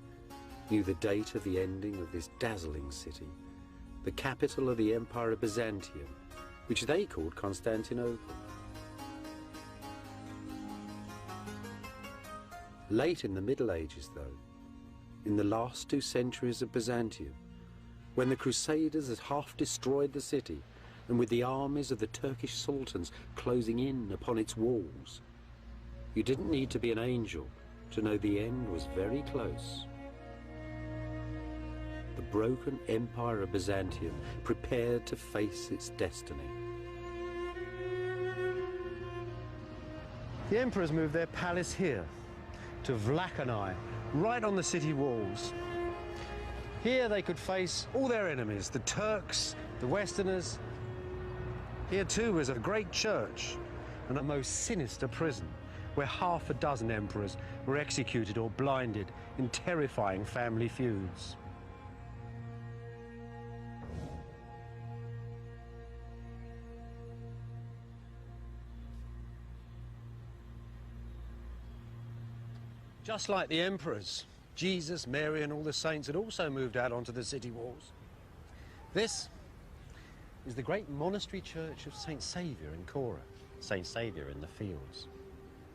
S4: knew the date of the ending of this dazzling city, the capital of the Empire of Byzantium, which they called Constantinople.
S1: Late in the Middle Ages, though, in the last 2 centuries of Byzantium, when the Crusaders had half destroyed the city, and with the armies of the Turkish sultans closing in upon its walls, you didn't need to be an angel to know the end was very close. The broken empire of Byzantium prepared to face its destiny.
S3: The emperors moved their palace here, to Vlachani, right on the city walls. Here they could face all their enemies, the Turks, the Westerners. Here too was a great church and a most sinister prison, where half a dozen emperors were executed or blinded in terrifying family feuds. Just like the emperors, Jesus, Mary and all the saints had also moved out onto the city walls. This is the great monastery church of St. Saviour in Cora, St. Saviour in the fields.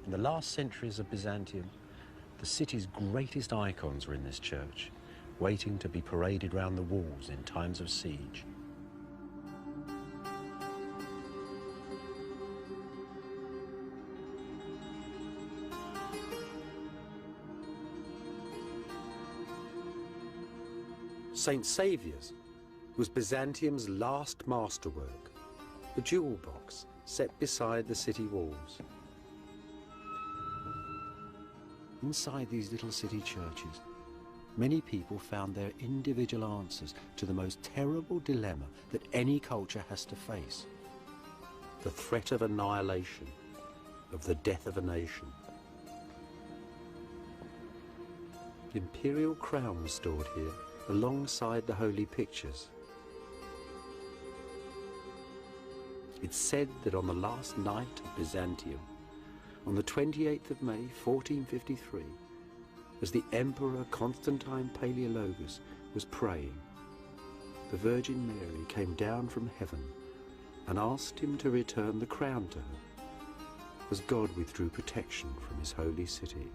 S3: In the last centuries of Byzantium, the city's greatest icons were in this church, waiting to be paraded round the walls in times of siege.
S1: St. Saviour's was Byzantium's last masterwork, a jewel box set beside the city walls. Inside these little city churches, many people found their individual answers to the most terrible dilemma that any culture has to face: the threat of annihilation, of the death of a nation. The imperial crown was stored here, alongside the holy pictures. It's said that on the last night of Byzantium, on the 28th of May 1453, as the Emperor Constantine Palaeologus was praying, the Virgin Mary came down from heaven and asked him to return the crown to her, as God withdrew protection from his holy city.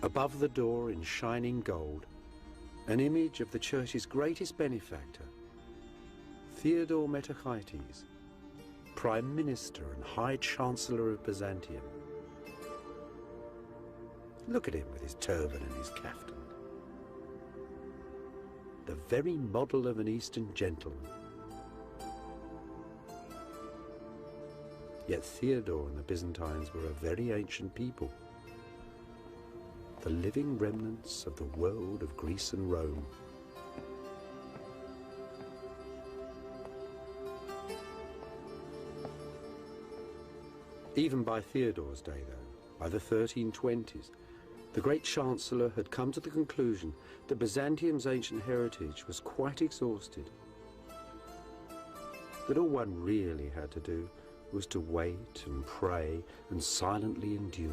S1: Above the door in shining gold, an image of the church's greatest benefactor, Theodore Metachites, Prime Minister and High Chancellor of Byzantium. Look at him with his turban and his caftan. The very model of an Eastern gentleman. Yet Theodore and the Byzantines were a very ancient people, the living remnants of the world of Greece and Rome. Even by Theodore's day, though, by the 1320s, the great Chancellor had come to the conclusion that Byzantium's ancient heritage was quite exhausted, that all one really had to do was to wait and pray and silently endure.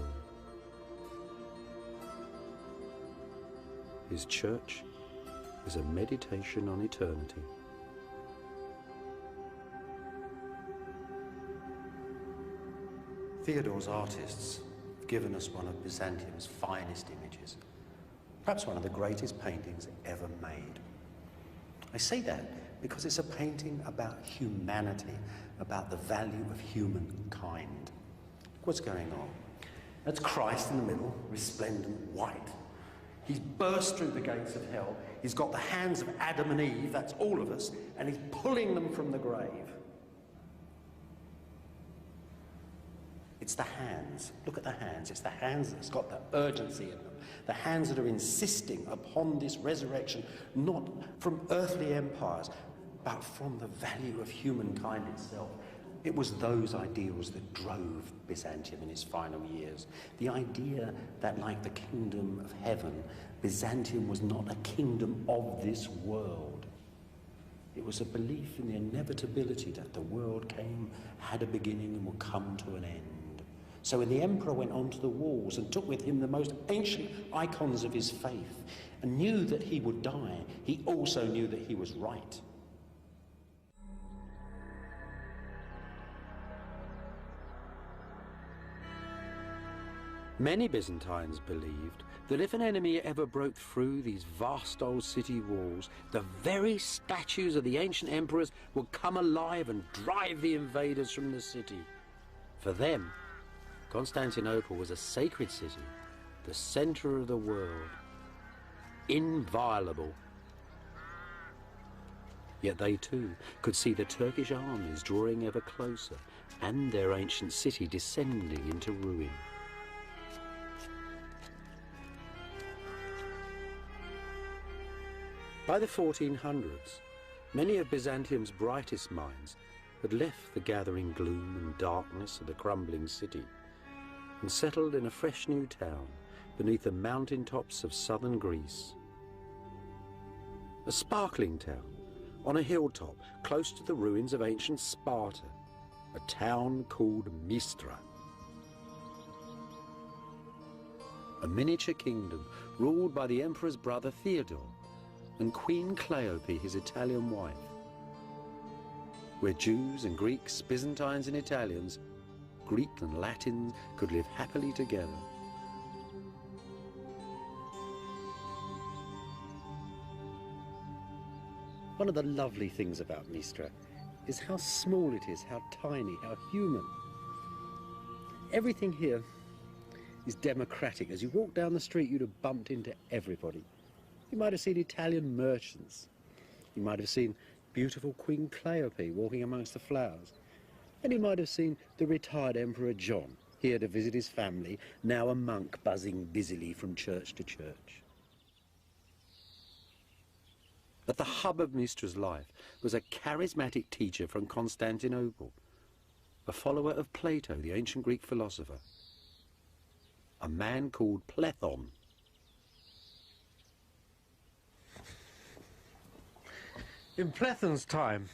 S1: His church is a meditation on eternity. Theodore's artists have given us one of Byzantium's finest images, perhaps one of the greatest paintings ever made. I say that because it's a painting about humanity, about the value of humankind. What's going on? That's Christ in the middle, resplendent white. He's burst through the gates of hell. He's got the hands of Adam and Eve, that's all of us, and he's pulling them from the grave. It's the hands. Look at the hands. It's the hands that's got the urgency in them. The hands that are insisting upon this resurrection, not from earthly empires, but from the value of humankind itself. It was those ideals that drove Byzantium in its final years. The idea that, like the kingdom of heaven, Byzantium was not a kingdom of this world. It was a belief in the inevitability that the world had a beginning and would come to an end. So when the emperor went onto the walls and took with him the most ancient icons of his faith and knew that he would die, he also knew that he was right. Many Byzantines believed that if an enemy ever broke through these vast old city walls, the very statues of the ancient emperors would come alive and drive the invaders from the city. For them, Constantinople was a sacred city, the center of the world, inviolable. Yet they too could see the Turkish armies drawing ever closer and their ancient city descending into ruin. By the 1400s, many of Byzantium's brightest minds had left the gathering gloom and darkness of the crumbling city and settled in a fresh new town beneath the mountain tops of southern Greece. A sparkling town on a hilltop close to the ruins of ancient Sparta, a town called Mistra. A miniature kingdom ruled by the emperor's brother Theodore and Queen Cleope, his Italian wife, where Jews and Greeks, Byzantines and Italians, Greek and Latins could live happily together. One of the lovely things about Mistra is how small it is, how tiny, how human. Everything here is democratic. As you walk down the street, you'd have bumped into everybody. You might have seen Italian merchants. You might have seen beautiful Queen Cleope walking amongst the flowers. And you might have seen the retired Emperor John, here to visit his family, now a monk buzzing busily from church to church. At the hub of Mistra's life was a charismatic teacher from Constantinople, a follower of Plato, the ancient Greek philosopher, a man called Plethon.
S3: In Plethon's time,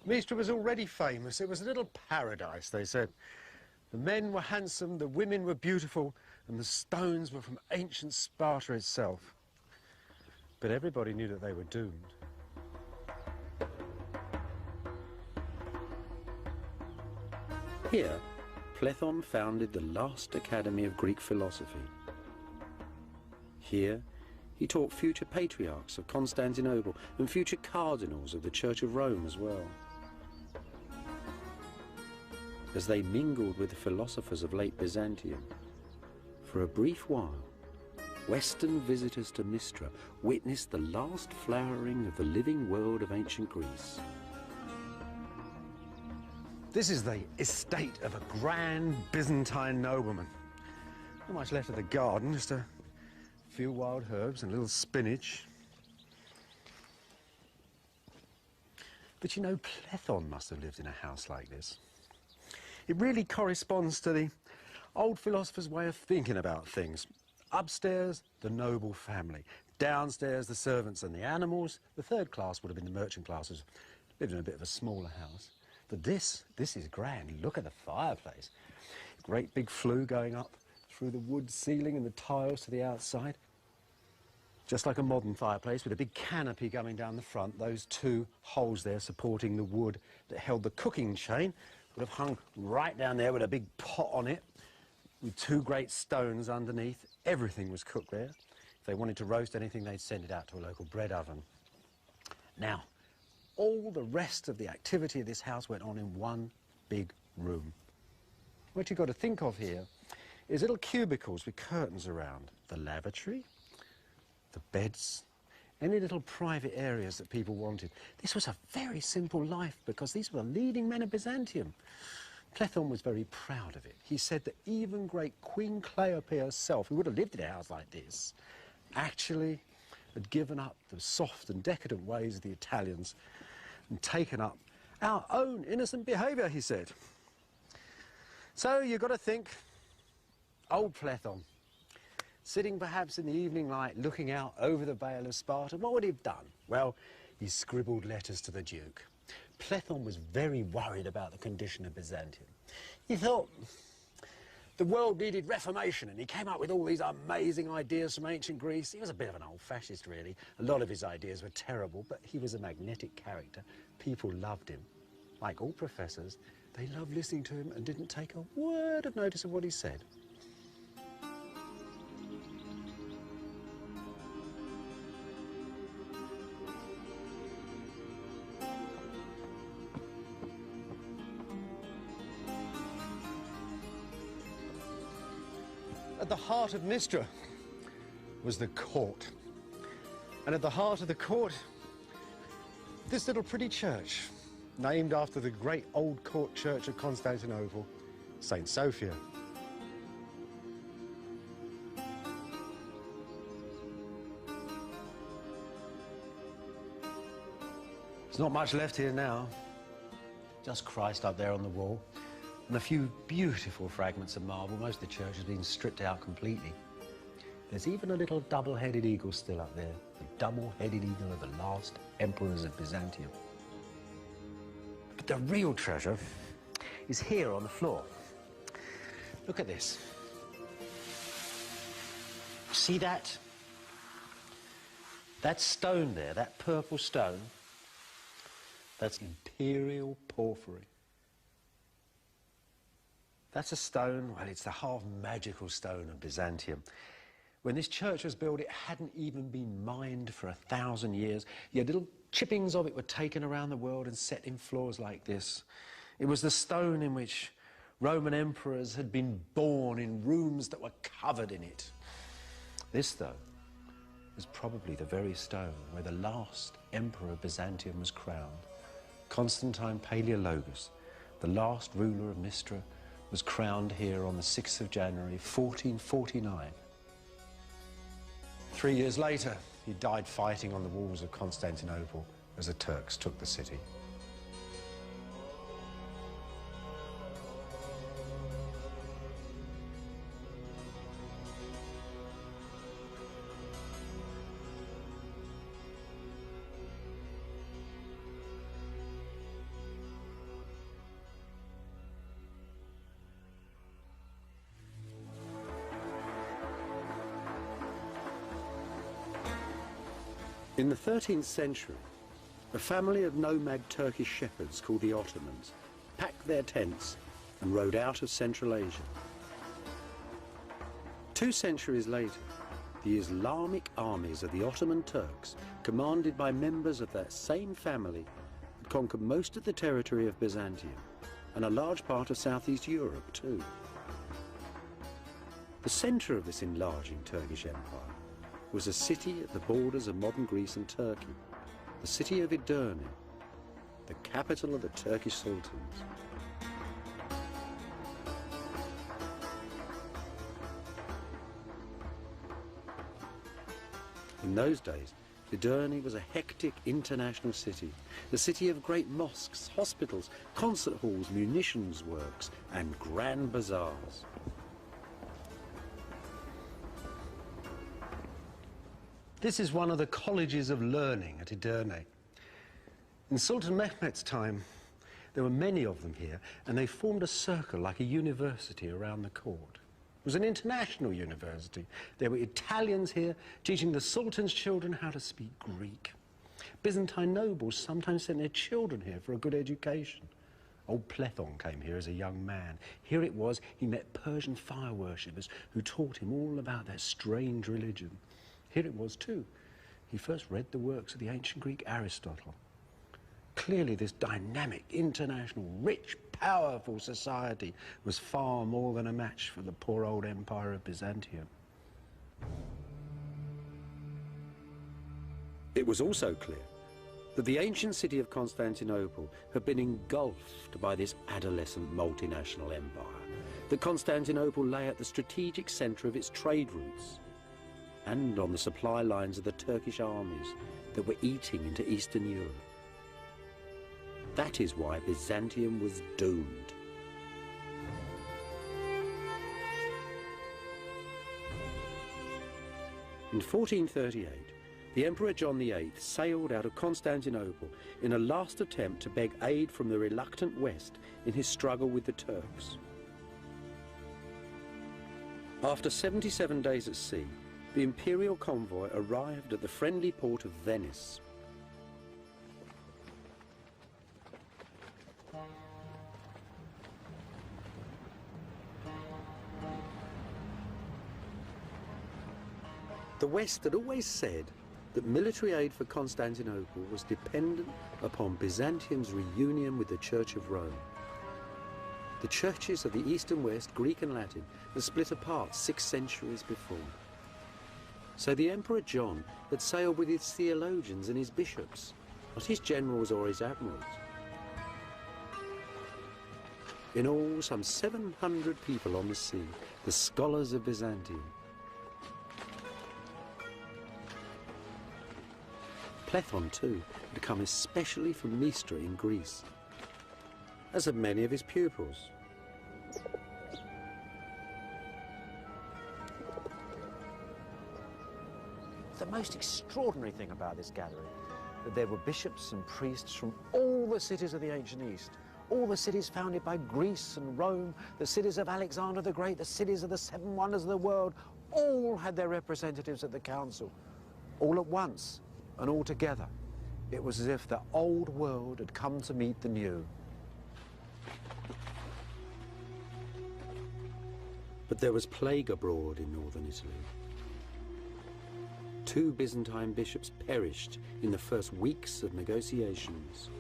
S3: Mistra was already famous. It was a little paradise, they said. The men were handsome, the women were beautiful, and the stones were from ancient Sparta itself. But everybody knew that they were doomed.
S1: Here, Plethon founded the last academy of Greek philosophy. Here, he taught future patriarchs of Constantinople and future cardinals of the Church of Rome as well. As they mingled with the philosophers of late Byzantium, for a brief while, Western visitors to Mistra witnessed the last flowering of the living world of ancient Greece.
S3: This is the estate of a grand Byzantine nobleman. Not much left of the garden, just a few wild herbs and a little spinach. But you know, Plethon must have lived in a house like this. It really corresponds to the old philosopher's way of thinking about things. Upstairs, the noble family. Downstairs, the servants and the animals. The third class would have been the merchant classes. Lived in a bit of a smaller house. But this is grand. Look at the fireplace. Great big flue going up through the wood ceiling and the tiles to the outside. Just like a modern fireplace with a big canopy going down the front. Those two holes there supporting the wood that held the cooking chain would have hung right down there with a big pot on it with two great stones underneath. Everything was cooked there. If they wanted to roast anything, they'd send it out to a local bread oven. Now, all the rest of the activity of this house went on in one big room. What you've got to think of here is little cubicles with curtains around. The lavatory, the beds, any little private areas that people wanted. This was a very simple life because these were the leading men of Byzantium. Plethon was very proud of it. He said that even great Queen Cleope herself, who would have lived in a house like this, actually had given up the soft and decadent ways of the Italians and taken up our own innocent behaviour, he said. So you've got to think, old Plethon, sitting perhaps in the evening light, looking out over the Vale of Sparta, what would he have done? Well, he scribbled letters to the Duke. Plethon was very worried about the condition of Byzantium. He thought the world needed reformation, and he came up with all these amazing ideas from ancient Greece. He was a bit of an old fascist, really. A lot of his ideas were terrible, but he was a magnetic character. People loved him. Like all professors, they loved listening to him and didn't take a word of notice of what he said. At the heart of Mistra was the court. And at the heart of the court, this little pretty church, named after the great old court church of Constantinople, St. Sophia. There's not much left here now. Just Christ up there on the wall, and a few beautiful fragments of marble. Most of the church has been stripped out completely. There's even a little double-headed eagle still up there, the double-headed eagle of the last emperors of Byzantium. But the real treasure is here on the floor. Look at this. See that? That stone there, that purple stone, that's imperial porphyry. That's a stone, well, it's the half-magical stone of Byzantium. When this church was built, it hadn't even been mined for 1,000 years. Yet little chippings of it were taken around the world and set in floors like this. It was the stone in which Roman emperors had been born in rooms that were covered in it. This, though, was probably the very stone where the last emperor of Byzantium was crowned. Constantine Palaeologus, the last ruler of Mistra, was crowned here on the 6th of January, 1449. 3 years later, he died fighting on the walls of Constantinople as the Turks took the city.
S1: In the 13th century, a family of nomad Turkish shepherds called the Ottomans packed their tents and rode out of Central Asia. 2 centuries later, the Islamic armies of the Ottoman Turks, commanded by members of that same family, had conquered most of the territory of Byzantium and a large part of Southeast Europe too. The centre of this enlarging Turkish empire was a city at the borders of modern Greece and Turkey, the city of Edirne, the capital of the Turkish sultans. In those days, Edirne was a hectic international city, the city of great mosques, hospitals, concert halls, munitions works, and grand bazaars.
S3: This is one of the colleges of learning at Edirne. In Sultan Mehmet's time, there were many of them here, and they formed a circle like a university around the court. It was an international university. There were Italians here teaching the Sultan's children how to speak Greek. Byzantine nobles sometimes sent their children here for a good education. Old Plethon came here as a young man. Here it was he met Persian fire worshippers who taught him all about their strange religion. Here it was too. He first read the works of the ancient Greek Aristotle. Clearly this dynamic, international, rich, powerful society was far more than a match for the poor old empire of Byzantium.
S1: It was also clear that the ancient city of Constantinople had been engulfed by this adolescent multinational empire, that Constantinople lay at the strategic centre of its trade routes and on the supply lines of the Turkish armies that were eating into Eastern Europe. That is why Byzantium was doomed. In 1438, the Emperor John VIII sailed out of Constantinople in a last attempt to beg aid from the reluctant West in his struggle with the Turks. After 77 days at sea, the imperial convoy arrived at the friendly port of Venice. The West had always said that military aid for Constantinople was dependent upon Byzantium's reunion with the Church of Rome.
S4: The churches of the East and West, Greek and Latin, had split apart 6 centuries before. So the Emperor John had sailed with his theologians and his bishops, not his generals or his admirals. In all, some 700 people on the sea, the scholars of Byzantium. Plethon, too, had come especially from Mystra in Greece, as had many of his pupils.
S5: The most extraordinary thing about this gathering, that there were bishops and priests from all the cities of the ancient East, all the cities founded by Greece and Rome, the cities of Alexander the Great, the cities of the 7 wonders of the world, all had their representatives at the council, all at once and all together. It was as if the old world had come to meet the new.
S4: But there was plague abroad in northern Italy. 2 Byzantine bishops perished in the first weeks of negotiations.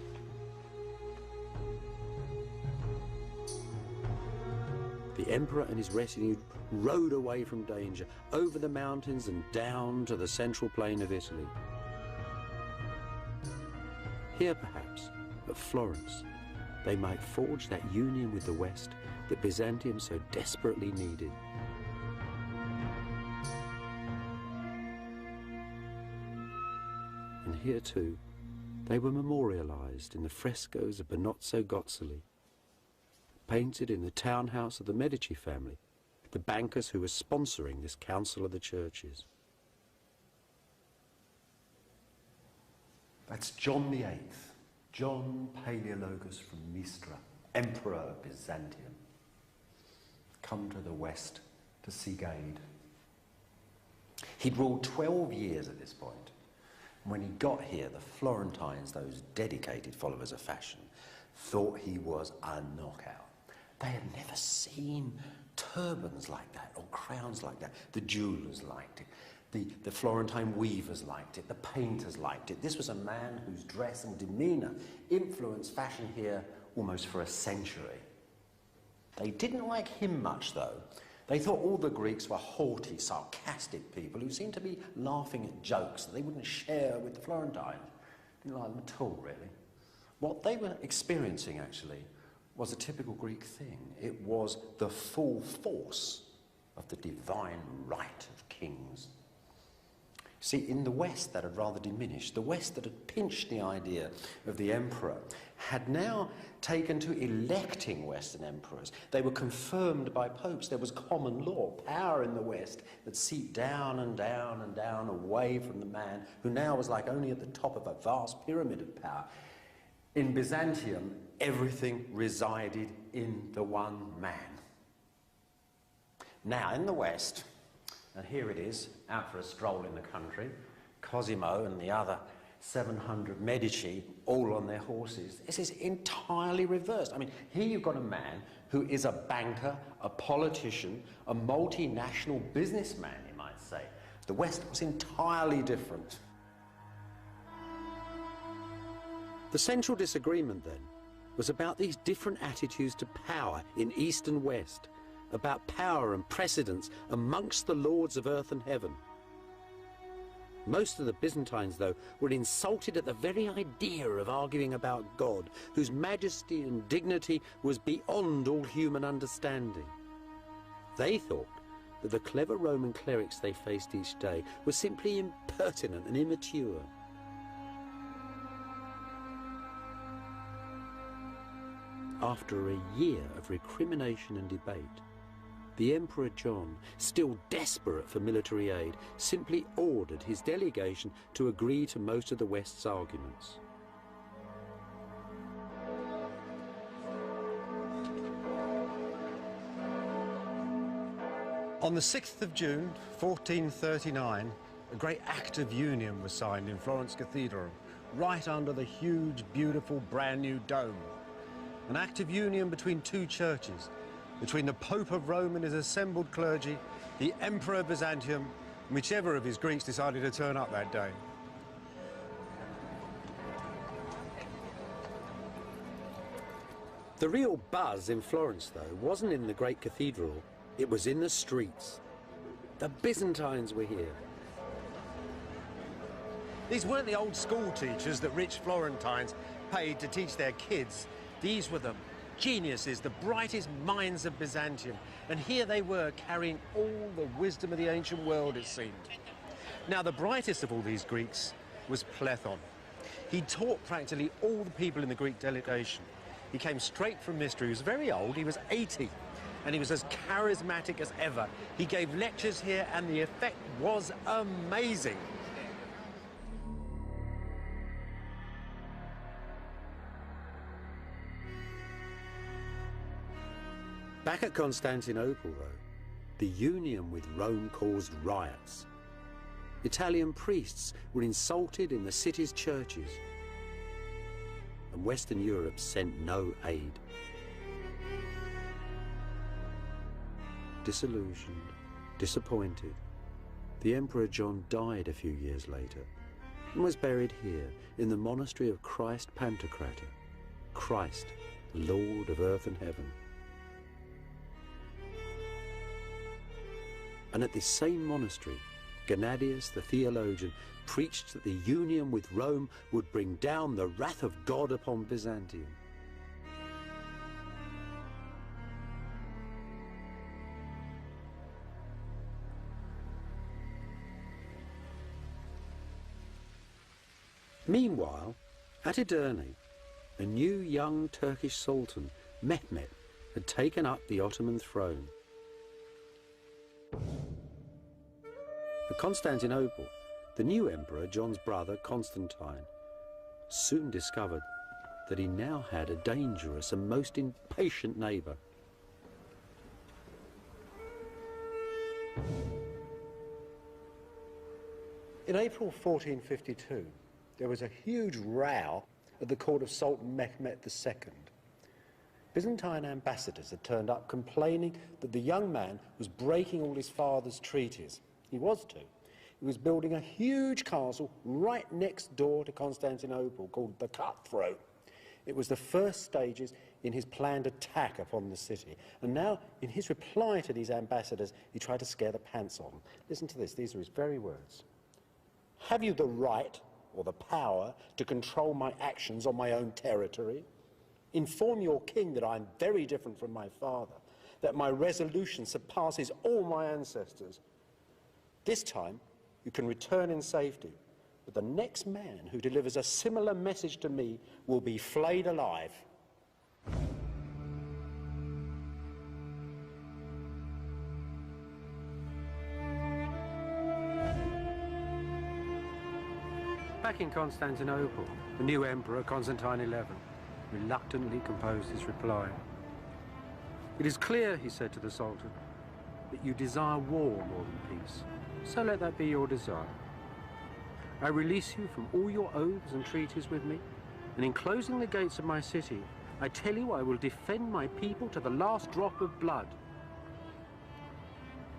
S4: The emperor and his retinue rode away from danger, over the mountains and down to the central plain of Italy. Here, perhaps, at Florence, they might forge that union with the West that Byzantium so desperately needed. And here, too, they were memorialized in the frescoes of Benozzo Gozzoli, painted in the townhouse of the Medici family, the bankers who were sponsoring this Council of the Churches.
S1: That's John VIII, John Palaeologus from Mystra, Emperor of Byzantium, come to the West to seek aid. He'd ruled 12 years at this point. When he got here, the Florentines, those dedicated followers of fashion, thought he was a knockout. They had never seen turbans like that or crowns like that. The jewellers liked it. The Florentine weavers liked it. The painters liked it. This was a man whose dress and demeanour influenced fashion here almost for a century. They didn't like him much, though. They thought all the Greeks were haughty, sarcastic people who seemed to be laughing at jokes that they wouldn't share with the Florentines. Didn't like them at all, really. What they were experiencing, actually, was a typical Greek thing. It was the full force of the divine right of kings. See, in the West that had rather diminished. The West that had pinched the idea of the emperor had now taken to electing Western emperors. They were confirmed by popes. There was common law, power in the West that seeped down and down and down away from the man who now was like only at the top of a vast pyramid of power. In Byzantium, everything resided in the one man. Now, in the West, and here it is, out for a stroll in the country, Cosimo and the other 700 Medici, all on their horses. This is entirely reversed. I mean, here you've got a man who is a banker, a politician, a multinational businessman, you might say. The West was entirely different.
S4: The central disagreement, then, was about these different attitudes to power in East and West, about power and precedence amongst the lords of earth and heaven. Most of the Byzantines, though, were insulted at the very idea of arguing about God, whose majesty and dignity was beyond all human understanding. They thought that the clever Roman clerics they faced each day were simply impertinent and immature. After a year of recrimination and debate, the Emperor John, still desperate for military aid, simply ordered his delegation to agree to most of the West's arguments.
S5: On the 6th of June, 1439, a great act of union was signed in Florence Cathedral, right under the huge, beautiful, brand new dome. An act of union between 2 churches, between the Pope of Rome and his assembled clergy, the Emperor of Byzantium, and whichever of his Greeks decided to turn up that day.
S1: The real buzz in Florence, though, wasn't in the great cathedral, it was in the streets. The Byzantines were here.
S3: These weren't the old school teachers that rich Florentines paid to teach their kids. These were the geniuses, the brightest minds of Byzantium. And here they were, carrying all the wisdom of the ancient world, it seemed. Now, the brightest of all these Greeks was Plethon. He taught practically all the people in the Greek delegation. He came straight from Mystery. He was very old. He was 80. And he was as charismatic as ever. He gave lectures here, and the effect was amazing.
S1: Back at Constantinople, though, the union with Rome caused riots. Italian priests were insulted in the city's churches, and Western Europe sent no aid. Disillusioned, disappointed, the Emperor John died a few years later and was buried here in the monastery of Christ Pantocrator, Christ, Lord of earth and heaven. And at this same monastery, Gennadius the theologian preached that the union with Rome would bring down the wrath of God upon Byzantium. Meanwhile, at Edirne, a new young Turkish sultan, Mehmet, had taken up the Ottoman throne. At Constantinople, the new emperor, John's brother, Constantine, soon discovered that he now had a dangerous and most impatient neighbour.
S3: In April 1452, there was a huge row at the court of Sultan Mehmet II. Byzantine ambassadors had turned up complaining that the young man was breaking all his father's treaties. He was too. He was building a huge castle right next door to Constantinople called the Cutthroat. It was the first stages in his planned attack upon the city. And now, in his reply to these ambassadors, he tried to scare the pants on them. Listen to this. These are his very words. Have you the right or the power to control my actions on my own territory? Inform your king that I am very different from my father, that my resolution surpasses all my ancestors. This time, you can return in safety, but the next man who delivers a similar message to me will be flayed alive.
S1: Back in Constantinople, the new emperor, Constantine XI, reluctantly composed his reply. "It is clear," he said to the Sultan, "that you desire war more than peace. So let that be your desire. I release you from all your oaths and treaties with me, and in closing the gates of my city, I tell you I will defend my people to the last drop of blood."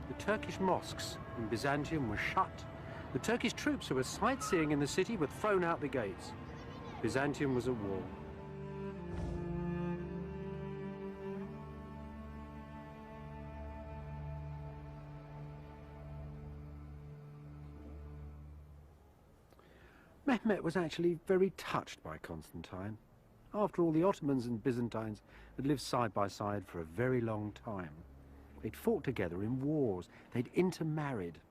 S1: The Turkish mosques in Byzantium were shut. The Turkish troops who were sightseeing in the city were thrown out the gates. Byzantium was at war. Mehmet was actually very touched by Constantine. After all, the Ottomans and Byzantines had lived side by side for a very long time. They'd fought together in wars, they'd intermarried.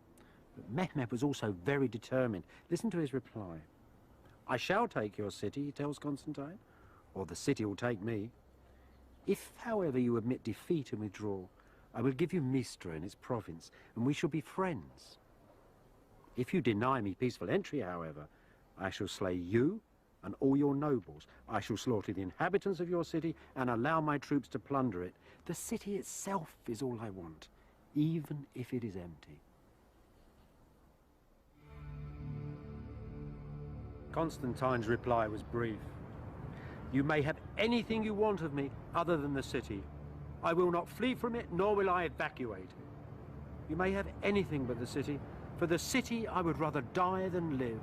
S1: But Mehmet was also very determined. Listen to his reply. "I shall take your city," he tells Constantine, "or the city will take me. If, however, you admit defeat and withdraw, I will give you Mistra and its province, and we shall be friends. If you deny me peaceful entry, however, I shall slay you and all your nobles. I shall slaughter the inhabitants of your city and allow my troops to plunder it. The city itself is all I want, even if it is empty." Constantine's reply was brief. "You may have anything you want of me other than the city. I will not flee from it, nor will I evacuate it. You may have anything but the city. For the city I would rather die than live."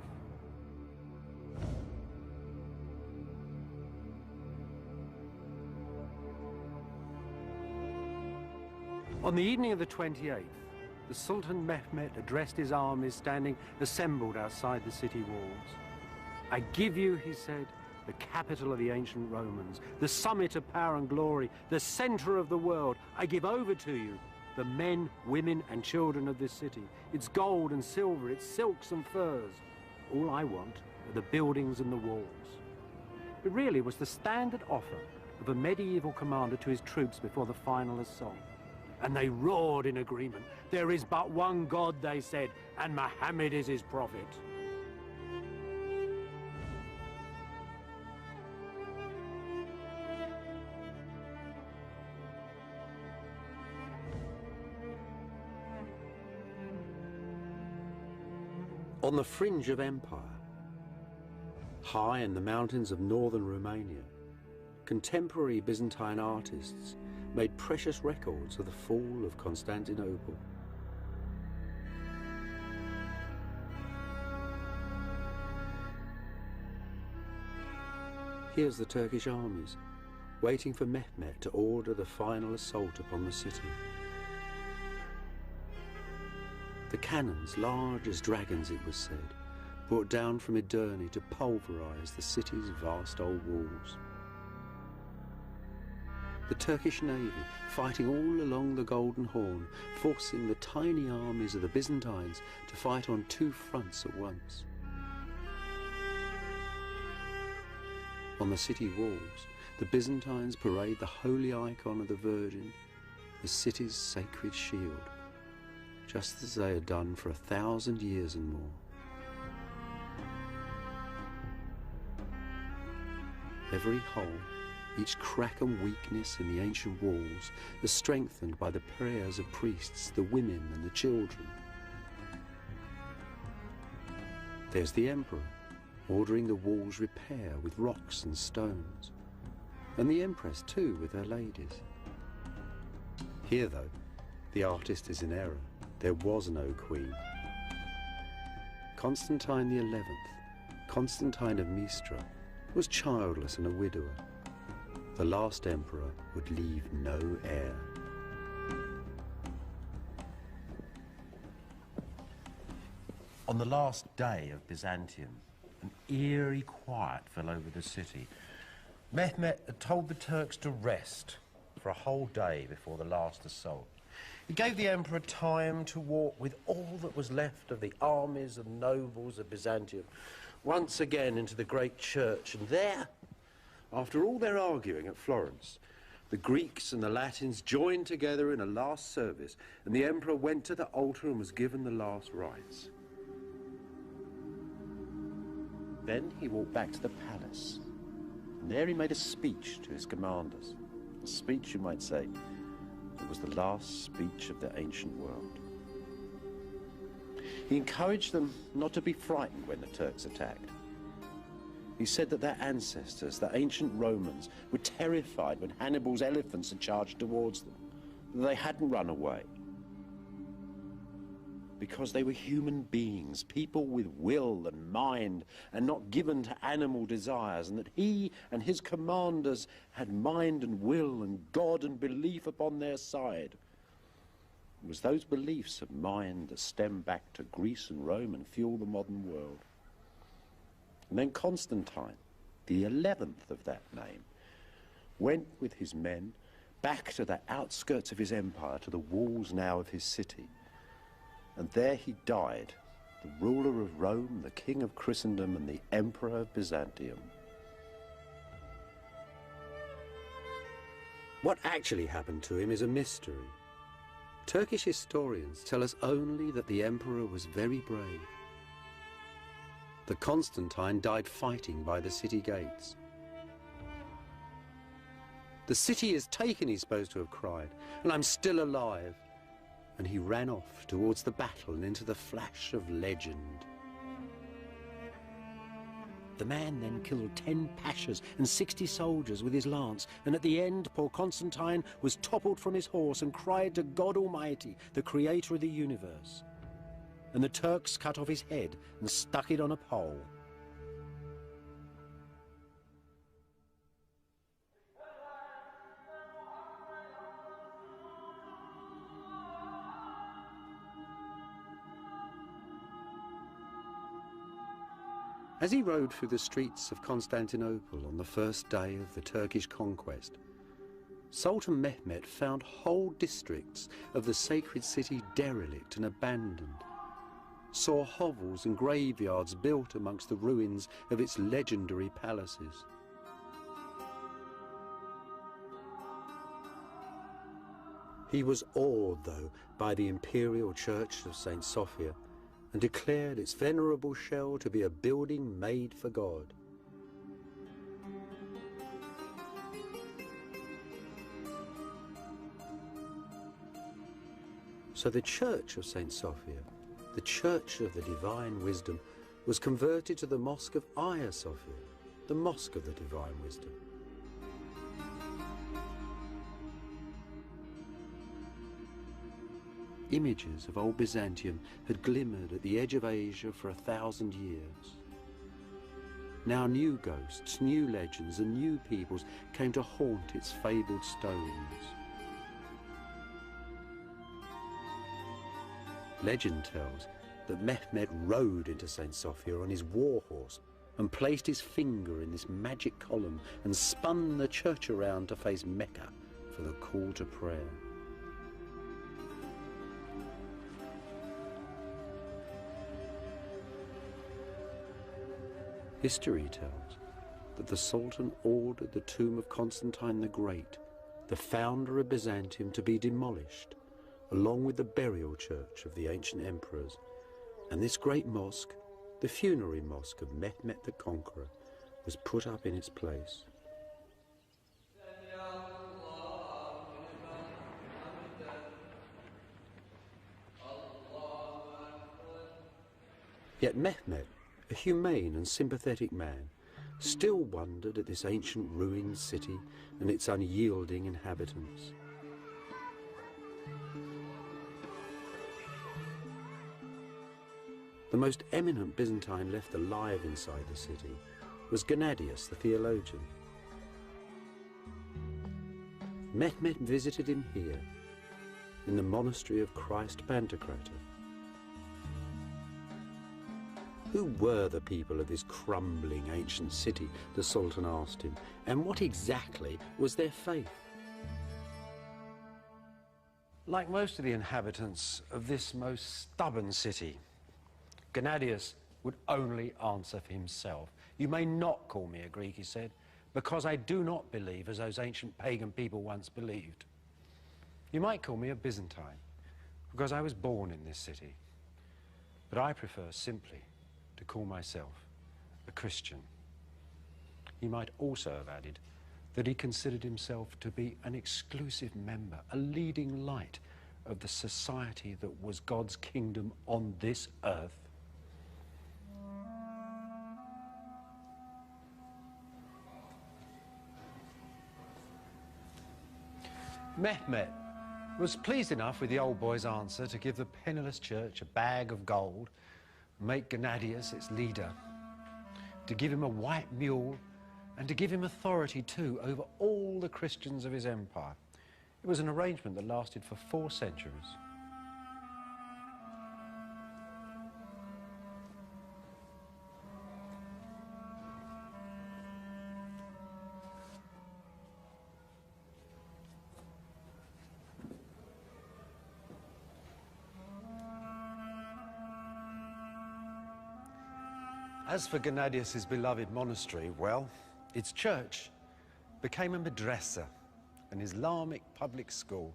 S2: On the evening of the 28th, the Sultan Mehmet addressed his armies standing assembled outside the city walls. "I give you," he said, "the capital of the ancient Romans, the summit of power and glory, the center of the world. I give over to you the men, women, and children of this city, its gold and silver, its silks and furs. All I want are the buildings and the walls." It really was the standard offer of a medieval commander to his troops before the final assault. And they roared in agreement. "There is but one God," they said, "and Muhammad is his prophet." On the fringe of empire, high in the mountains of northern Romania, contemporary Byzantine artists made precious records of the fall of Constantinople. Here's the Turkish armies, waiting for Mehmet to order the final assault upon the city. The cannons, large as dragons it was said, brought down from Edirne to pulverize the city's vast old walls. The Turkish navy fighting all along the Golden Horn, forcing the tiny armies of the Byzantines to fight on two fronts at once. On the city walls, the Byzantines parade the holy icon of the Virgin, the city's sacred shield, just as they had done for 1,000 years and more. Every hole, each crack and weakness in the ancient walls is strengthened by the prayers of priests, the women and the children. There's the emperor, ordering the walls repair with rocks and stones, and the empress too with her ladies. Here though, the artist is in error. There was no queen. Constantine XI, Constantine of Mistra, was childless and a widower. The last emperor would leave no heir. On the last day of Byzantium, an eerie quiet fell over the city. Mehmet had told the Turks to rest for a whole day before the last assault. He gave the emperor time to walk with all that was left of the armies and nobles of Byzantium once again into the great church, and there, after all their arguing at Florence, the Greeks and the Latins joined together in a last service, and the emperor went to the altar and was given the last rites. Then he walked back to the palace, and there he made a speech to his commanders. A speech, you might say. It was the last speech of the ancient world. He encouraged them not to be frightened when the Turks attacked. He said that their ancestors, the ancient Romans, were terrified when Hannibal's elephants had charged towards them, that they hadn't run away. Because they were human beings, people with will and mind, and not given to animal desires, and that he and his commanders had mind and will and God and belief upon their side. It was those beliefs of mind that stem back to Greece and Rome and fuel the modern world. And then Constantine, the 11th of that name, went with his men back to the outskirts of his empire, to the walls now of his city. And there he died, the ruler of Rome, the king of Christendom, and the emperor of Byzantium. What actually happened to him is a mystery. Turkish historians tell us only that the emperor was very brave. That Constantine died fighting by the city gates. "The city is taken," he's supposed to have cried, "and I'm still alive." And he ran off towards the battle and into the flash of legend. The man then killed 10 pashas and 60 soldiers with his lance, and at the end poor Constantine was toppled from his horse and cried to God Almighty, the creator of the universe. And the Turks cut off his head and stuck it on a pole.
S4: As he rode through the streets of Constantinople on the first day of the Turkish conquest, Sultan Mehmet found whole districts of the sacred city derelict and abandoned, saw hovels and graveyards built amongst the ruins of its legendary palaces. He was awed, though, by the imperial church of St. Sophia, and declared its venerable shell to be a building made for God. So the church of St. Sophia, the church of the divine wisdom, was converted to the mosque of Hagia Sophia, the mosque of the divine wisdom. Images of old Byzantium had glimmered at the edge of Asia for 1,000 years. Now new ghosts, new legends and new peoples came to haunt its fabled stones. Legend tells that Mehmet rode into St. Sophia on his war horse and placed his finger in this magic column and spun the church around to face Mecca for the call to prayer. History tells that the Sultan ordered the tomb of Constantine the Great, the founder of Byzantium, to be demolished, along with the burial church of the ancient emperors, and this great mosque, the funerary mosque of Mehmet the Conqueror, was put up in its place. Yet Mehmet, a humane and sympathetic man, still wondered at this ancient ruined city and its unyielding inhabitants. The most eminent Byzantine left alive inside the city was Gennadius the theologian. Mehmet visited him here, in the monastery of Christ Pantocrator. Who were the people of this crumbling ancient city, the Sultan asked him, and what exactly was their faith?
S3: Like most of the inhabitants of this most stubborn city, Gennadius would only answer for himself. You may not call me a Greek, he said, because I do not believe as those ancient pagan people once believed. You might call me a Byzantine, because I was born in this city. But I prefer simply to call myself a Christian. He might also have added that he considered himself to be an exclusive member, a leading light of the society that was God's kingdom on this earth. Mehmet was pleased enough with the old boy's answer to give the penniless church a bag of gold, make Gennadius its leader, to give him a white mule, and to give him authority too over all the Christians of his empire. It was an arrangement that lasted for 4 centuries. As for Gennadius's beloved monastery, well, its church became a madrasa, an Islamic public school,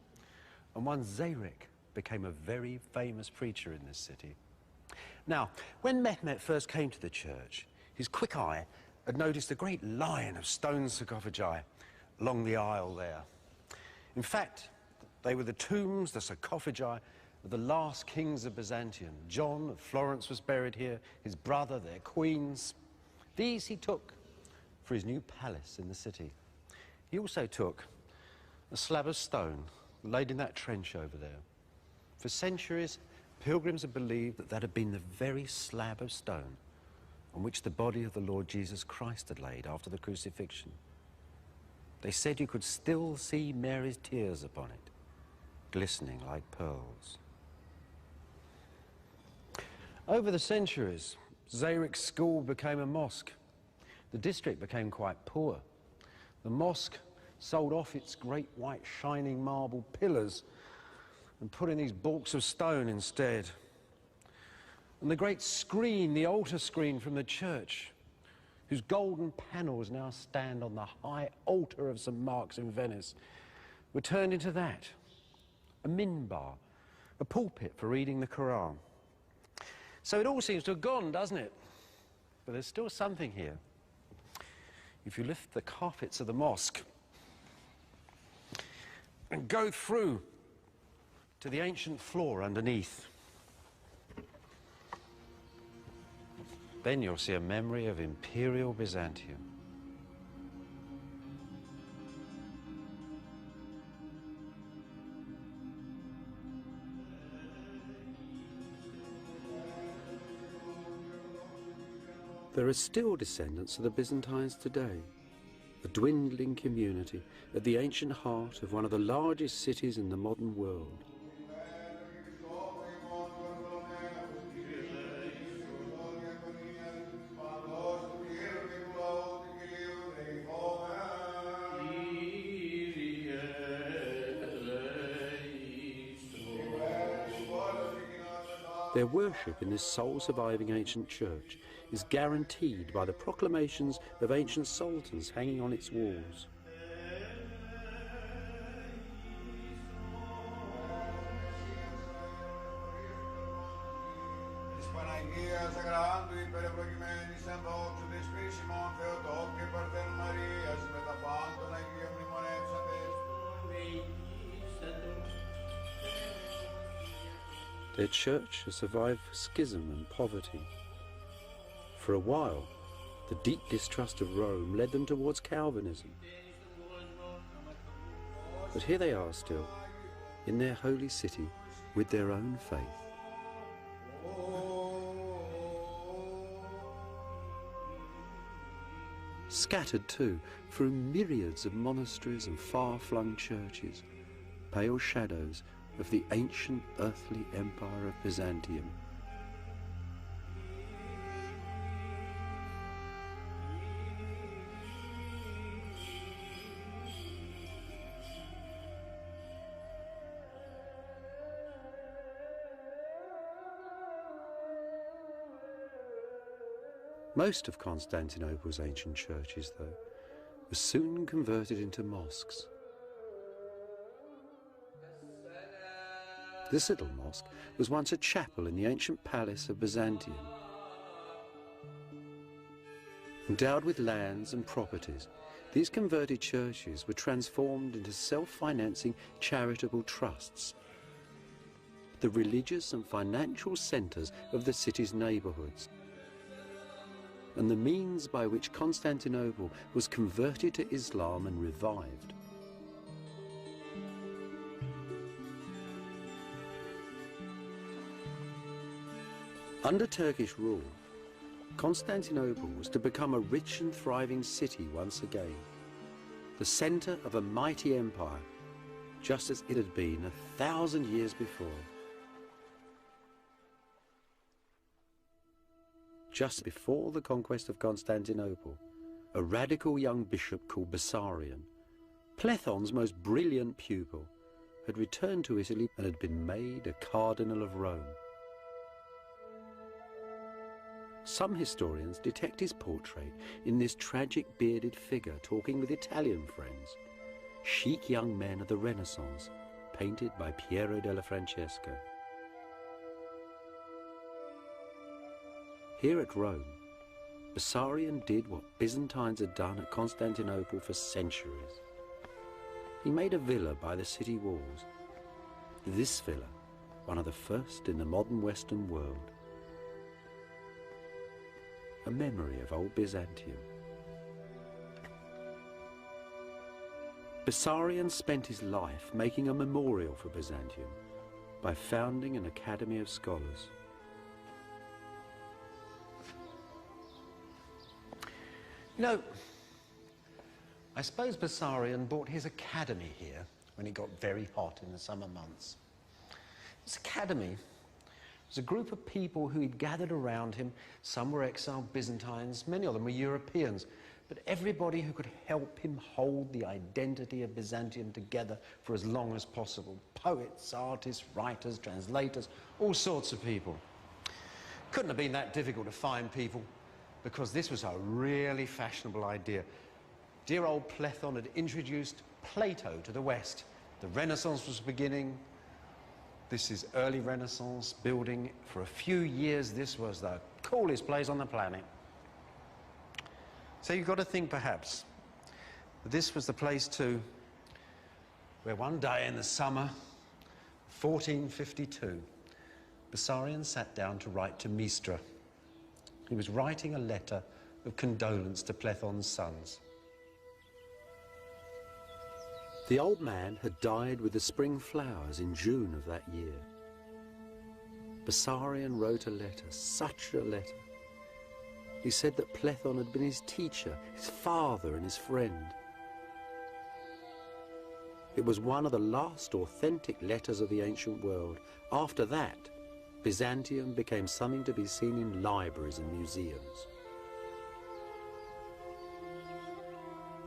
S3: and one Zarek became a very famous preacher in this city. Now, when Mehmet first came to the church, his quick eye had noticed a great line of stone sarcophagi along the aisle there. In fact, they were the tombs, the sarcophagi, of the last kings of Byzantium. John of Florence was buried here, his brother, their queens. These he took for his new palace in the city. He also took a slab of stone laid in that trench over there. For centuries, pilgrims had believed that that had been the very slab of stone on which the body of the Lord Jesus Christ had laid after the crucifixion. They said you could still see Mary's tears upon it, glistening like pearls. Over the centuries, Zayrik's school became a mosque. The district became quite poor. The mosque sold off its great white shining marble pillars and put in these baulks of stone instead. And the great screen, the altar screen from the church, whose golden panels now stand on the high altar of St. Mark's in Venice, were turned into that, a minbar, a pulpit for reading the Quran. So it all seems to have gone, doesn't it? But there's still something here. If you lift the carpets of the mosque and go through to the ancient floor underneath, then you'll see a memory of Imperial Byzantium.
S4: There are still descendants of the Byzantines today, a dwindling community at the ancient heart of one of the largest cities in the modern world. Their worship in this sole-surviving ancient church is guaranteed by the proclamations of ancient sultans hanging on its walls. Their church has survived schism and poverty. For a while, the deep distrust of Rome led them towards Calvinism. But here they are still, in their holy city, with their own faith. Scattered too, through myriads of monasteries and far-flung churches, pale shadows of the ancient earthly empire of Byzantium. Most of Constantinople's ancient churches, though, were soon converted into mosques. This little mosque was once a chapel in the ancient palace of Byzantium. Endowed with lands and properties, these converted churches were transformed into self-financing charitable trusts, the religious and financial centres of the city's neighbourhoods, and the means by which Constantinople was converted to Islam and revived. Under Turkish rule, Constantinople was to become a rich and thriving city once again, the centre of a mighty empire, just as it had been 1,000 years before. Just before the conquest of Constantinople, a radical young bishop called Bessarion, Plethon's most brilliant pupil, had returned to Italy and had been made a cardinal of Rome. Some historians detect his portrait in this tragic bearded figure talking with Italian friends, chic young men of the Renaissance, painted by Piero della Francesca. Here at Rome, Bessarion did what Byzantines had done at Constantinople for centuries. He made a villa by the city walls. This villa, one of the first in the modern Western world. A memory of old Byzantium. Bessarion spent his life making a memorial for Byzantium by founding an academy of scholars.
S2: You know, I suppose Bessarion bought his academy here when it got very hot in the summer months. This academy was a group of people who he'd gathered around him. Some were exiled Byzantines, many of them were Europeans, but everybody who could help him hold the identity of Byzantium together for as long as possible. Poets, artists, writers, translators, all sorts of people. Couldn't have been that difficult to find people, because this was a really fashionable idea. Dear old Platon had introduced Plato to the West. The Renaissance was beginning. This is early Renaissance building. For a few years, this was the coolest place on the planet. So you've got to think, perhaps, that this was the place too, where one day in the summer, 1452, Bessarion sat down to write to Mistra. He was writing a letter of condolence to Platon's sons.
S4: The old man had died with the spring flowers in June of that year. Bessarion wrote a letter, such a letter. He said that Platon had been his teacher, his father and his friend. It was one of the last authentic letters of the ancient world. After that, Byzantium became something to be seen in libraries and museums.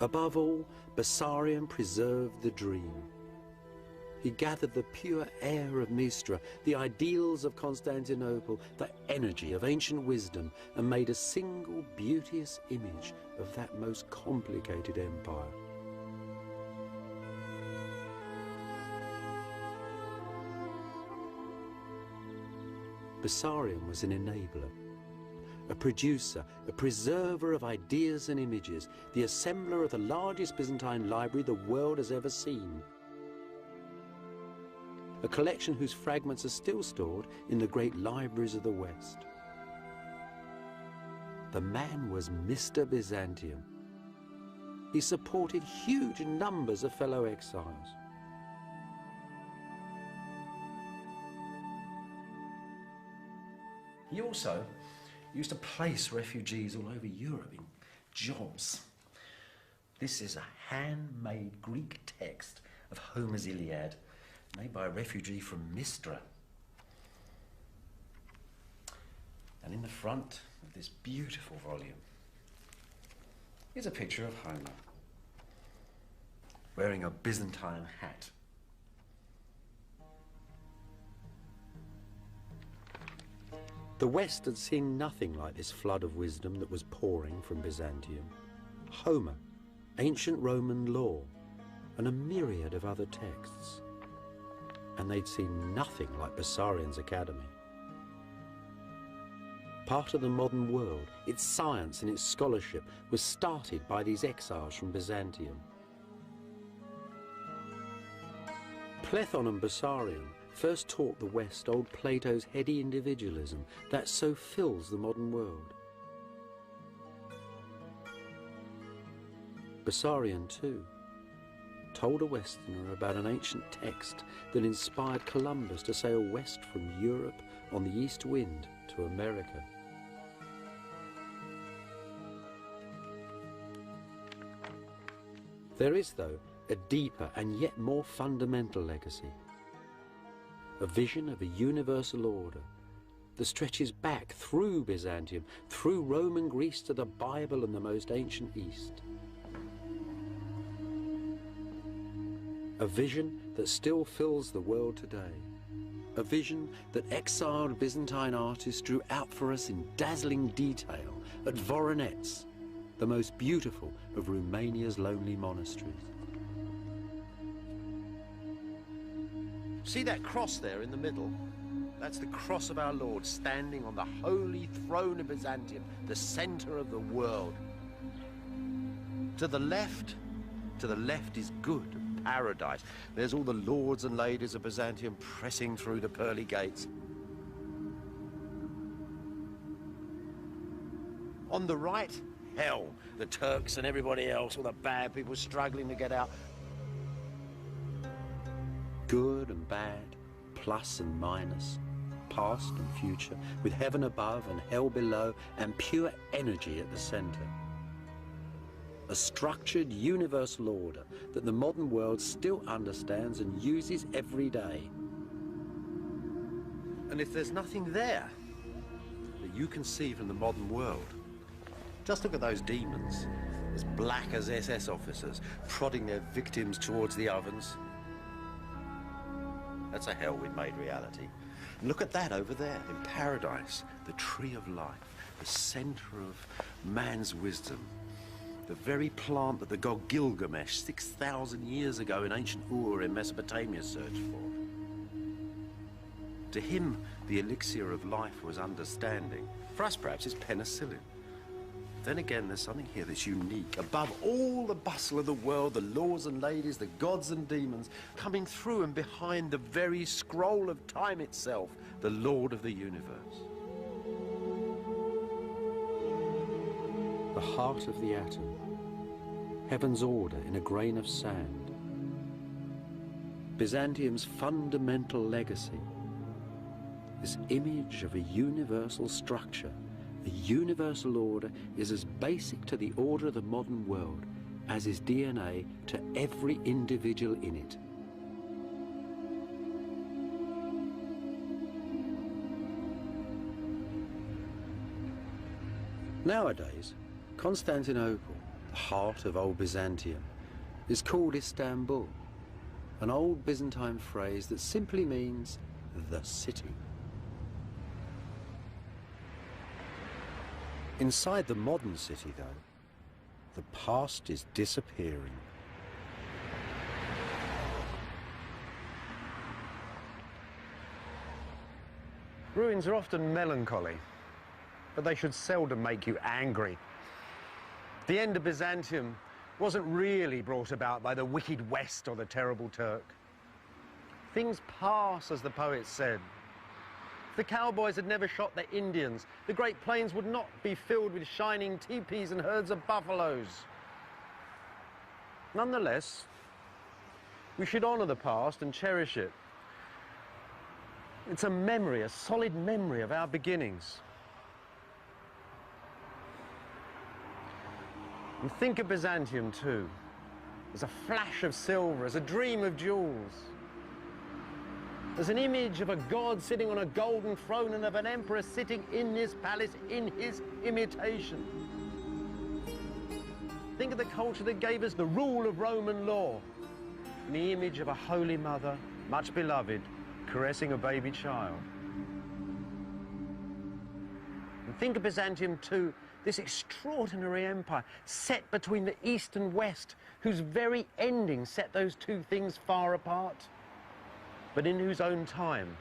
S4: Above all, Bessarion preserved the dream. He gathered the pure air of Mistra, the ideals of Constantinople, the energy of ancient wisdom, and made a single beauteous image of that most complicated empire. Bessarion was an enabler, a producer, a preserver of ideas and images, the assembler of the largest Byzantine library the world has ever seen. A collection whose fragments are still stored in the great libraries of the West. The man was Mr. Byzantium. He supported huge numbers of fellow exiles.
S2: He also used to place refugees all over Europe in jobs. This is a handmade Greek text of Homer's Iliad, made by a refugee from Mistra. And in the front of this beautiful volume is a picture of Homer wearing a Byzantine hat.
S4: The West had seen nothing like this flood of wisdom that was pouring from Byzantium. Homer, ancient Roman law, and a myriad of other texts. And they'd seen nothing like Bessarion's academy. Part of the modern world, its science and its scholarship, was started by these exiles from Byzantium. Platon and Bessarion first taught the West old Plato's heady individualism that so fills the modern world. Bessarion, too, told a Westerner about an ancient text that inspired Columbus to sail west from Europe on the east wind to America. There is, though, a deeper and yet more fundamental legacy. A vision of a universal order that stretches back through Byzantium, through Roman Greece to the Bible and the most ancient East. A vision that still fills the world today. A vision that exiled Byzantine artists drew out for us in dazzling detail at Voronezh, the most beautiful of Romania's lonely monasteries.
S2: See that cross there in the middle? That's the cross of our Lord standing on the holy throne of Byzantium, the center of the world. To the left is good, paradise. There's all the lords and ladies of Byzantium pressing through the pearly gates. On the right, hell. The Turks and everybody else, all the bad people struggling to get out.
S4: Good and bad, plus and minus, past and future, with heaven above and hell below, and pure energy at the center. A structured universal order that the modern world still understands and uses every day.
S1: And if there's nothing there that you can see from the modern world, just look at those demons, as black as SS officers, prodding their victims towards the ovens. That's a hell we made reality. And look at that over there, in paradise, the tree of life, the center of man's wisdom, the very plant that the god Gilgamesh 6,000 years ago in ancient Ur in Mesopotamia searched for. To him, the elixir of life was understanding. For us, perhaps, it's penicillin. Then again, there's something here that's unique. Above all the bustle of the world, the lords and ladies, the gods and demons, coming through and behind the very scroll of time itself, the Lord of the universe. The heart of the atom, heaven's order in a grain of sand. Byzantium's fundamental legacy, this image of a universal structure. The universal order is as basic to the order of the modern world as is DNA to every individual in it. Nowadays, Constantinople, the heart of old Byzantium, is called Istanbul, an old Byzantine phrase that simply means the city. Inside the modern city, though, the past is disappearing.
S2: Ruins are often melancholy, but they should seldom make you angry. The end of Byzantium wasn't really brought about by the wicked West or the terrible Turk. Things pass, as the poet said. If the cowboys had never shot the Indians, the Great Plains would not be filled with shining teepees and herds of buffaloes. Nonetheless, we should honor the past and cherish it. It's a memory, a solid memory of our beginnings. And think of Byzantium too, as a flash of silver, as a dream of jewels, as an image of a god sitting on a golden throne and of an emperor sitting in this palace in his imitation. Think of the culture that gave us the rule of Roman law, and the image of a holy mother, much beloved, caressing a baby child. And think of Byzantium too, this extraordinary empire set between the East and West, whose very ending set those two things far apart, but in whose own time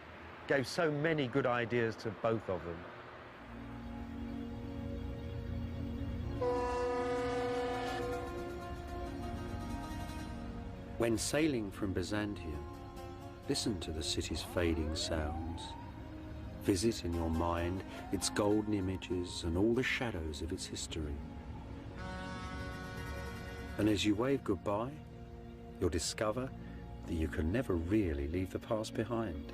S2: gave so many good ideas to both of them.
S1: When sailing from Byzantium, listen to the city's fading sounds. Visit in your mind its golden images and all the shadows of its history. And as you wave goodbye, you'll discover that you can never really leave the past behind.